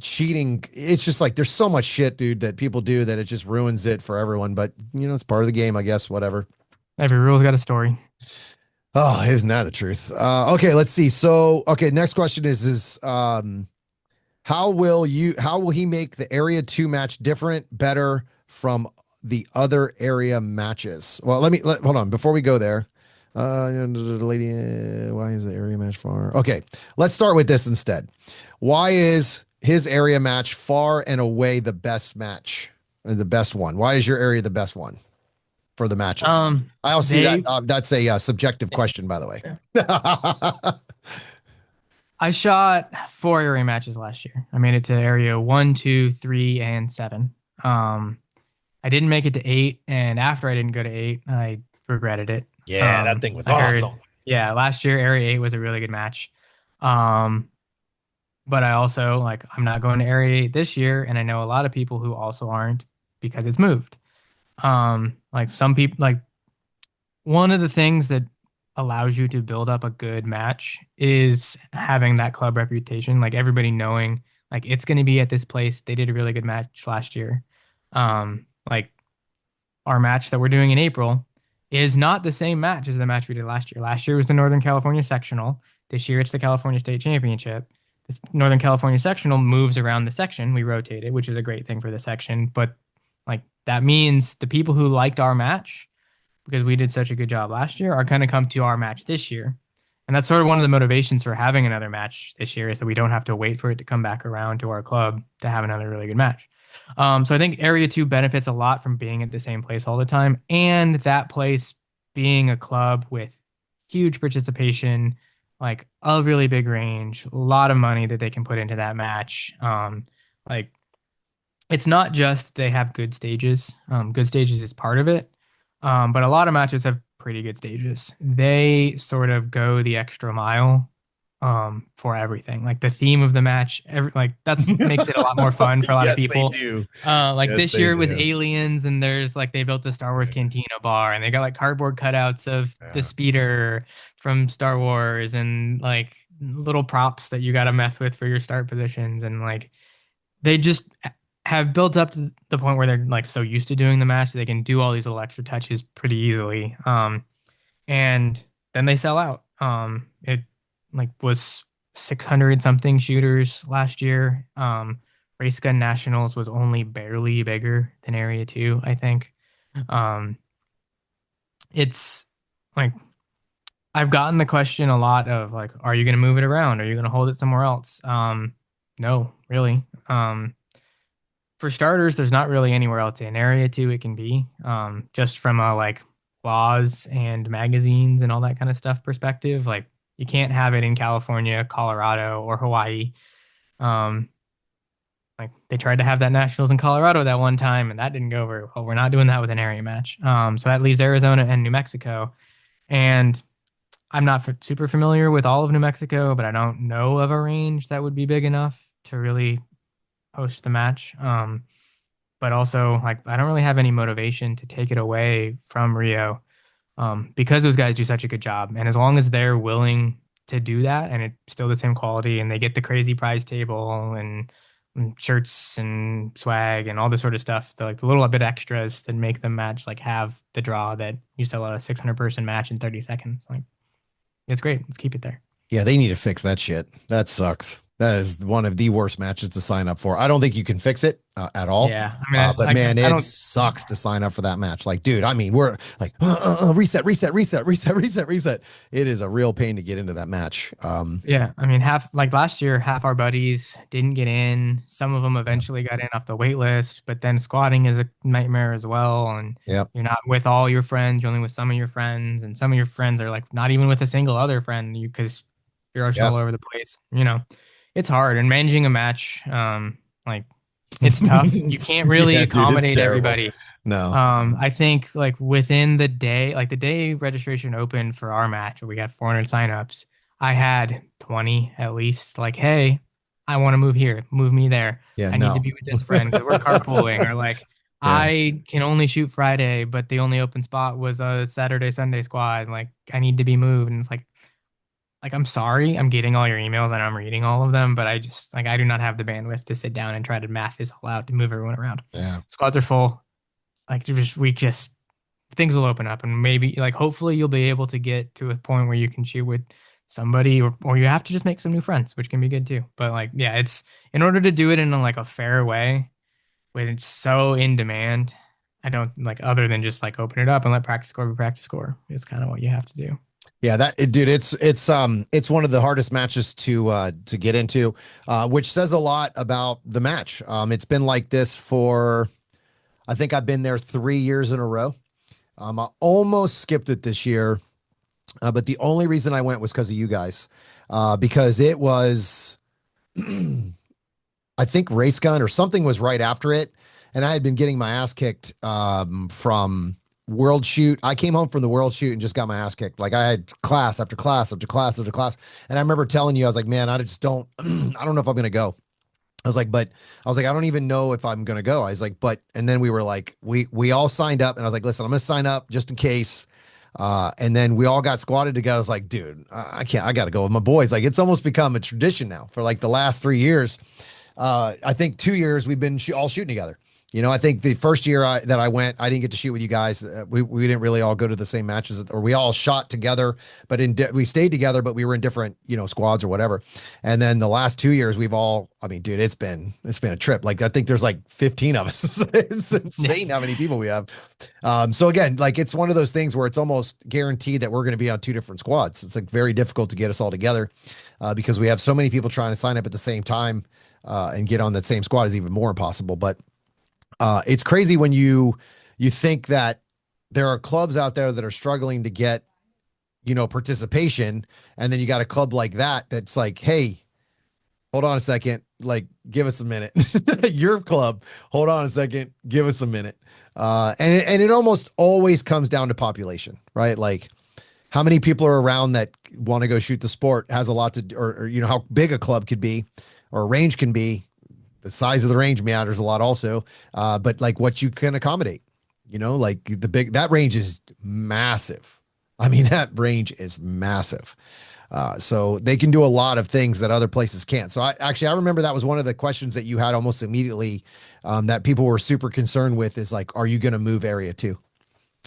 cheating. It's just like there's so much shit, dude, that people do that it just ruins it for everyone. But it's part of the game, I guess. Whatever. Every rule's got a story. Oh, isn't that the truth? Okay, let's see. So, okay, next question is how will he make the area 2 match different, better from the other area matches? Well, hold on before we go there. Why is the area match far? Okay, let's start with this instead. Why is his area match far and away the best match, the best one? Why is your area the best one for the matches? I'll see that. They That's a subjective question, by the way. I shot 4 area matches last year. I made it to area 1, 2, 3, and 7. I didn't make it to 8, and after I didn't go to 8, I regretted it. Yeah, that thing was I heard, awesome. yeah, last year area 8 was a really good match. Um, but I also like I'm not going to area 8 this year, and I know a lot of people who also aren't because it's moved. Like some people like one of the things that allows you to build up a good match is having that club reputation, like everybody knowing like it's going to be at this place. They did a really good match last year. Like our match that we're doing in April is not the same match as the match we did last year. Last year was the Northern California sectional. This year it's the California State Championship. This Northern California sectional moves around the section. We rotate it, which is a great thing for the section, but like that means the people who liked our match because we did such a good job last year are going to come to our match this year. And that's sort of one of the motivations for having another match this year is that we don't have to wait for it to come back around to our club to have another really good match. So I think Area 2 benefits a lot from being at the same place all the time and that place being a club with huge participation, like a really big range, a lot of money that they can put into that match. Like it's not just they have good stages. Good stages is part of it. But a lot of matches have pretty good stages. They sort of go the extra mile for everything. Like the theme of the match, like that's makes it a lot more fun for a lot of Yes, they people. do. Like Yes, this they year it was do. aliens, and there's like they built the Star Wars Cantina bar, and they got like cardboard cutouts of the Yeah. speeder from Star Wars, and like little props that you got to mess with for your start positions, and like they just have built up to the point where they're like so used to doing the match they can do all these little extra touches pretty easily. And then they sell out. It like was 600 something shooters last year. Race Gun Nationals was only barely bigger than Area 2, I think. Um, it's like I've gotten the question a lot of like, are you going to move it around? Are you going to hold it somewhere else? No, really. For starters, there's not really anywhere else in Area 2 it can be. Just from a like laws and magazines and all that kind of stuff perspective, like you can't have it in California, Colorado, or Hawaii. Um, like they tried to have that nationals in Colorado that one time, and that didn't go very well. We're not doing that with an area match. So that leaves Arizona and New Mexico. And I'm not super familiar with all of New Mexico, but I don't know of a range that would be big enough to really host the match. But also like I don't really have any motivation to take it away from Rio, because those guys do such a good job. And as long as they're willing to do that and it's still the same quality and they get the crazy prize table and shirts and swag and all this sort of stuff, the, like the little bit extras that make the match like have the draw that you sell a 600 person match in 30 seconds. Like it's great. Let's keep it there. Yeah, they need to fix that shit. That sucks. That is one of the worst matches to sign up for. I don't think you can fix it at all. Yeah. I mean, I, But like man, I it don't. sucks to sign up for that match. Like, dude, I mean, we're like reset, reset, reset, reset, reset, reset. It is a real pain to get into that match. Yeah, I mean, half like last year, half our buddies didn't get in. Some of them Yeah, eventually got in off the wait list, but then squatting is a nightmare as well. And yeah, you're not with all your friends, you're only with some of your friends, and some of your friends are like not even with a single other friend. You because you're just yeah. all over the place. It's hard. And managing a match, like it's tough. You can't really Yeah, dude, it's accommodate terrible. everybody. No. I think like within the day, like the day registration opened for our match, we got 400 signups. I had 20 at least. Like, hey, I want to move here, move me there. Yeah, I need to no. be with this friend because we're carpooling. Or like, Yeah, I can only shoot Friday, but the only open spot was a Saturday, Sunday squad. Like, I need to be moved. And it's like I'm sorry, I'm getting all your emails and I'm reading all of them, but I just like I do not have the bandwidth to sit down and try to math this all out to move everyone around. yeah. Squads are full. Like we just things will open up and maybe like hopefully you'll be able to get to a point where you can shoot with somebody or you have to just make some new friends, which can be good too. But like yeah, it's in order to do it in like a fair way when it's so in demand, I don't like other than just like open it up and let practice score be practice score. It's kind of what you have to do. Yeah, dude, it's one of the hardest matches to get into, which says a lot about the match. It's been like this for I think I've been there 3 years in a row. I almost skipped it this year, but the only reason I went was because of you guys, because it was I think race gun or something was right after it, and I had been getting my ass kicked from World Shoot. I came home from the World Shoot and just got my ass kicked. Like I had class after class after class after class, and I remember telling you, I was like, man, I just don't, I don't know if I'm gonna go. I was like, but I was like, I don't even know if I'm gonna go. I was like, but, and then we were like, we all signed up, and I was like, listen, I'm gonna sign up just in case. And then we all got squatted together. I was like, dude, I can't, I gotta go with my boys. Like it's almost become a tradition now for like the last 3 years. I think 2 years we've been all shooting together. I think the first year that I went, I didn't get to shoot with you guys. We didn't really all go to the same matches, or we all shot together, but we stayed together, but we were in different, squads or whatever. And then the last 2 years, we've all, I mean, dude, it's been a trip. Like I think there's like 15 of us. It's insane how many people we have. So again, like it's one of those things where it's almost guaranteed that we're going to be on two different squads. It's like very difficult to get us all together because we have so many people trying to sign up at the same time and get on that same squad is even more impossible. But it's crazy when you think that there are clubs out there that are struggling to get participation, and then you got a club like that that's like, hey, hold on a second, like give us a minute. Your club, hold on a second, give us a minute. And it almost always comes down to population, right? Like how many people are around that want to go shoot the sport has a lot to, or how big a club could be or a range can be. The size of the range matters a lot also. But like what you can accommodate, like that range is massive. I mean, that range is massive. So they can do a lot of things that other places can't. So I remember that was one of the questions that you had almost immediately, that people were super concerned with is like, are you going to move area two?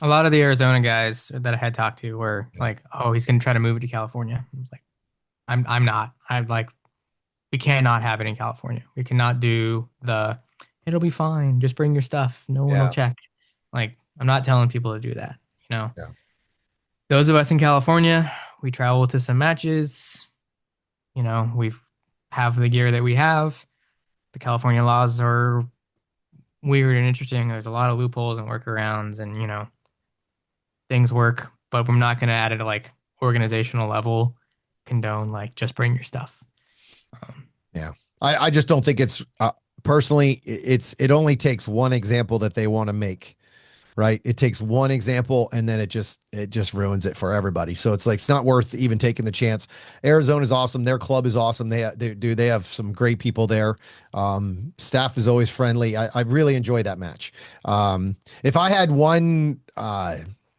A lot of the Arizona guys that I had talked to were like, "Oh, he's going to try to move it to California." I was like, "I'm not. I'm like, we cannot have it in California. We cannot do the. It'll be fine. Just bring your stuff. No one will Yeah. check." Like, I'm not telling people to do that. Yeah. Those of us in California, we travel to some matches. We have the gear that we have. The California laws are weird and interesting. There's a lot of loopholes and workarounds, and things work, but we're not going to add it to like organizational level condone like just bring your stuff. Um, Yeah. I just don't think it's personally, it only takes one example that they want to make right? It takes one example and then it just ruins it for everybody. So it's like it's not worth even taking the chance. Arizona's awesome. Their club is awesome. They have some great people there. Staff is always friendly. I really enjoy that match. If I had one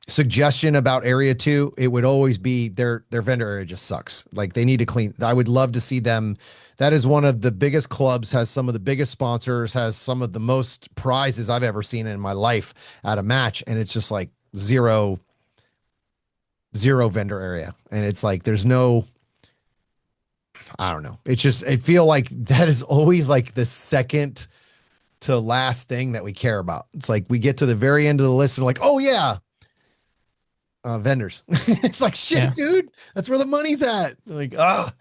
suggestion about area two, it would always be their vendor area just sucks. Like they need to clean. I would love to see them. That is one of the biggest clubs, has some of the biggest sponsors, has some of the most prizes I've ever seen in my life at a match. And it's just like zero vendor area. And it's like, there's no, I don't know. It's just, I feel like that is always like the second to last thing that we care about. It's like we get to the very end of the list and like, oh yeah, vendors. It's like, shit, Yeah. dude, that's where the money's at. Like, ah.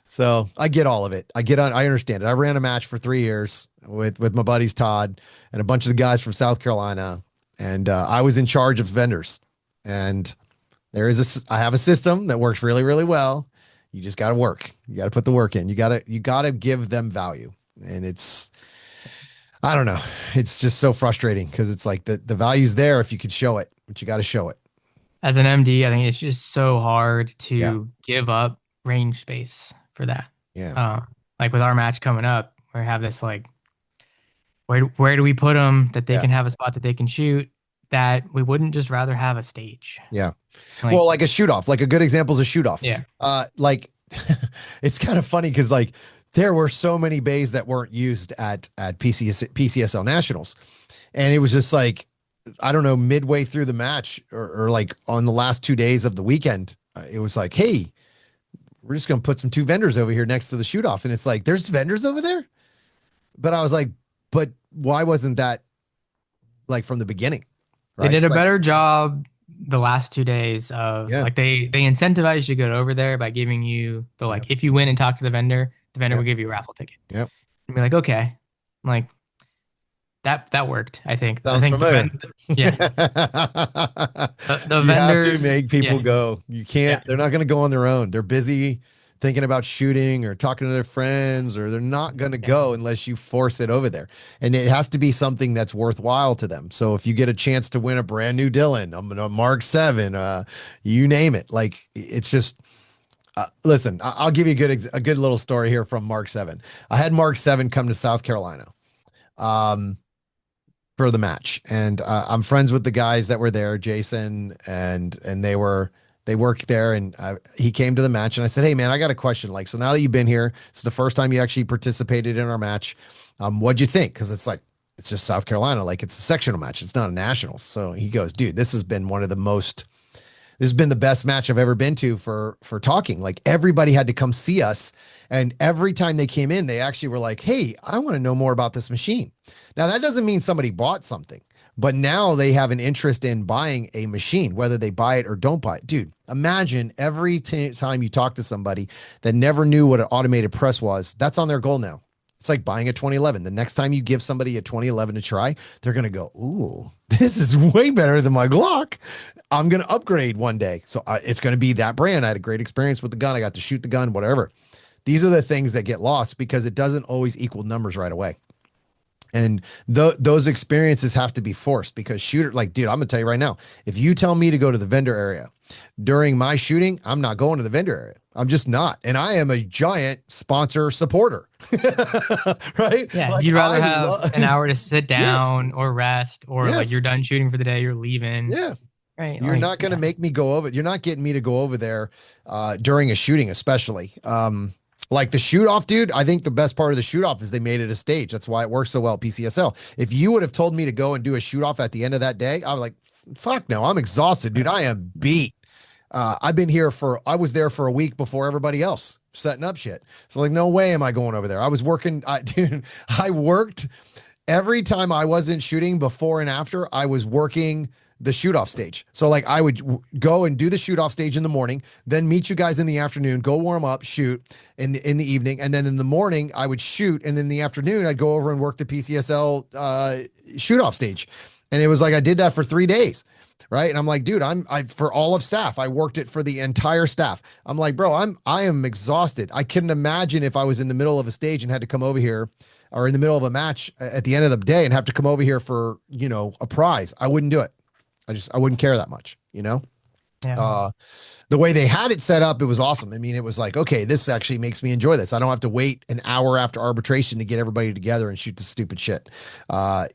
So I get all of it. I understand it. I ran a match for 3 years with my buddies Todd and a bunch of the guys from South Carolina, and I was in charge of vendors. And I have a system that works really, really well. You just got to work. You got to put the work in. You got to give them value. And I don't know. It's just so frustrating because it's like the value's there if you could show it, but you got to show it. As an MD, I think it's just so hard Yeah. to give up range space for that. Yeah. Uh, like with our match coming up, we have this like, where do we put them that they Yeah. can have a spot that they can shoot, that we wouldn't just rather have a stage. Yeah. Like, Well, like a shoot off, like a good example is a shoot off. yeah, Like it's kind of funny because like there were so many bays that weren't used at PCSL Nationals, and it was just like I don't know, midway through the match or like on the last 2 days of the weekend, it was like, hey, we're just gonna put some two vendors over here next to the shoot off, and it's like there's vendors over there, but I was like, but why wasn't that like from the beginning, they right? did a It's like, better job the last 2 days of yeah, like they incentivized you to go over there by giving you the yeah, like if you win and talk to the vendor yeah, will give you a raffle ticket. yeah. And be like, okay, like that worked. I Sounds think familiar. yeah, the You have to vendors, make people yeah, go. You yeah, can't, they're not going to go on their own. They're busy thinking about shooting or talking to their friends, or they're not going to yeah. go unless you force it over there. And it has to be something that's worthwhile to them. So if you get a chance to win a brand new Dylan, a Mark 7, you name it. Like it's just, listen, I'll give you a good little story here from Mark 7. I had Mark 7 come to South Carolina. Um, for the match. And I'm friends with the guys that were there, Jason, and they worked there. And he came to the match, and I said, "Hey, man, I got a question. Like, so now that you've been here, it's the first time you actually participated in our match. What'd you think? Because it's like it's just South Carolina, like it's a sectional match. It's not a nationals." So he goes, "Dude, this has been one of the most." This has been the best match I've ever been to for talking. Like everybody had to come see us, and every time they came in, they actually were like, "Hey, I want to know more about this machine." Now that doesn't mean somebody bought something, but now they have an interest in buying a machine, whether they buy it or don't buy it. Dude, imagine every time you talk to somebody that never knew what an automated press was, that's on their goal now. It's like buying a 2011. The next time you give somebody a 2011 to try, they're going to go, "Ooh, this is way better than my Glock. I'm going to upgrade one day." So it's going to be that brand. I had a great experience with the gun. I got to shoot the gun, whatever. These are the things that get lost because it doesn't always equal numbers right away. And those experiences have to be forced because shooter, like, dude, I'm going to tell you right now, if you tell me to go to the vendor area during my shooting, I'm not going to the vendor area. I'm just not. And I am a giant sponsor supporter, right? Yeah, Like you'd rather I have love, an hour to sit yes, down or rest, or like you're yes. done shooting for the day, you're leaving, Yeah. right? You're Like, not going to yeah, make me go over. You're not getting me to go over there during a shooting, especially. Like the shoot off, dude. I think the best part of the shoot off is they made it a stage. That's why it works so well at PCSL. If you would have told me to go and do a shoot off at the end of that day, I was like, fuck no, I'm exhausted, dude. I am beat. I was there for a week before everybody else setting up shit. So like, no way am I going over there. I was working, dude, I worked every time I wasn't shooting before and after, I was working the shoot off stage. So like I would go and do the shoot off stage in the morning, then meet you guys in the afternoon, go warm up, shoot in the evening. And then in the morning I would shoot. And in the afternoon, I'd go over and work the PCSL shoot off stage. And it was like, I did that for 3 days. Right. And I'm like, dude, I for all of staff, I worked it for the entire staff. I'm like, bro, I am exhausted. I couldn't imagine if I was in the middle of a stage and had to come over here or in the middle of a match at the end of the day and have to come over here for, a prize. I wouldn't do it. I wouldn't care that much, you know? Yeah. Uh, the way they had it set up, it was awesome. I mean, it was like, okay, this actually makes me enjoy this. I don't have to wait an hour after arbitration to get everybody together and shoot the stupid shit.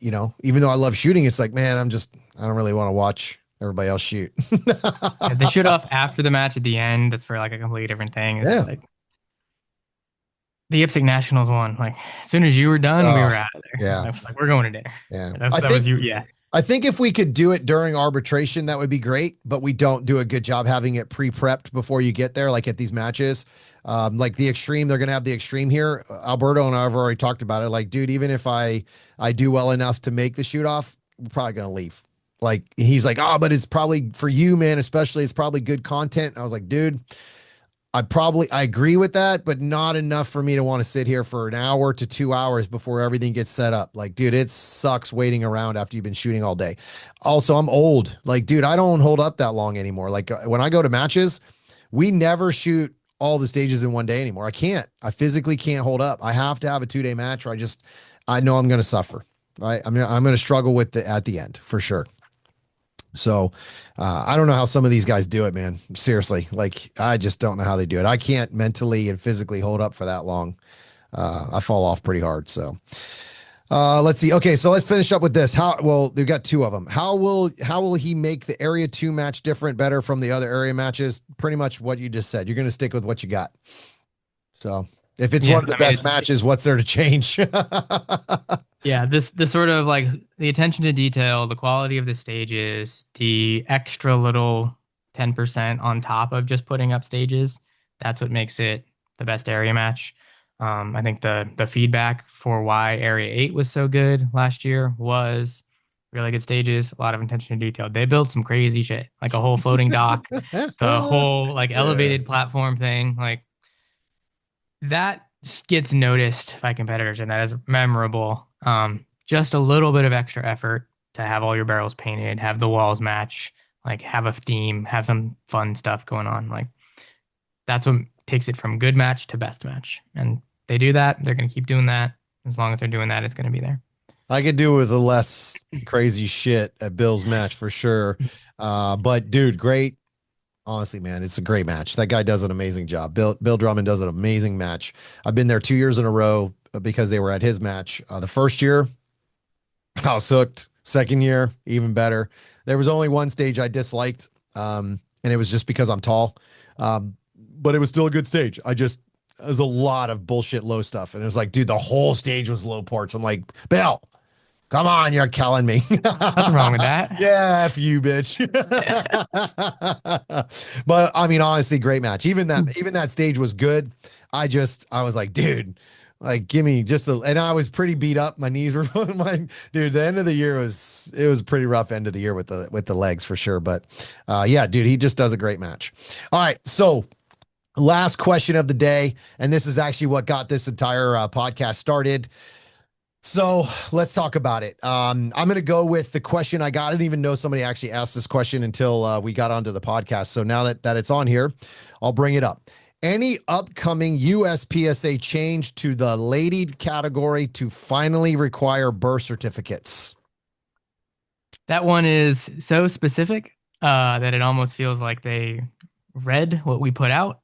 You know, even though I love shooting, it's like, man, I don't really want to watch everybody else shoot. Yeah, they shoot off after the match at the end. That's for like a completely different thing. It's just Yeah. like the IPSC Nationals one. Like as soon as you were done, we Uh, were out of there. yeah. I was like, we're going to dinner. Yeah. That was you. Yeah. I think if we could do it during arbitration, that would be great, but we don't do a good job having it pre-prepped before you get there, like at these matches. Like the extreme, they're gonna have the extreme here. Alberto and I have already talked about it. Like, dude, even if I do well enough to make the shoot off, we're probably gonna leave. Like he's like, oh, but it's probably for you, man, especially it's probably good content. I was like, dude, I agree with that, but not enough for me to want to sit here for an hour to 2 hours before everything gets set up. Like, dude, it sucks waiting around after you've been shooting all day. Also, I'm old. Like, dude, I don't hold up that long anymore. Like when I go to matches, we never shoot all the stages in one day anymore. I can't. I physically can't hold up. I have to have a 2 day match or I know I'm going to suffer. Right. I'm going to struggle with the at the end for sure. So I don't know how some of these guys do it, man. Seriously, like I just don't know how they do it. I can't mentally and physically hold up for that long. I fall off pretty hard. So let's see. Okay, so let's finish up with this. Well, they've got two of them. How will he make the area 2 match different, better from the other area matches? Pretty much what you just said. You're going to stick with what you got. So if it's Yeah. one of the I mean, best matches, what's there to change? yeah, this sort of like the attention to detail, the quality of the stages, the extra little 10% on top of just putting up stages, that's what makes it the best area match. I think the feedback for why Area 8 was so good last year was really good stages, a lot of attention to detail. They built some crazy shit, like a whole floating dock, the whole like Yeah. elevated platform thing, like that gets noticed by competitors and that is memorable. Just a little bit of extra effort to have all your barrels painted, have the walls match, like have a theme, have some fun stuff going on. Like that's what takes it from good match to best match. And they do that, they're going to keep doing that. As long as they're doing that, it's going to be there. I could do with a less crazy shit at Bill's match for sure. But dude, great. Honestly, man, it's a great match. That guy does an amazing job. Bill Drummond does an amazing match. I've been there 2 years in a row because they were at his match. The first year, I was hooked. Second year, even better. There was only one stage I disliked, and it was just because I'm tall. But it was still a good stage. There's a lot of bullshit low stuff, and it was like, dude, the whole stage was low parts. I'm like, Bill, come on, you're killing me. Nothing wrong with that. Yeah, F you, bitch. But I mean, honestly, great match. Even that stage was good. I was like, dude, like give me just a and I was pretty beat up. My knees were my dude, the end of the year was a pretty rough end of the year with the legs for sure. But yeah, dude, he just does a great match. All right, so last question of the day, and this is actually what got this entire podcast started. So let's talk about it. I'm going to go with the question I got. I didn't even know somebody actually asked this question until we got onto the podcast. So now that it's on here, I'll bring it up. Any upcoming USPSA change to the lady category to finally require birth certificates? That one is so specific that it almost feels like they read what we put out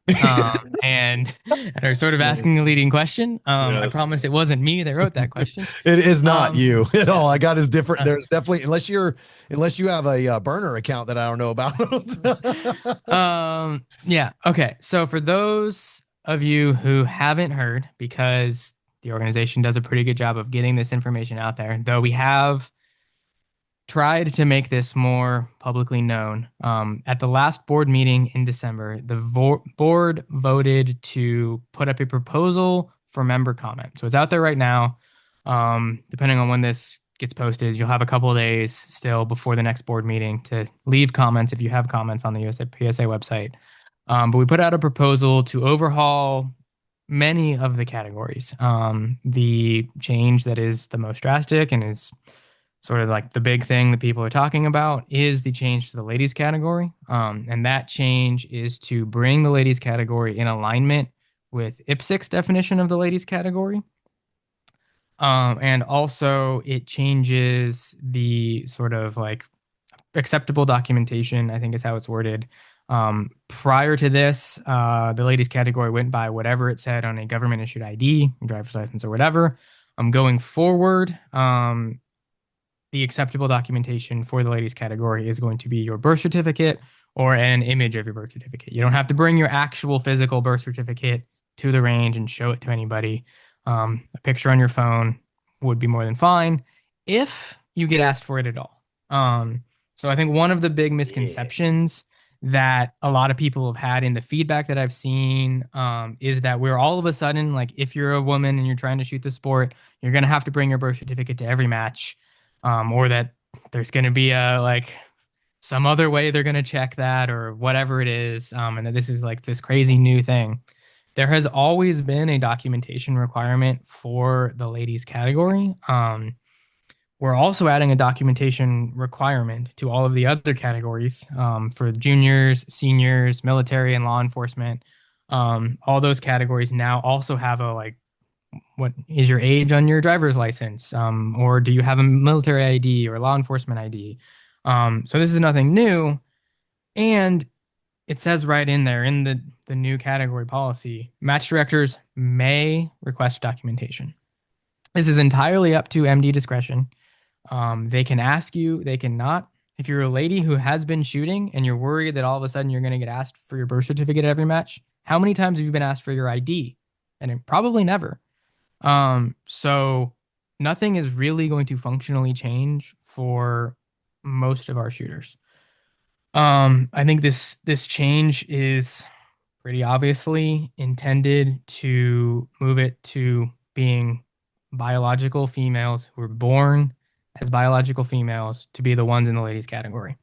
and are sort of asking a leading question. I Yes. promise it wasn't me that wrote that question. It is not Um, you at yeah. all. I got is different. Uh, There's definitely unless you have a burner account that I don't know about. yeah. Okay. So for those of you who haven't heard, because the organization does a pretty good job of getting this information out there, though we have tried to make this more publicly known. At the last board meeting in December, the board voted to put up a proposal for member comment. So it's out there right now. Depending on when this gets posted, you'll have a couple of days still before the next board meeting to leave comments if you have comments on the USPSA website. But we put out a proposal to overhaul many of the categories. The change that is the most drastic and is sort of like the big thing that people are talking about is the change to the ladies category. And that change is to bring the ladies category in alignment with IPSC's definition of the ladies category. And also it changes the sort of like acceptable documentation, I think is how it's worded. Prior to this, the ladies category went by whatever it said on a government issued ID, driver's license, or whatever. Going forward, the acceptable documentation for the ladies category is going to be your birth certificate or an image of your birth certificate. You don't have to bring your actual physical birth certificate to the range and show it to anybody. A picture on your phone would be more than fine if you get asked for it at all. So I think one of the big Yeah. misconceptions that a lot of people have had in the feedback that I've seen is that we're all of a sudden, like, if you're a woman and you're trying to shoot the sport, you're going to have to bring your birth certificate to every match, or that there's going to be a like some other way they're going to check that or whatever it is, and that this is like this crazy new thing. There has always been a documentation requirement for the ladies category. We're also adding a documentation requirement to all of the other categories, for juniors, seniors, military, and law enforcement. All those categories now also have a like, what is your age on your driver's license? Or do you have a military ID or law enforcement ID? So this is nothing new. And it says right in there in the new category policy, match directors may request documentation. This is entirely up to MD discretion. They can ask you, they can not. If you're a lady who has been shooting and you're worried that all of a sudden you're going to get asked for your birth certificate at every match, how many times have you been asked for your ID? And probably never. So nothing is really going to functionally change for most of our shooters. I think this change is pretty obviously intended to move it to being biological females who were born as biological females to be the ones in the ladies category.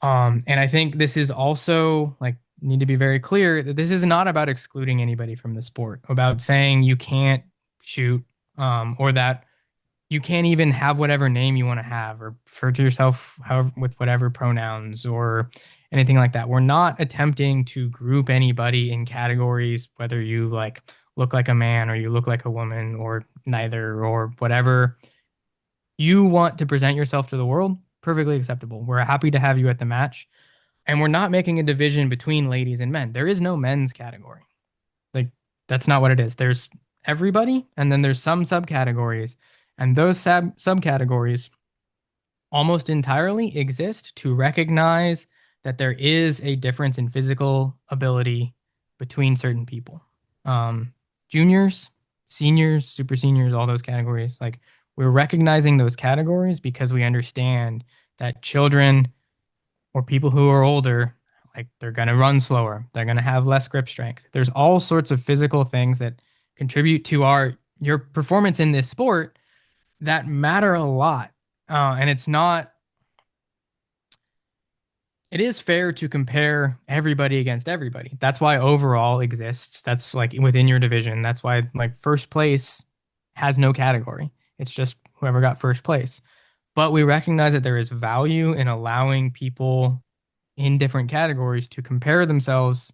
And I think this is also like need to be very clear that this is not about excluding anybody from the sport, about saying you can't shoot, or that you can't even have whatever name you want to have or refer to yourself however, with whatever pronouns or anything like that. We're not attempting to group anybody in categories, whether you like look like a man or you look like a woman or neither or whatever you want to present yourself to the world. Perfectly acceptable. We're happy to have you at the match. And we're not making a division between ladies and men. There is no men's category. Like, that's not what it is. There's everybody, and then there's some subcategories. And those subcategories almost entirely exist to recognize that there is a difference in physical ability between certain people. Juniors, seniors, super seniors, all those categories. Like, we're recognizing those categories because we understand that children or people who are older, like, they're going to run slower, they're going to have less grip strength. There's all sorts of physical things that contribute to your performance in this sport that matter a lot. And it is fair to compare everybody against everybody. That's why overall exists. That's like within your division. That's why like first place has no category. It's just whoever got first place. But we recognize that there is value in allowing people in different categories to compare themselves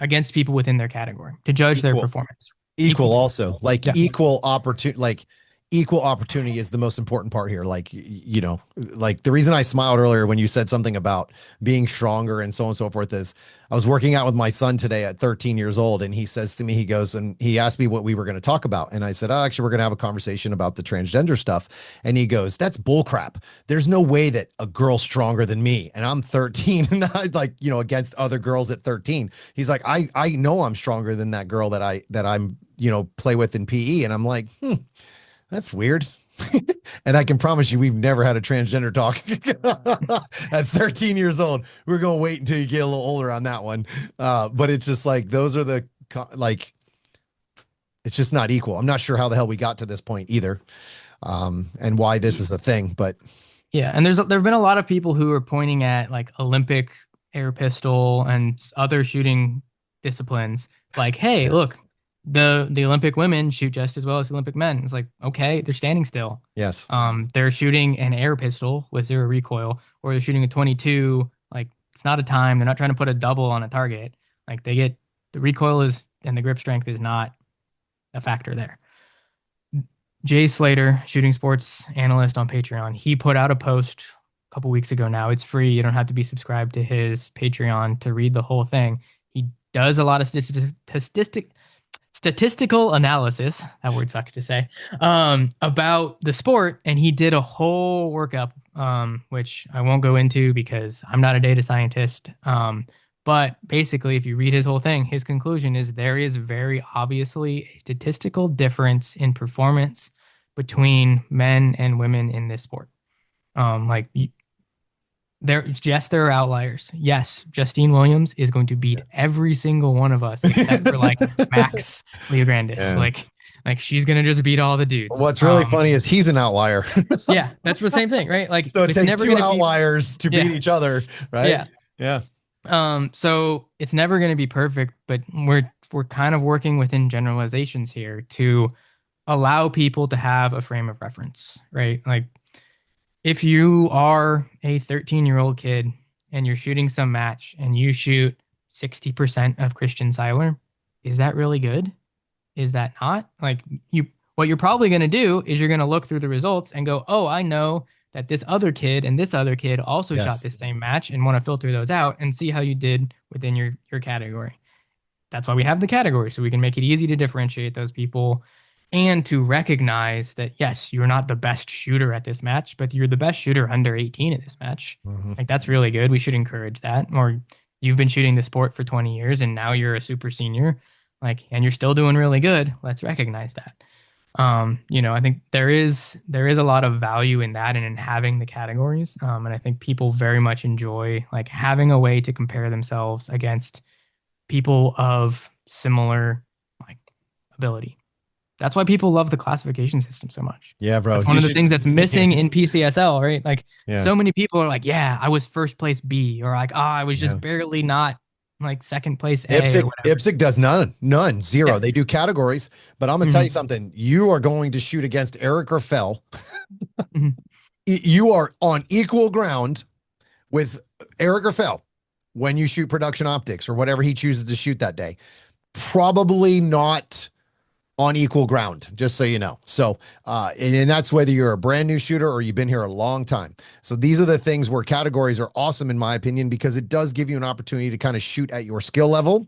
against people within their category to judge their Equal. performance Equal equally. also. Like Yeah. equal opportunity, like equal opportunity is the most important part here. Like, you know, like the reason I smiled earlier when you said something about being stronger and so on and so forth is I was working out with my son today at 13 years old, and he says to me, he goes, and he asked me what we were going to talk about. And I said, oh, actually, we're going to have a conversation about the transgender stuff. And he goes, that's bullcrap. There's no way that a girl's stronger than me. And I'm 13 and I like, you know, against other girls at 13. He's like, I know I'm stronger than that girl that I'm, you know, play with in PE. And I'm like, that's weird. And I can promise you, we've never had a transgender talk at 13 years old. We're going to wait until you get a little older on that one. But it's just like, those are like, it's just not equal. I'm not sure how the hell we got to this point either. And why this is a thing, but Yeah, and there've been a lot of people who are pointing at like Olympic air pistol and other shooting disciplines. Like, hey, yeah. look, the Olympic women shoot just as well as the Olympic men. It's like, okay, they're standing still. Yes. They're shooting an air pistol with zero recoil, or they're shooting a 22. Like, it's not a time. They're not trying to put a double on a target. Like, they get the recoil is and the grip strength is not a factor there. Jay Slater, shooting sports analyst on Patreon, he put out a post couple weeks ago now. It's free. You don't have to be subscribed to his Patreon to read the whole thing. He does a lot of statistical analysis, that word sucks to say, about the sport. And he did a whole workup, which I won't go into because I'm not a data scientist. But basically, if you read his whole thing, his conclusion is there is very obviously a statistical difference in performance between men and women in this sport. Like there are outliers. Yes, Justine Williams is going to beat every single one of us except for like Max Leograndis. Yeah. Like she's gonna just beat all the dudes. What's really funny is he's an outlier. Yeah, that's the same thing, right? Like So it it's takes never two gonna be. outliers to beat Yeah, each other, right? yeah. Yeah. So it's never gonna be perfect, but we're kind of working within generalizations here to allow people to have a frame of reference, right? Like if you are a 13-year-old kid and you're shooting some match and you shoot 60% of Christian Seiler, is that really good? Is that not? Like what you're probably going to do is you're going to look through the results and go, "Oh, I know that this other kid and this other kid also shot Yes. this same match," and want to filter those out and see how you did within your category. That's why we have the category, so we can make it easy to differentiate those people and to recognize that yes, you're not the best shooter at this match, but you're the best shooter under 18 at this match. Mhm. Like that's really good. We should encourage that. Or you've been shooting the sport for 20 years and now you're a super senior, like, and you're still doing really good. Let's recognize that. I think there is a lot of value in that and in having the categories. And I think people very much enjoy like having a way to compare themselves against people of similar like ability. That's why people love the classification system so much. Yeah, bro. That's one You of the should. things that's missing in PCSL, right? Like Yeah. so many people are like, yeah, I was first place B, or like, oh, I was Yeah. just barely not like second place A or IPSC whatever. IPSC does none, zero. Yeah. They do categories, but I'm gonna tell you Hmm. something. You are going to shoot against Eric Raffel. Hmm. You are on equal ground with Eric Raffel when you shoot production optics or whatever he chooses to shoot that day. Probably not on equal ground, just so you know. So, and that's whether you're a brand new shooter or you've been here a long time. So these are the things where categories are awesome, in my opinion, because it does give you an opportunity to kind of shoot at your skill level.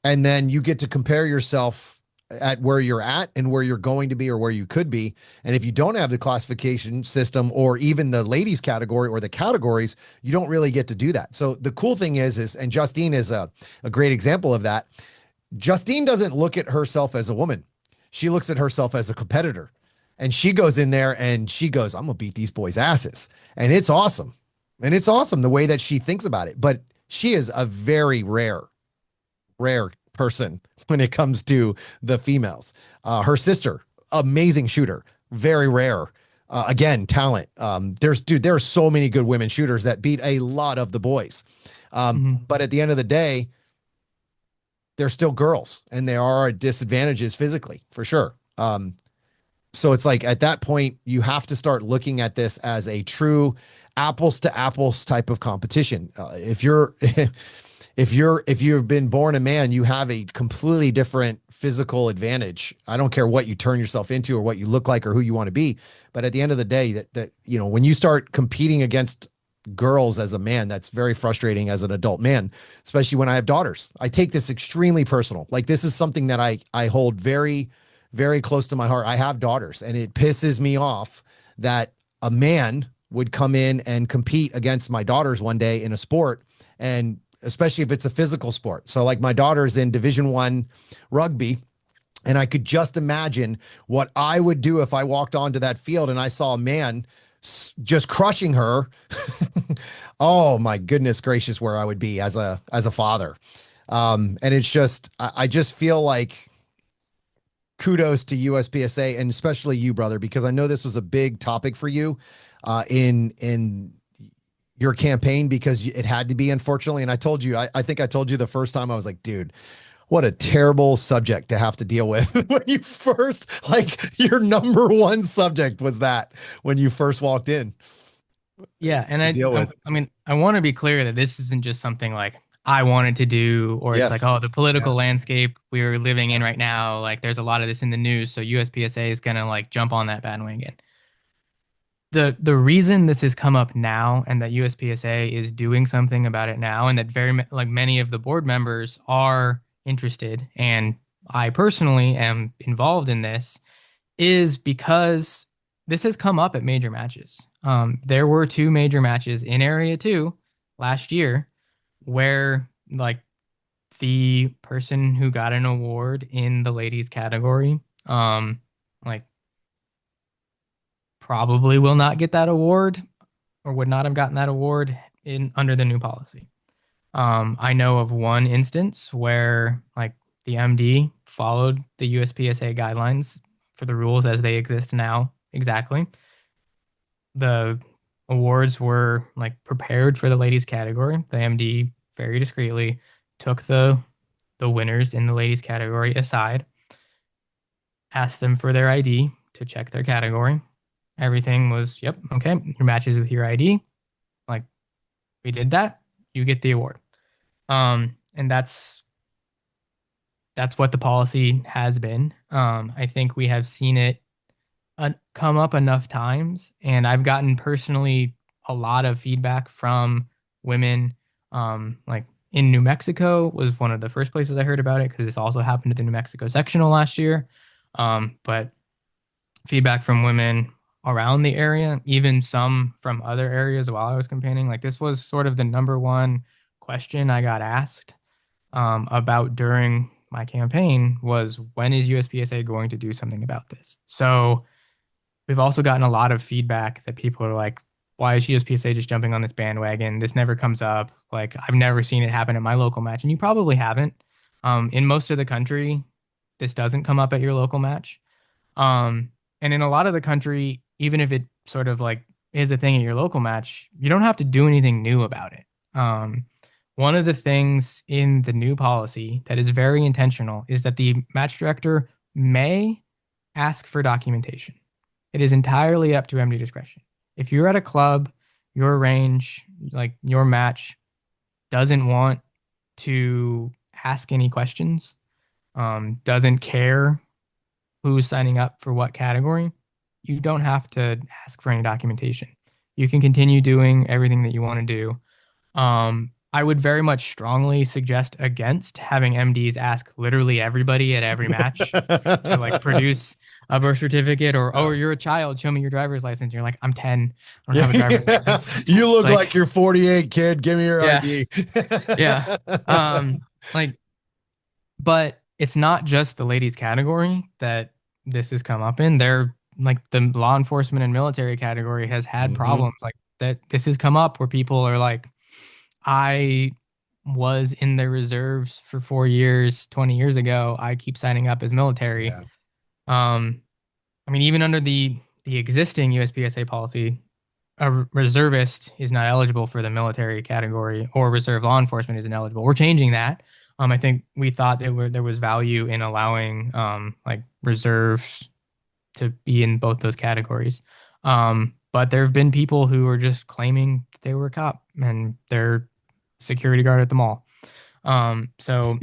And then you get to compare yourself at where you're at and where you're going to be or where you could be. And if you don't have the classification system or even the ladies category or the categories, you don't really get to do that. So the cool thing is, and Justine is a great example of that. Justine doesn't look at herself as a woman. She looks at herself as a competitor. And she goes in there and she goes, I'm going to beat these boys' asses. And it's awesome. And it's awesome the way that she thinks about it. But she is a very rare person when it comes to the females. Her sister, amazing shooter, very rare. Again, talent. There are so many good women shooters that beat a lot of the boys. Hmm. But at the end of the day, they're still girls and they are at disadvantages physically for sure. So it's like at that point, you have to start looking at this as a true apples to apples type of competition. If you're, if you've been born a man, you have a completely different physical advantage. I don't care what you turn yourself into or what you look like or who you want to be. But at the end of the day, when you start competing against girls as a man, that's very frustrating as an adult man, especially when I have daughters. I take this extremely personal. Like this is something that I hold very, very close to my heart. I have daughters and it pisses me off that a man would come in and compete against my daughters one day in a sport, and especially if it's a physical sport. So like my daughter's in Division 1 rugby, and I could just imagine what I would do if I walked onto that field and I saw a man just crushing her. Oh my goodness gracious, where I would be as a father. And it's just I just feel like kudos to USPSA and especially you, brother, because I know this was a big topic for you in your campaign because it had to be, unfortunately. And I told you, I think I told you the first time, I was like, dude, what a terrible subject to have to deal with when you first, like your number one subject was that when you first walked in Yeah, and to I, deal I, with. I mean, I want to be clear that this isn't just something like I wanted to do, or it's like, Yes. oh, the Yeah. political landscape we're living Yeah. in right now, like there's a lot of this in the news, so USPSA is gonna like jump on that bandwagon. the reason this has come up now and that USPSA is doing something about it now and that like many of the board members are interested and I personally am involved in this is because this has come up at major matches. There were two major matches in Area 2 last year where like the person who got an award in the ladies category like probably will not get that award or would not have gotten that award in under the new policy. I know of one instance where like the MD followed the USPSA guidelines for the rules as they exist now exactly. The awards were like prepared for the ladies category. The MD very discreetly took the winners in the ladies category aside, asked them for their ID to check their category. Everything was, yep, okay, your matches with your ID. Like we did that, you get the award. And that's what the policy has been. I think we have seen it come up enough times, and I've gotten personally a lot of feedback from women. Like in New Mexico was one of the first places I heard about it because this also happened at the New Mexico sectional last year. But feedback from women around the area, even some from other areas while I was campaigning, like this was sort of the number one question I got asked about during my campaign was when is USPSA going to do something about this? So we've also gotten a lot of feedback that people are like, why is USPSA just jumping on this bandwagon? This never comes up. Like, I've never seen it happen at my local match. And you probably haven't. In most of the country, this doesn't come up at your local match. Um, and in a lot of the country, even if it sort of like is a thing at your local match, you don't have to do anything new about it. One of the things in the new policy that is very intentional is that the match director may ask for documentation. It is entirely up to MD discretion. If you're at a club, your range, like your match, doesn't want to ask any questions, doesn't care who's signing up for what category, you don't have to ask for any documentation. You can continue doing everything that you want to do. I would very much strongly suggest against having MDs ask literally everybody at every match to like produce a birth certificate or, oh, Oh. you're a child, show me your driver's license. You're like, I'm 10, I don't have a driver's Yeah. license. You look like Like, you're 48, kid. Give me your yeah, ID. yeah. Like, but it's not just the ladies category that this has come up in. They're like the law enforcement and military category has had Hmm. problems like that. This has come up where people are like, I was in the reserves for 4 years, 20 years ago. I keep signing up as military. Yeah. Um, I mean, even under the existing USPSA policy, a reservist is not eligible for the military category, or reserve law enforcement isn't eligible. We're changing that. I think we thought there was value in allowing like reserves to be in both those categories. But there have been people who are just claiming they were a cop and they're security guard at the mall. So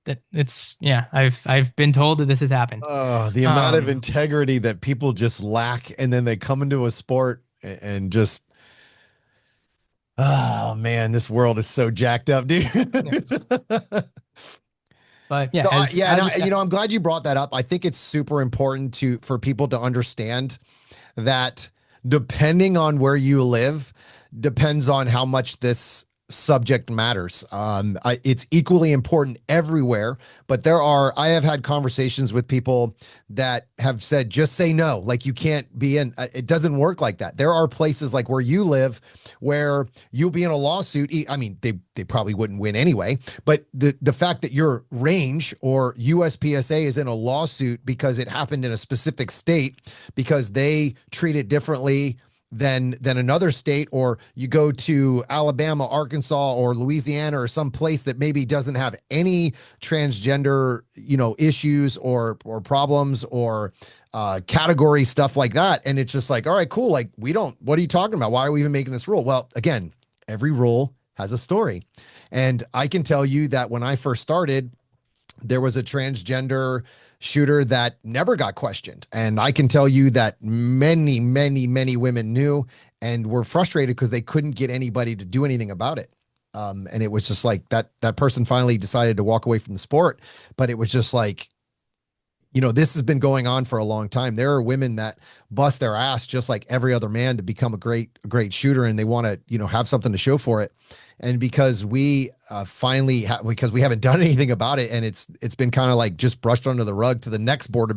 that it's yeah, I've been told that this has happened. Oh, the amount of Um, integrity that people just lack, and then they come into a sport and just, oh man, this world is so jacked up, dude. yeah, but yeah, So yeah, and as I'm glad you brought that up. I think it's super important for people to understand that depending on where you live, depends on how much this subject matters. It's equally important everywhere, but I have had conversations with people that have said, just say no. Like you can't be in, it doesn't work like that. There are places like where you live where you'll be in a lawsuit. I mean, they probably wouldn't win anyway, but the fact that your range or USPSA is in a lawsuit because it happened in a specific state because they treat it differently than another state, or you go to Alabama, Arkansas, or Louisiana, or some place that maybe doesn't have any transgender, issues or problems or category stuff like that. And it's just like, all right, cool. Like what are you talking about? Why are we even making this rule? Well, again, every rule has a story. And I can tell you that when I first started, there was a transgender. shooter that never got questioned. And I can tell you that many, many, many women knew and were frustrated because they couldn't get anybody to do anything about it. And it was just like that person finally decided to walk away from the sport, but it was just like, this has been going on for a long time. There are women that bust their ass just like every other man to become a great shooter, and they want to, have something to show for it. And because we because we haven't done anything about it, and it's been kind of like just brushed under the rug to the next board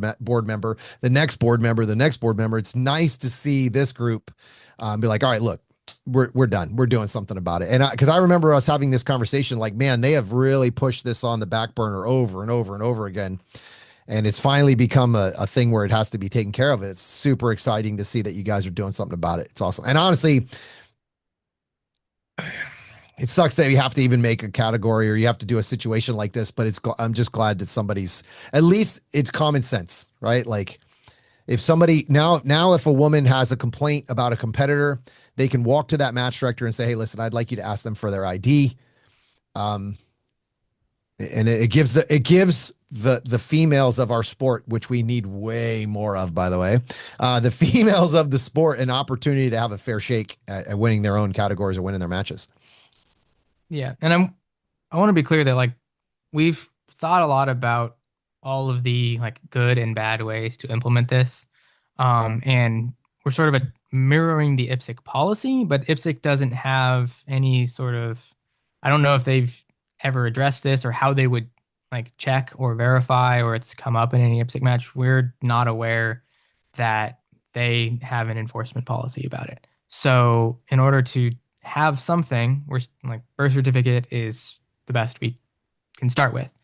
member, the next board member, the next board member. It's nice to see this group be like, all right, look, we're done. We're doing something about it. And because I remember us having this conversation, like, man, they have really pushed this on the back burner over and over and over again, and it's finally become a thing where it has to be taken care of. It's super exciting to see that you guys are doing something about it. It's awesome. And honestly, it sucks that you have to even make a category or you have to do a situation like this, but I'm just glad that somebody's, at least it's common sense, right? Like, if somebody now if a woman has a complaint about a competitor, they can walk to that match director and say, hey, listen, I'd like you to ask them for their ID. Um, and it gives the females of our sport, which we need way more of, by the way, the females of the sport, an opportunity to have a fair shake at winning their own categories or winning their matches. Yeah, and I want to be clear that like we've thought a lot about all of the like good and bad ways to implement this. And we're sort of mirroring the IPSC policy, but IPSC doesn't have any sort of, I don't know if they've ever addressed this or how they would like check or verify or it's come up in any IPSC match. We're not aware that they have an enforcement policy about it. So in order to have something, we're like birth certificate is the best we can start with.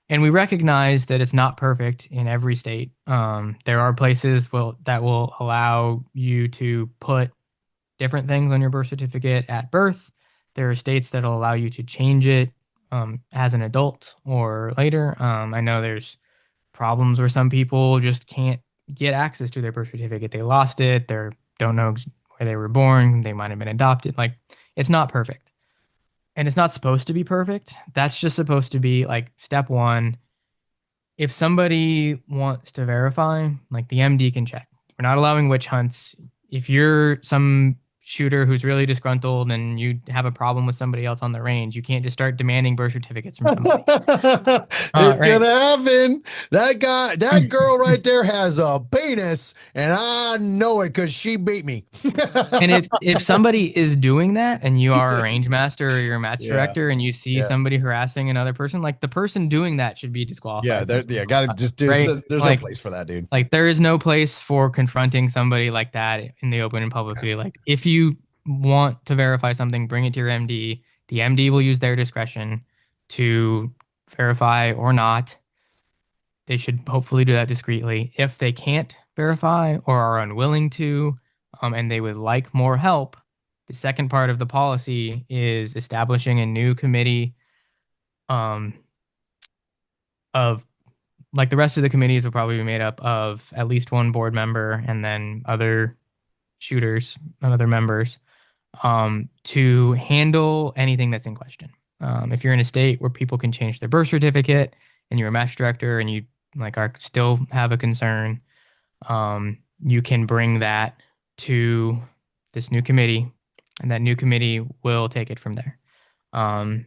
And we recognize that it's not perfect in every state. There are places that will allow you to put different things on your birth certificate at birth. There are states that'll allow you to change it as an adult or later. I know there's problems where some people just can't get access to their birth certificate. They lost it. They don't know where they were born. They might have been adopted. Like, it's not perfect. And it's not supposed to be perfect. That's just supposed to be like step one. If somebody wants to verify, like the MD can check. We're not allowing witch hunts. If you're some shooter who's really disgruntled and you have a problem with somebody else on the range, you can't just start demanding birth certificates from somebody. It's Right. gonna happen. That girl right there has a penis, and I know it because she beat me. And if somebody is doing that and you are a range master or you're a match Yeah, director and you see yeah, somebody harassing another person, like the person doing that should be yeah. disqualified from There, being yeah. on the Got to platform, just do. right? There's no place for that, dude. Like there is no place for confronting somebody like that in the open and publicly. Like if you want to verify something, bring it to your MD. The MD will use their discretion to verify or not. They should hopefully do that discreetly. If they can't verify or are unwilling to, and they would like more help, the second part of the policy is establishing a new committee um, of like the rest of the committees will probably be made up of at least one board member and then other shooters and other members to handle anything that's in question. If you're in a state where people can change their birth certificate and you're a match director and you like are still have a concern, you can bring that to this new committee, and that new committee will take it from there.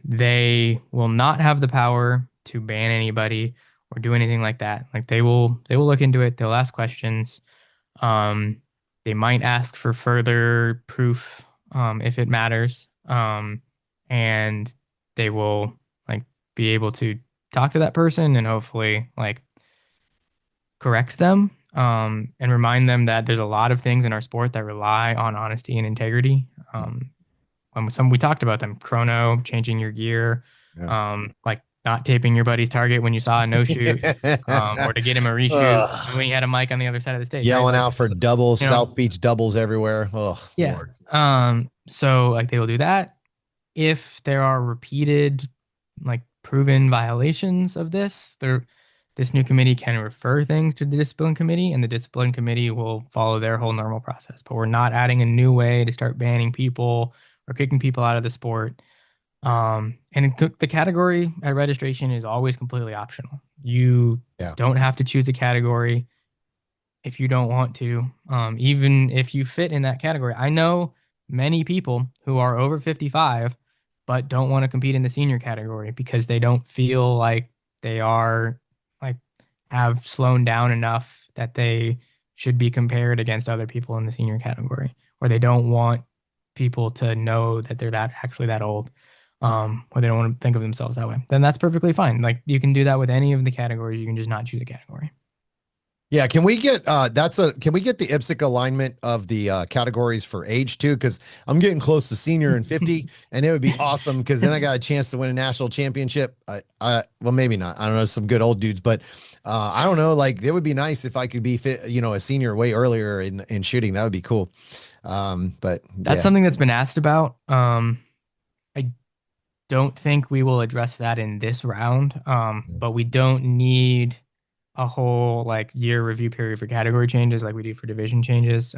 They will not have the power to ban anybody or do anything like that. Like they will look into it. They'll ask questions. Um, they might ask for further proof if it matters. And they will like be able to talk to that person and hopefully like correct them and remind them that there's a lot of things in our sport that rely on honesty and integrity. Some we talked about them, chrono, changing your gear, Yeah. like not taping your buddy's target when you saw a no shoot, or to get him a reshoot Ugh. when he had a mic on the other side of the stage, right? Yelling Like, out for doubles, you know, South Beach doubles everywhere. Oh, yeah. Lord. So like they will do that. If there are repeated, like proven violations of this new committee can refer things to the discipline committee, and the discipline committee will follow their whole normal process. But we're not adding a new way to start banning people or kicking people out of the sport. The category at registration is always completely optional. You Yeah. don't have to choose a category if you don't want to, even if you fit in that category. I know many people who are over 55 but don't want to compete in the senior category because they don't feel like they are like have slowed down enough that they should be compared against other people in the senior category, or they don't want people to know that they're that actually that old, or they don't want to think of themselves that way. Then that's perfectly fine. Like you can do that with any of the categories. You can just not choose a category. Yeah, can we get can we get the IPSC alignment of the categories for age too? Because I'm getting close to senior and 50, and it would be awesome because then I got a chance to win a national championship. Well, maybe not. I don't know, some good old dudes, but I don't know. Like it would be nice if I could be fit, a senior way earlier in shooting. That would be cool. But That's yeah, something that's been asked about. I don't think we will address that in this round, but we don't need a whole like year review period for category changes like we do for division changes.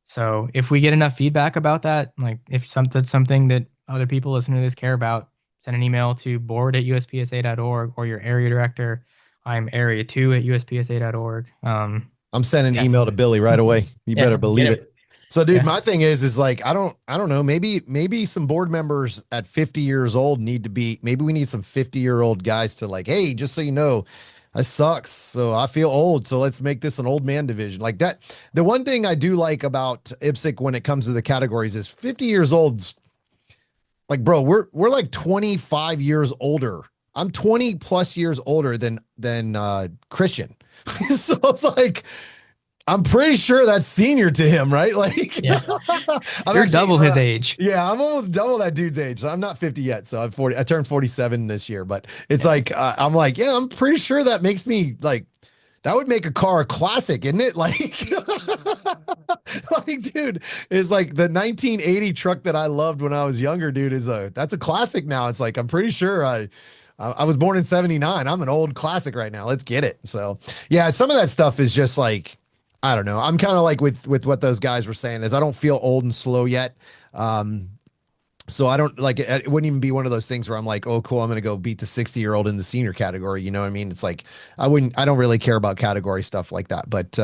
So if we get enough feedback about that, like if that's something that other people listening to this care about, send an email to board@uspsa.org or your area director. I'm area 2 at uspsa.org. I'm sending an Yeah. email to Billy right away. You Yeah, better get believe it. it. So, dude, Yeah. my thing is like I don't know. Maybe some board members at 50 years old need to be. Maybe we need some 50-year-old guys to like, hey, just so you know, that sucks. So I feel old. So let's make this an old man division like that. The one thing I do like about IPSC when it comes to the categories is 50 years old's like, bro, we're like 25 years older. I'm 20 plus years older than Christian. So it's like I'm pretty sure that's senior to him, right? Like, Yeah. I'm You're actually, double his age. yeah, I'm almost double that dude's age. So I'm not 50 yet. So I'm 40. I turned 47 this year, but it's Yeah. like, I'm like, yeah, I'm pretty sure that makes me like, that would make a car a classic, isn't it? Like, like, dude, it's like the 1980 truck that I loved when I was younger, dude, that's a classic now. It's like, I'm pretty sure I was born in 79. I'm an old classic right now. Let's get it. So yeah, some of that stuff is just like, I don't know. I'm kind of like with what those guys were saying is I don't feel old and slow yet. Um, so I don't like it wouldn't even be one of those things where I'm like, oh, cool, I'm gonna go beat the 60-year-old in the senior category. You know what I mean? It's like I don't really care about category stuff like that. But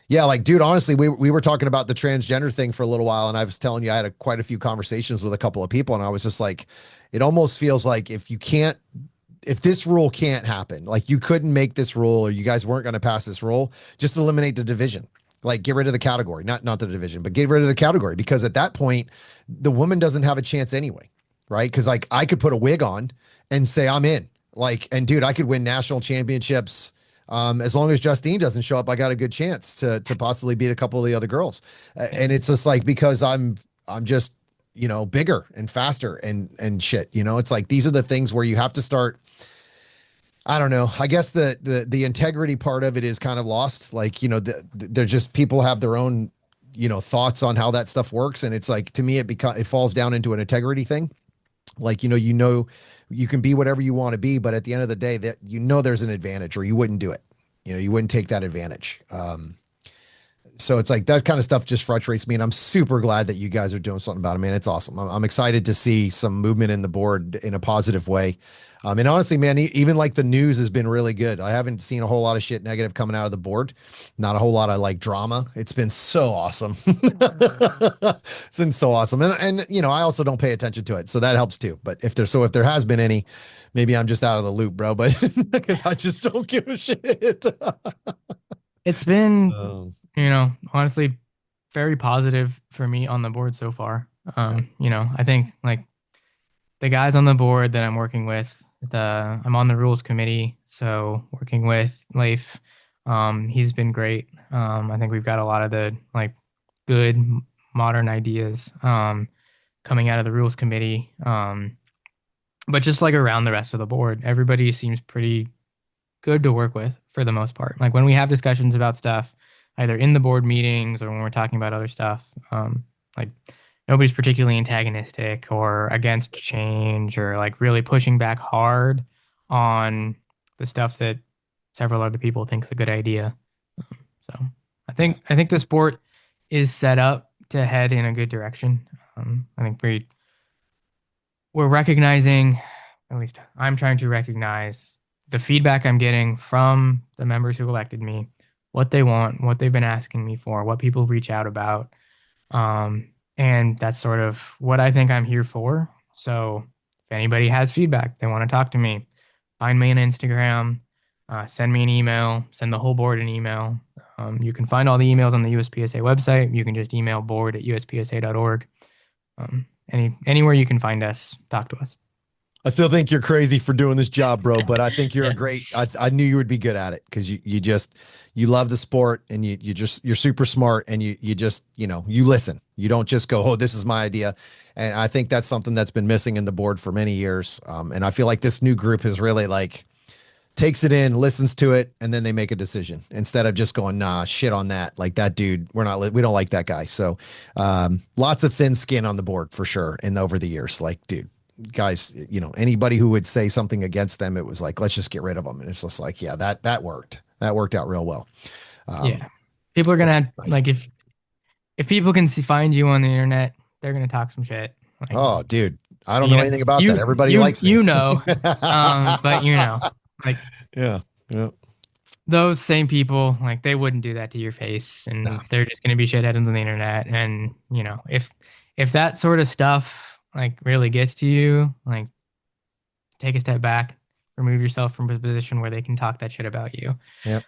yeah, like dude, honestly, we were talking about the transgender thing for a little while, and I was telling you I had quite a few conversations with a couple of people, and I was just like, it almost feels like if this rule can't happen, like you couldn't make this rule or you guys weren't going to pass this rule, just eliminate the division. Like get rid of the category, not the division, but get rid of the category because at that point, the woman doesn't have a chance anyway, right? Because like I could put a wig on and say I'm in, like, and dude, I could win national championships. As long as Justine doesn't show up, I got a good chance to possibly beat a couple of the other girls. Yeah. And it's just like because I'm just bigger and faster and shit. It's like these are the things where you have to start. I don't know. I guess the integrity part of it is kind of lost. Like, they're just people have their own, thoughts on how that stuff works. And it's like, to me, it falls down into an integrity thing. Like, you can be whatever you want to be, but at the end of the day that, there's an advantage or you wouldn't do it. You wouldn't take that advantage. So it's like that kind of stuff just frustrates me. And I'm super glad that you guys are doing something about it, man. It's awesome. I'm excited to see some movement in the board in a positive way. And honestly, man, even like the news has been really good. I haven't seen a whole lot of shit negative coming out of the board. Not a whole lot of like drama. It's been so awesome. It's been so awesome. And I also don't pay attention to it. So that helps too. But if there has been any, maybe I'm just out of the loop, bro. But because I just don't give a shit. It's been, Oh, honestly, very positive for me on the board so far. yeah. I think like the guys on the board that I'm working with, I'm on the rules committee, so working with Leif, he's been great. I think we've got a lot of the like good modern ideas coming out of the rules committee. But just like around the rest of the board, everybody seems pretty good to work with for the most part. Like when we have discussions about stuff, either in the board meetings or when we're talking about other stuff, like nobody's particularly antagonistic or against change or like really pushing back hard on the stuff that several other people think's a good idea. So Yeah. I think the sport is set up to head in a good direction. I think we're recognizing, at least I'm trying to recognize the feedback I'm getting from the members who elected me, what they want, what they've been asking me for, what people reach out about. And that's sort of what I think I'm here for. So if anybody has feedback, they want to talk to me, find me on Instagram, send me an email, send the whole board an email. You can find all the emails on the USPSA website. You can just email board@uspsa.org. Anywhere you can find us, talk to us. I still think you're crazy for doing this job, bro, but I think you're a Yeah. great, I knew you would be good at it because you just, you love the sport and you're super smart and you just, you listen. You don't just go, oh, this is my idea. And I think that's something that's been missing in the board for many years. And I feel like this new group has really like takes it in, listens to it, and then they make a decision instead of just going, nah, shit on that. Like that dude, we don't like that guy. So, lots of thin skin on the board for sure. And over the years, like, dude, guys, anybody who would say something against them, it was like, let's just get rid of them. And it's just like, yeah, that worked. That worked out real well. Um, Yeah. People are gonna nice. like if people can find you on the internet, they're gonna talk some shit. Like Oh, dude, I don't you know know, anything about that. Everybody likes me. you know, but like Yeah. Yeah. those same people, like they wouldn't do that to your face, Nah. and they're just gonna be shitheads on the internet. And if that sort of stuff like really gets to you, like take a step back, remove yourself from a position where they can talk that shit about you. Yep.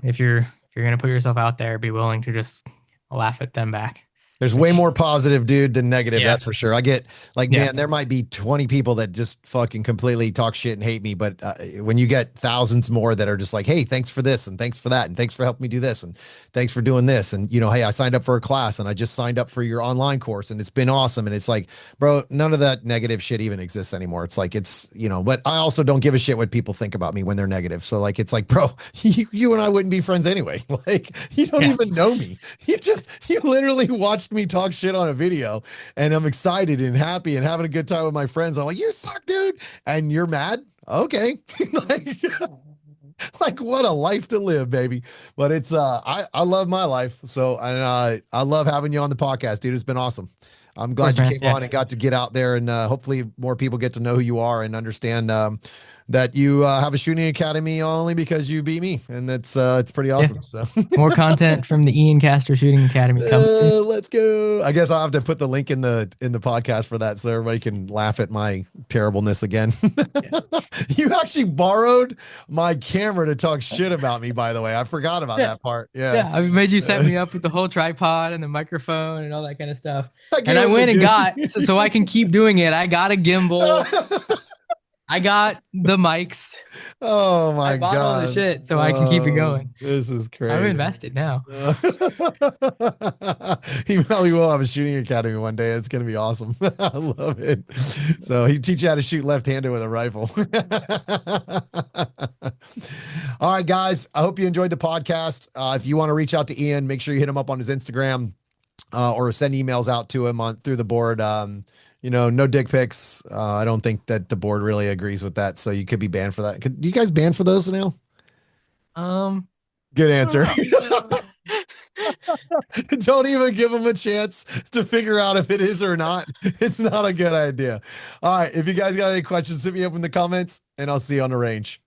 If you're gonna put yourself out there, be willing to just laugh at them back. There's way Like, more positive, dude, than negative. yeah, That's for sure. I get like, yeah, man, there might be 20 people that just fucking completely talk shit and hate me. But when you get thousands more that are just like, hey, thanks for this and thanks for that. And thanks for helping me do this. And thanks for doing this. And, hey, I signed up for a class and I just signed up for your online course and it's been awesome. And it's like, bro, none of that negative shit even exists anymore. It's like, but I also don't give a shit what people think about me when they're negative. So like, it's like, bro, you and I wouldn't be friends anyway. Like, you don't yeah, even know me. You literally watched me talk shit on a video and I'm excited and happy and having a good time with my friends. I'm like, you suck, dude. And you're mad? Okay. like, like what a life to live, baby. But it's I love my life. So and I love having you on the podcast, dude. It's been awesome. I'm of glad course, you man. came Yeah, on and got to get out there and hopefully more people get to know who you are and understand that you have a shooting academy only because you beat me. And that's it's pretty yeah. awesome. So More content from the Ian Castor Shooting Academy coming soon. let's go. I guess I'll have to put the link in the podcast for that so everybody can laugh at my terribleness again. Yeah, You actually borrowed my camera to talk shit about me, by the way. I forgot about yeah, that part. Yeah. yeah. I made you set me up with the whole tripod and the microphone and all that kind of stuff. I And I gave him a went and good. got so I can keep doing it. I got a gimbal. I got the mics. Oh I my bought all the God. shit so I can keep it Oh, going. this is I'm crazy. invested now. He probably will have a shooting academy one day. It's going to be awesome. I love it. So he teach you how to shoot left-handed with a rifle. All right, guys. I hope you enjoyed the podcast. If you want to reach out to Ian, make sure you hit him up on his Instagram or send emails out to him on through the board. No dick pics. I don't think that the board really agrees with that, so you could be banned for that. Do you guys ban for those now? Um, Good I answer. don't know. Don't even give them a chance to figure out if it is or not. It's not a good idea. All right. If you guys got any questions, hit me up in the comments and I'll see you on the range.